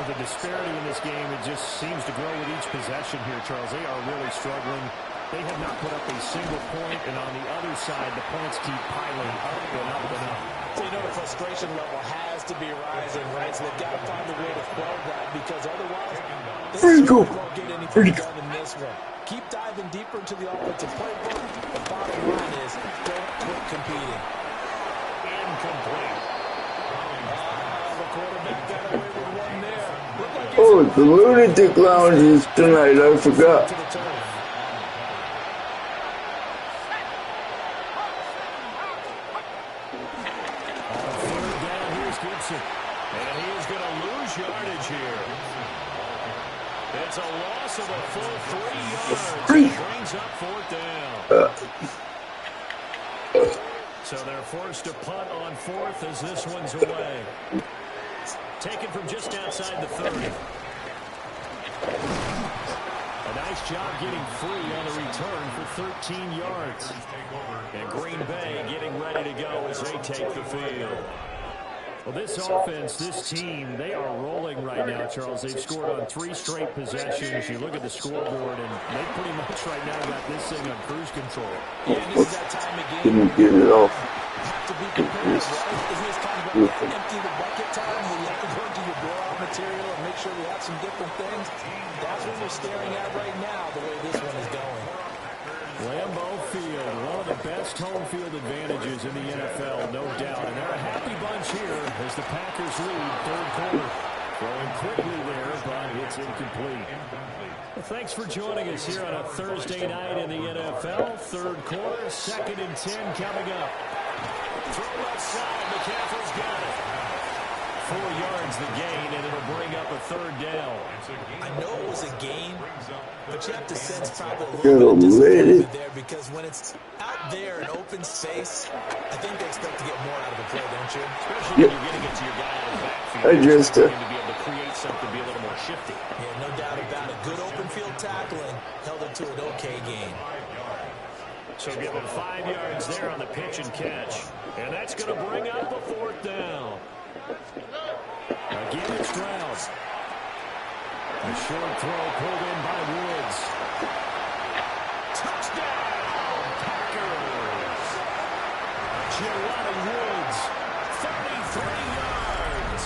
The disparity in this game, it just seems to grow with each possession here, Charles. They are really struggling. They have not put up a single point, and on the other side, the points keep piling up and up and up. So you know the frustration level has to be rising, right? So they've got to find a way to quell that, because otherwise they won't get anything done in this one. Keep diving deeper into the offensive playbook. The bottom line is don't quit competing. Incomplete. The quarterback got away with one there. Oh, the lunatic lounge is tonight. I forgot. And he is going to lose yardage here. It's a loss of a full 3 yards. Brings up 4th down. So they're forced to punt on 4th as this one's away. Taken from just outside the 30. A nice job getting free on the return for 13 yards. And Green Bay getting ready to go as they take the field. Well, this offense, this team, they are rolling right now, Charles. They've scored on 3 straight possessions. You look at the scoreboard, and they pretty much right now got this thing on cruise control. Yeah, this is that time of game. Didn't get it off. To be competitive, right? Isn't this kind of like empty the bucket time where you have to go into your blowout material and make sure we have some different things? That's what we're staring at right now, the way this one is going. Lambeau Field, one of the best home field advantages in the NFL, no doubt. And they're a happy bunch here as the Packers lead 3rd quarter. Throwing quickly there, but it's incomplete. Well, thanks for joining us here on a Thursday night in the NFL. 3rd quarter, 2nd and 10 coming up. Throw left side, McCaffrey's got it. 4 yards the gain, and it'll bring up a 3rd down. I know it was a gain, but you have to sense probably a little bit of disappointment there, because when it's out there in open space, I think they expect to get more out of the play, don't you? Especially when you're getting it to your guy out of the backfield. I just to be able to create something, be a little more shifty. Yeah, no doubt about it. Good open field tackling held it to an okay gain. So give him 5 yards there on the pitch and catch. And that's going to bring up a 4th down. Again, it's Stroud. A short throw pulled in by Woods. Touchdown, Packers. Jelani Woods, 33 yards.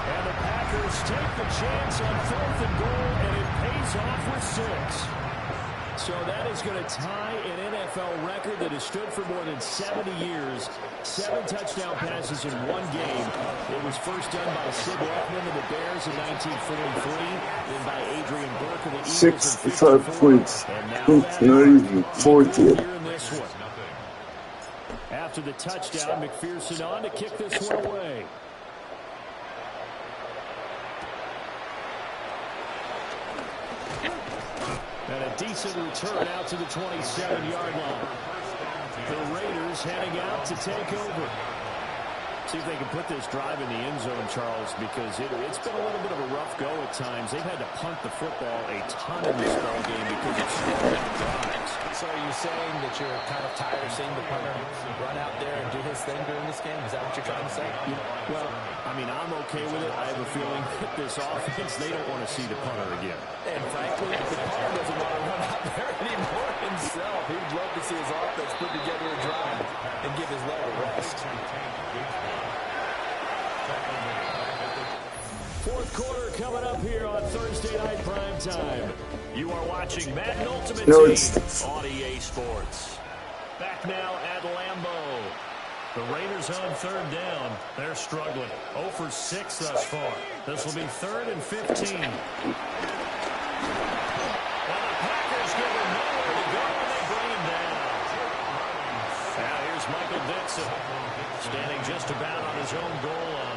And the Packers take the chance on 4th and goal, and it pays off with 6. So that is going to tie an NFL record that has stood for more than 70 years. 7 touchdown passes in one game. It was first done by Sid Luckman of the Bears in 1943, then by Adrian Burke of the Eagles 65 points. It's not even 40th. After the touchdown, McPherson on to kick this one away. And a decent return out to the 27-yard line. The Raiders heading out to take over. See if they can put this drive in the end zone, Charles, because it's been a little bit of a rough go at times. They've had to punt the football a ton in this ball game because of slow drives. So are you saying that you're kind of tired of seeing the punter run out there and do his thing during this game? Is that what you're trying to say? Well, I mean, I'm okay with it. I have a feeling that this offense, they don't want to see the punter again. And frankly, the punter doesn't want to run out there anymore himself. He'd love to see his offense put together a drive and give his leg a rest. 4th quarter coming up here on Thursday Night Primetime. You are watching Madden Ultimate Team on EA Sports. Back now at Lambeau. The Raiders on 3rd down. They're struggling. 0 for 6 thus far. This will be 3rd and 15. And the Packers give him nowhere to go, and they bring him down. Now here's Michael Dixon, standing just about on his own goal line.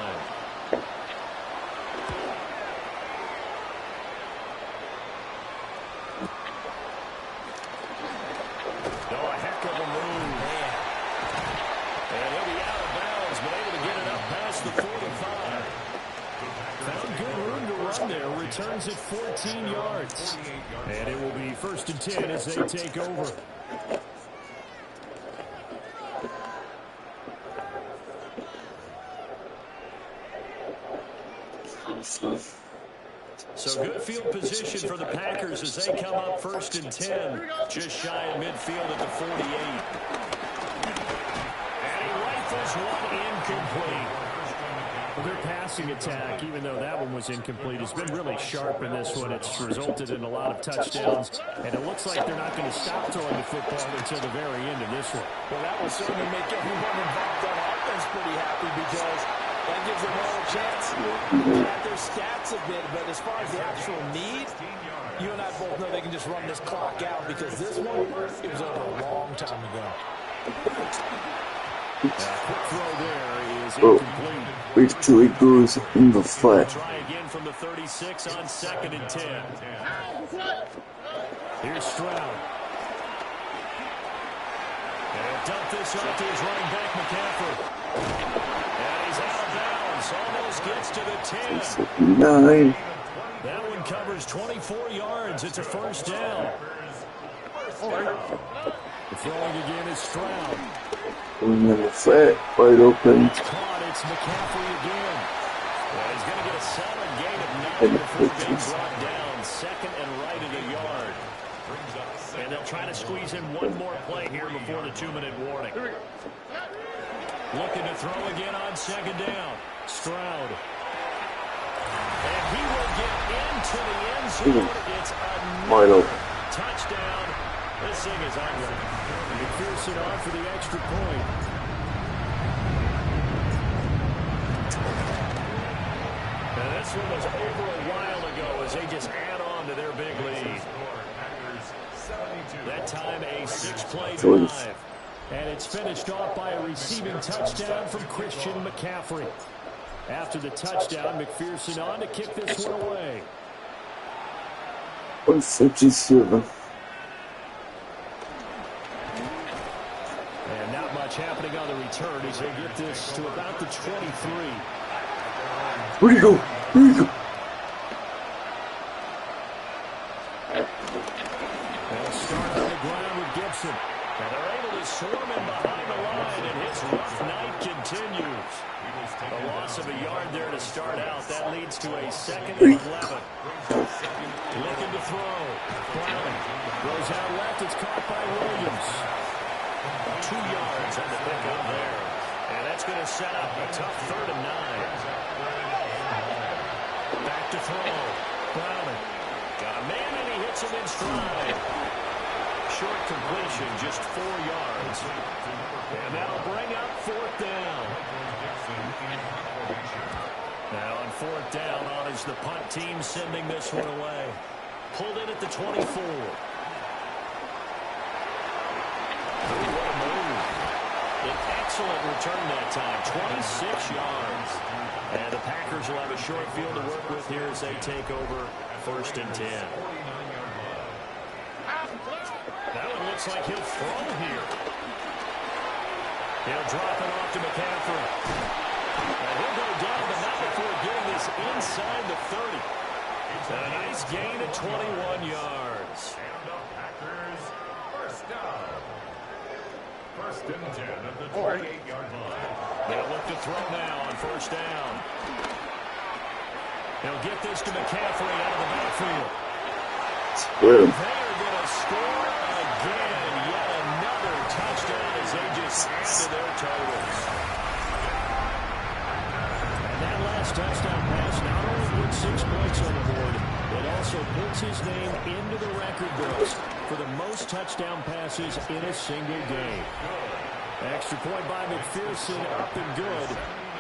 across the 45. Found good room to run there. Returns at 14 yards. And it will be 1st and 10 as they take over. So good field position for the Packers as they come up 1st and 10. Just shy of midfield at the 48. And he rifles one incomplete. Well, their passing attack, even though that one was incomplete, has been really sharp in this one. It's resulted in a lot of touchdowns, and it looks like they're not going to stop throwing the football until the very end of this one. Well, that will certainly make everyone involved on offense pretty happy because that gives them all a chance to add their stats a bit. But as far as the actual need, you and I both know they can just run this clock out because this one, it was over a long time ago. Quick throw there is incomplete. Victory goes in the flat. Try again from the 36 on 2nd and 10. Here's Stroud. And dump this off to his running back, McCaffrey. And he's out of bounds. Almost gets to the 10. 9. That one covers 24 yards. It's a 1st down. The throwing again is Stroud. In the flat, wide open. Caught, it's McCaffrey again. Well, he's going to get a solid gain of 9 before being brought down. 2nd and right of the yard. And they'll try to squeeze in one more play here before the 2-minute warning. Looking to throw again on 2nd down. Stroud. And he will get into the end zone. It's another touchdown. This thing is ugly. McPherson on for the extra point. Now this one was over a while ago as they just add on to their big lead. That time a 6-play drive. And it's finished off by a receiving touchdown from Christian McCaffrey. After the touchdown, McPherson on to kick this one away. 157. And not much happening on the return as they get this to about the 23. Where'd he go? Where'd he go? They'll start on the ground with Gibson. And they're able to swarm him behind the line, and his rough night continues. A loss of a yard there to start out. That leads to a 2nd and 11. Looking to throw. Brown goes out left. It's caught by Williams. 2 yards on the pickup there. And that's going to set up a tough 3rd and 9. Back to throw. Browning. Got a man, and he hits him in stride. Short completion, just 4 yards. And that'll bring up 4th down. Now on 4th down, on is the punt team sending this one away. Pulled in at the 24. What a move. An excellent return that time, 26 yards. And the Packers will have a short field to work with here as they take over 1st and 10. That one looks like he'll throw here. He'll drop it off to McCaffrey. And he'll go down, but not before getting this inside the 30. A nice gain of 21 yards. And the Packers, 1st down. 1st and 10 at the 28-yard line. They'll look to throw now on 1st down. He'll get this to McCaffrey out of the backfield. They're going to score again. Yet another touchdown as they just add to their totals. And that last touchdown pass not only puts 6 points on the board, it also puts his name into the record books for the most touchdown passes in a single game. Extra point by McPherson, up and good.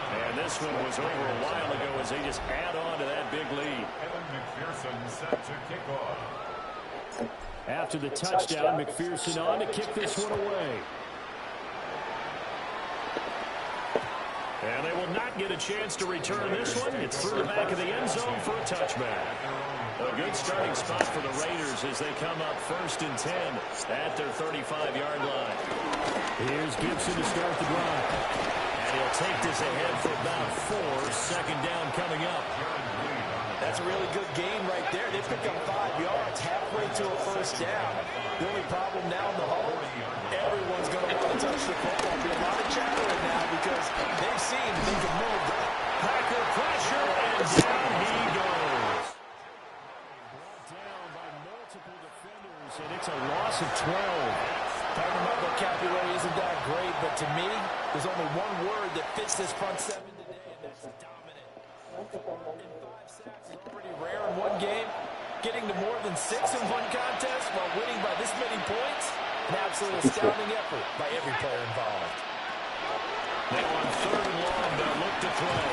And this one was over a while ago as they just add on to that big lead. Evan McPherson set to kick off. After the touchdown, McPherson on to kick this one away. And they will not get a chance to return this one. It's through the back of the end zone for a touchback. A good starting spot for the Raiders as they come up 1st and 10 at their 35-yard line. Here's Gibson to start the drive. And he'll take us ahead for about 4. Second down coming up. That's a really good gain right there. They pick up 5 yards halfway to a first down. The only problem now in the huddle, everyone's going to want to touch the football. There'll be a lot of chattering now because they've seen they can move. Packer pressure, and down he goes. Brought down by multiple defenders, and it's a loss of 12. Talking about vocabulary isn't that great, but to me, there's only one word that fits this front seven today, and that's dominant. And 5 sacks is already rare in one game. Getting to more than 6 in one contest while winning by this many points, an absolute astounding effort by every player involved. Now on 3rd and long, they'll look to throw.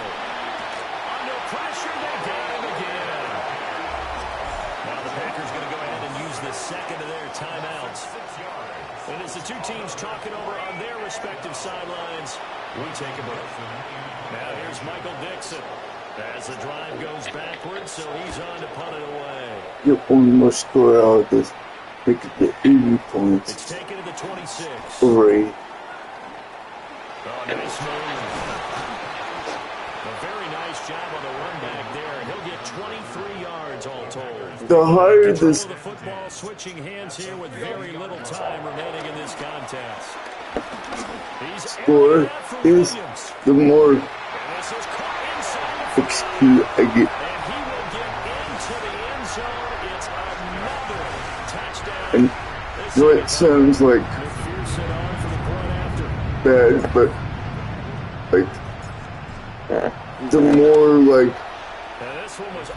Under pressure, they got him again. Now the Packers going to go ahead and use the second of their timeouts. And as the two teams talking over on their respective sidelines, we take a break. Now here's Michael Dixon. As the drive goes backwards, so he's on to punt it away. Your only must score out of this. Make it to 80 points. It's taken to the 26. Great. Oh, nice move. A very nice job on the run back there. He'll get 23 yards all told. The higher this the football switching hands here with very little time remaining in this contest. score is, the more XP I get. And I know it sounds like bad, but like the more like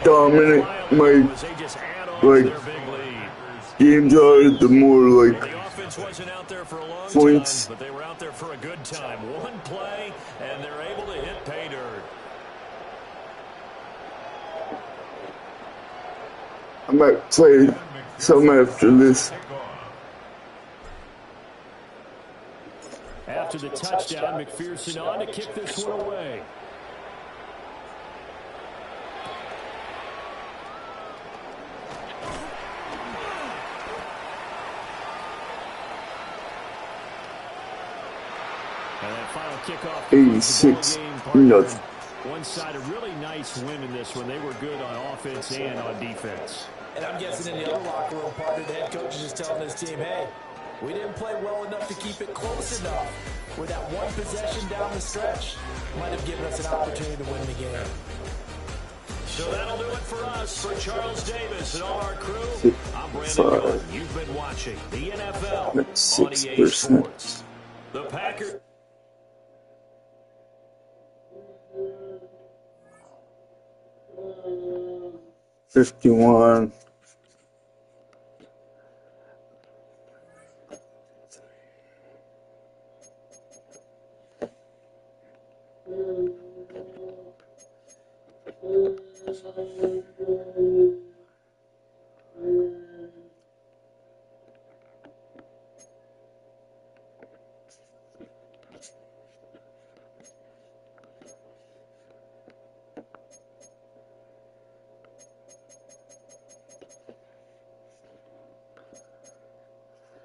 dominant my games are, the more like points. But they were out there for a good time. One play, and they're able to hit pay dirt. I might play some after this. After the touchdown, McPherson on to kick this one away. And that final kickoff, 86-0. One side, a really nice win in this one. They were good on offense and on defense. And I'm guessing in the other locker room part of the head coach is just telling his team, hey, we didn't play well enough to keep it close enough. Where that one possession down the stretch might have given us an opportunity to win the game. So that'll do it for us. For Charles Davis and all our crew, I'm Brandon Young. You've been watching the NFL on EA Sports. The Packers. 51.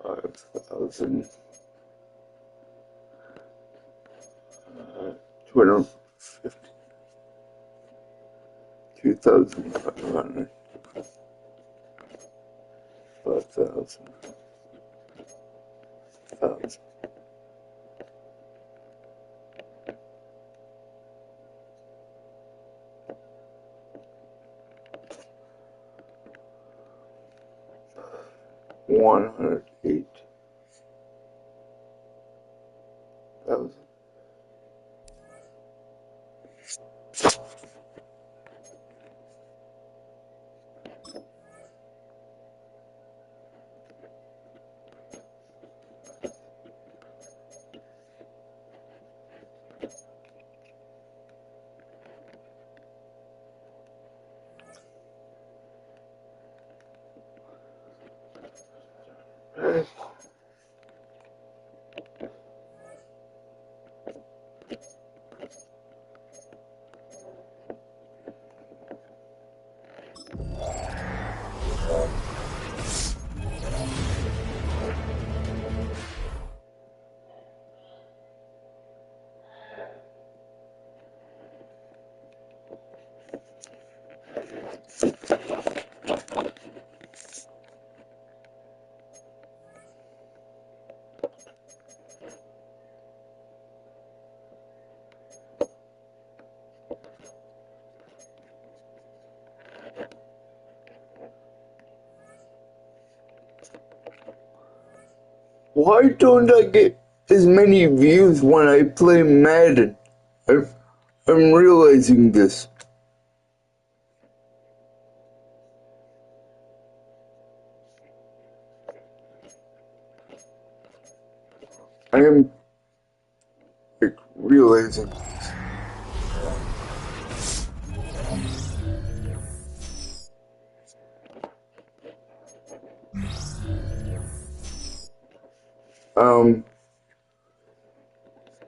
$5,000. 250. 2,500. 5,000. 1,000. $108,000. Why don't I get as many views when I play Madden? I'm realizing this. I am realizing this.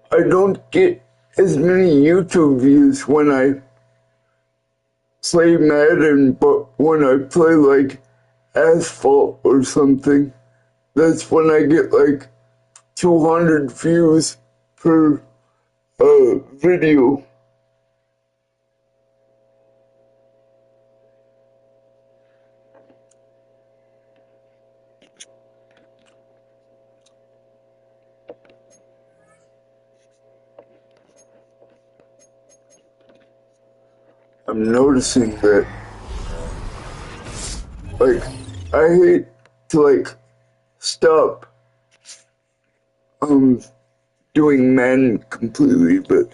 I don't get as many YouTube views when I play Madden, but when I play like Asphalt or something, that's when I get like 200 views per video. I'm noticing that, like, I hate to like stop doing Madden completely, but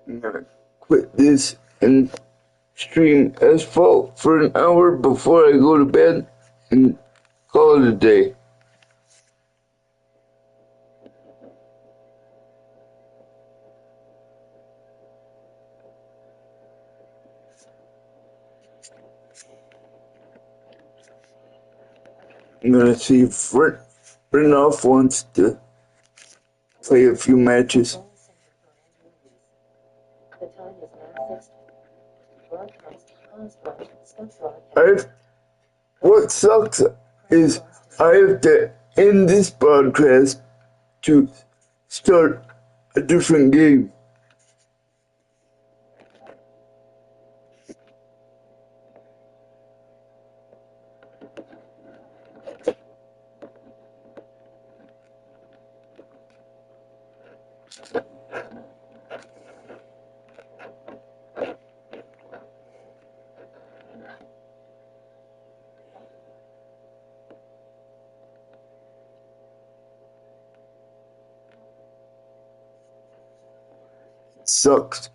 I'm gonna quit this and stream Asphalt for an hour before I go to bed and call it a day. I'm gonna see if Renoff wants to play a few matches. The time is now 6. Broadcast paused. Stop broadcast. What sucks is I have to end this broadcast to start a different game. Sucks.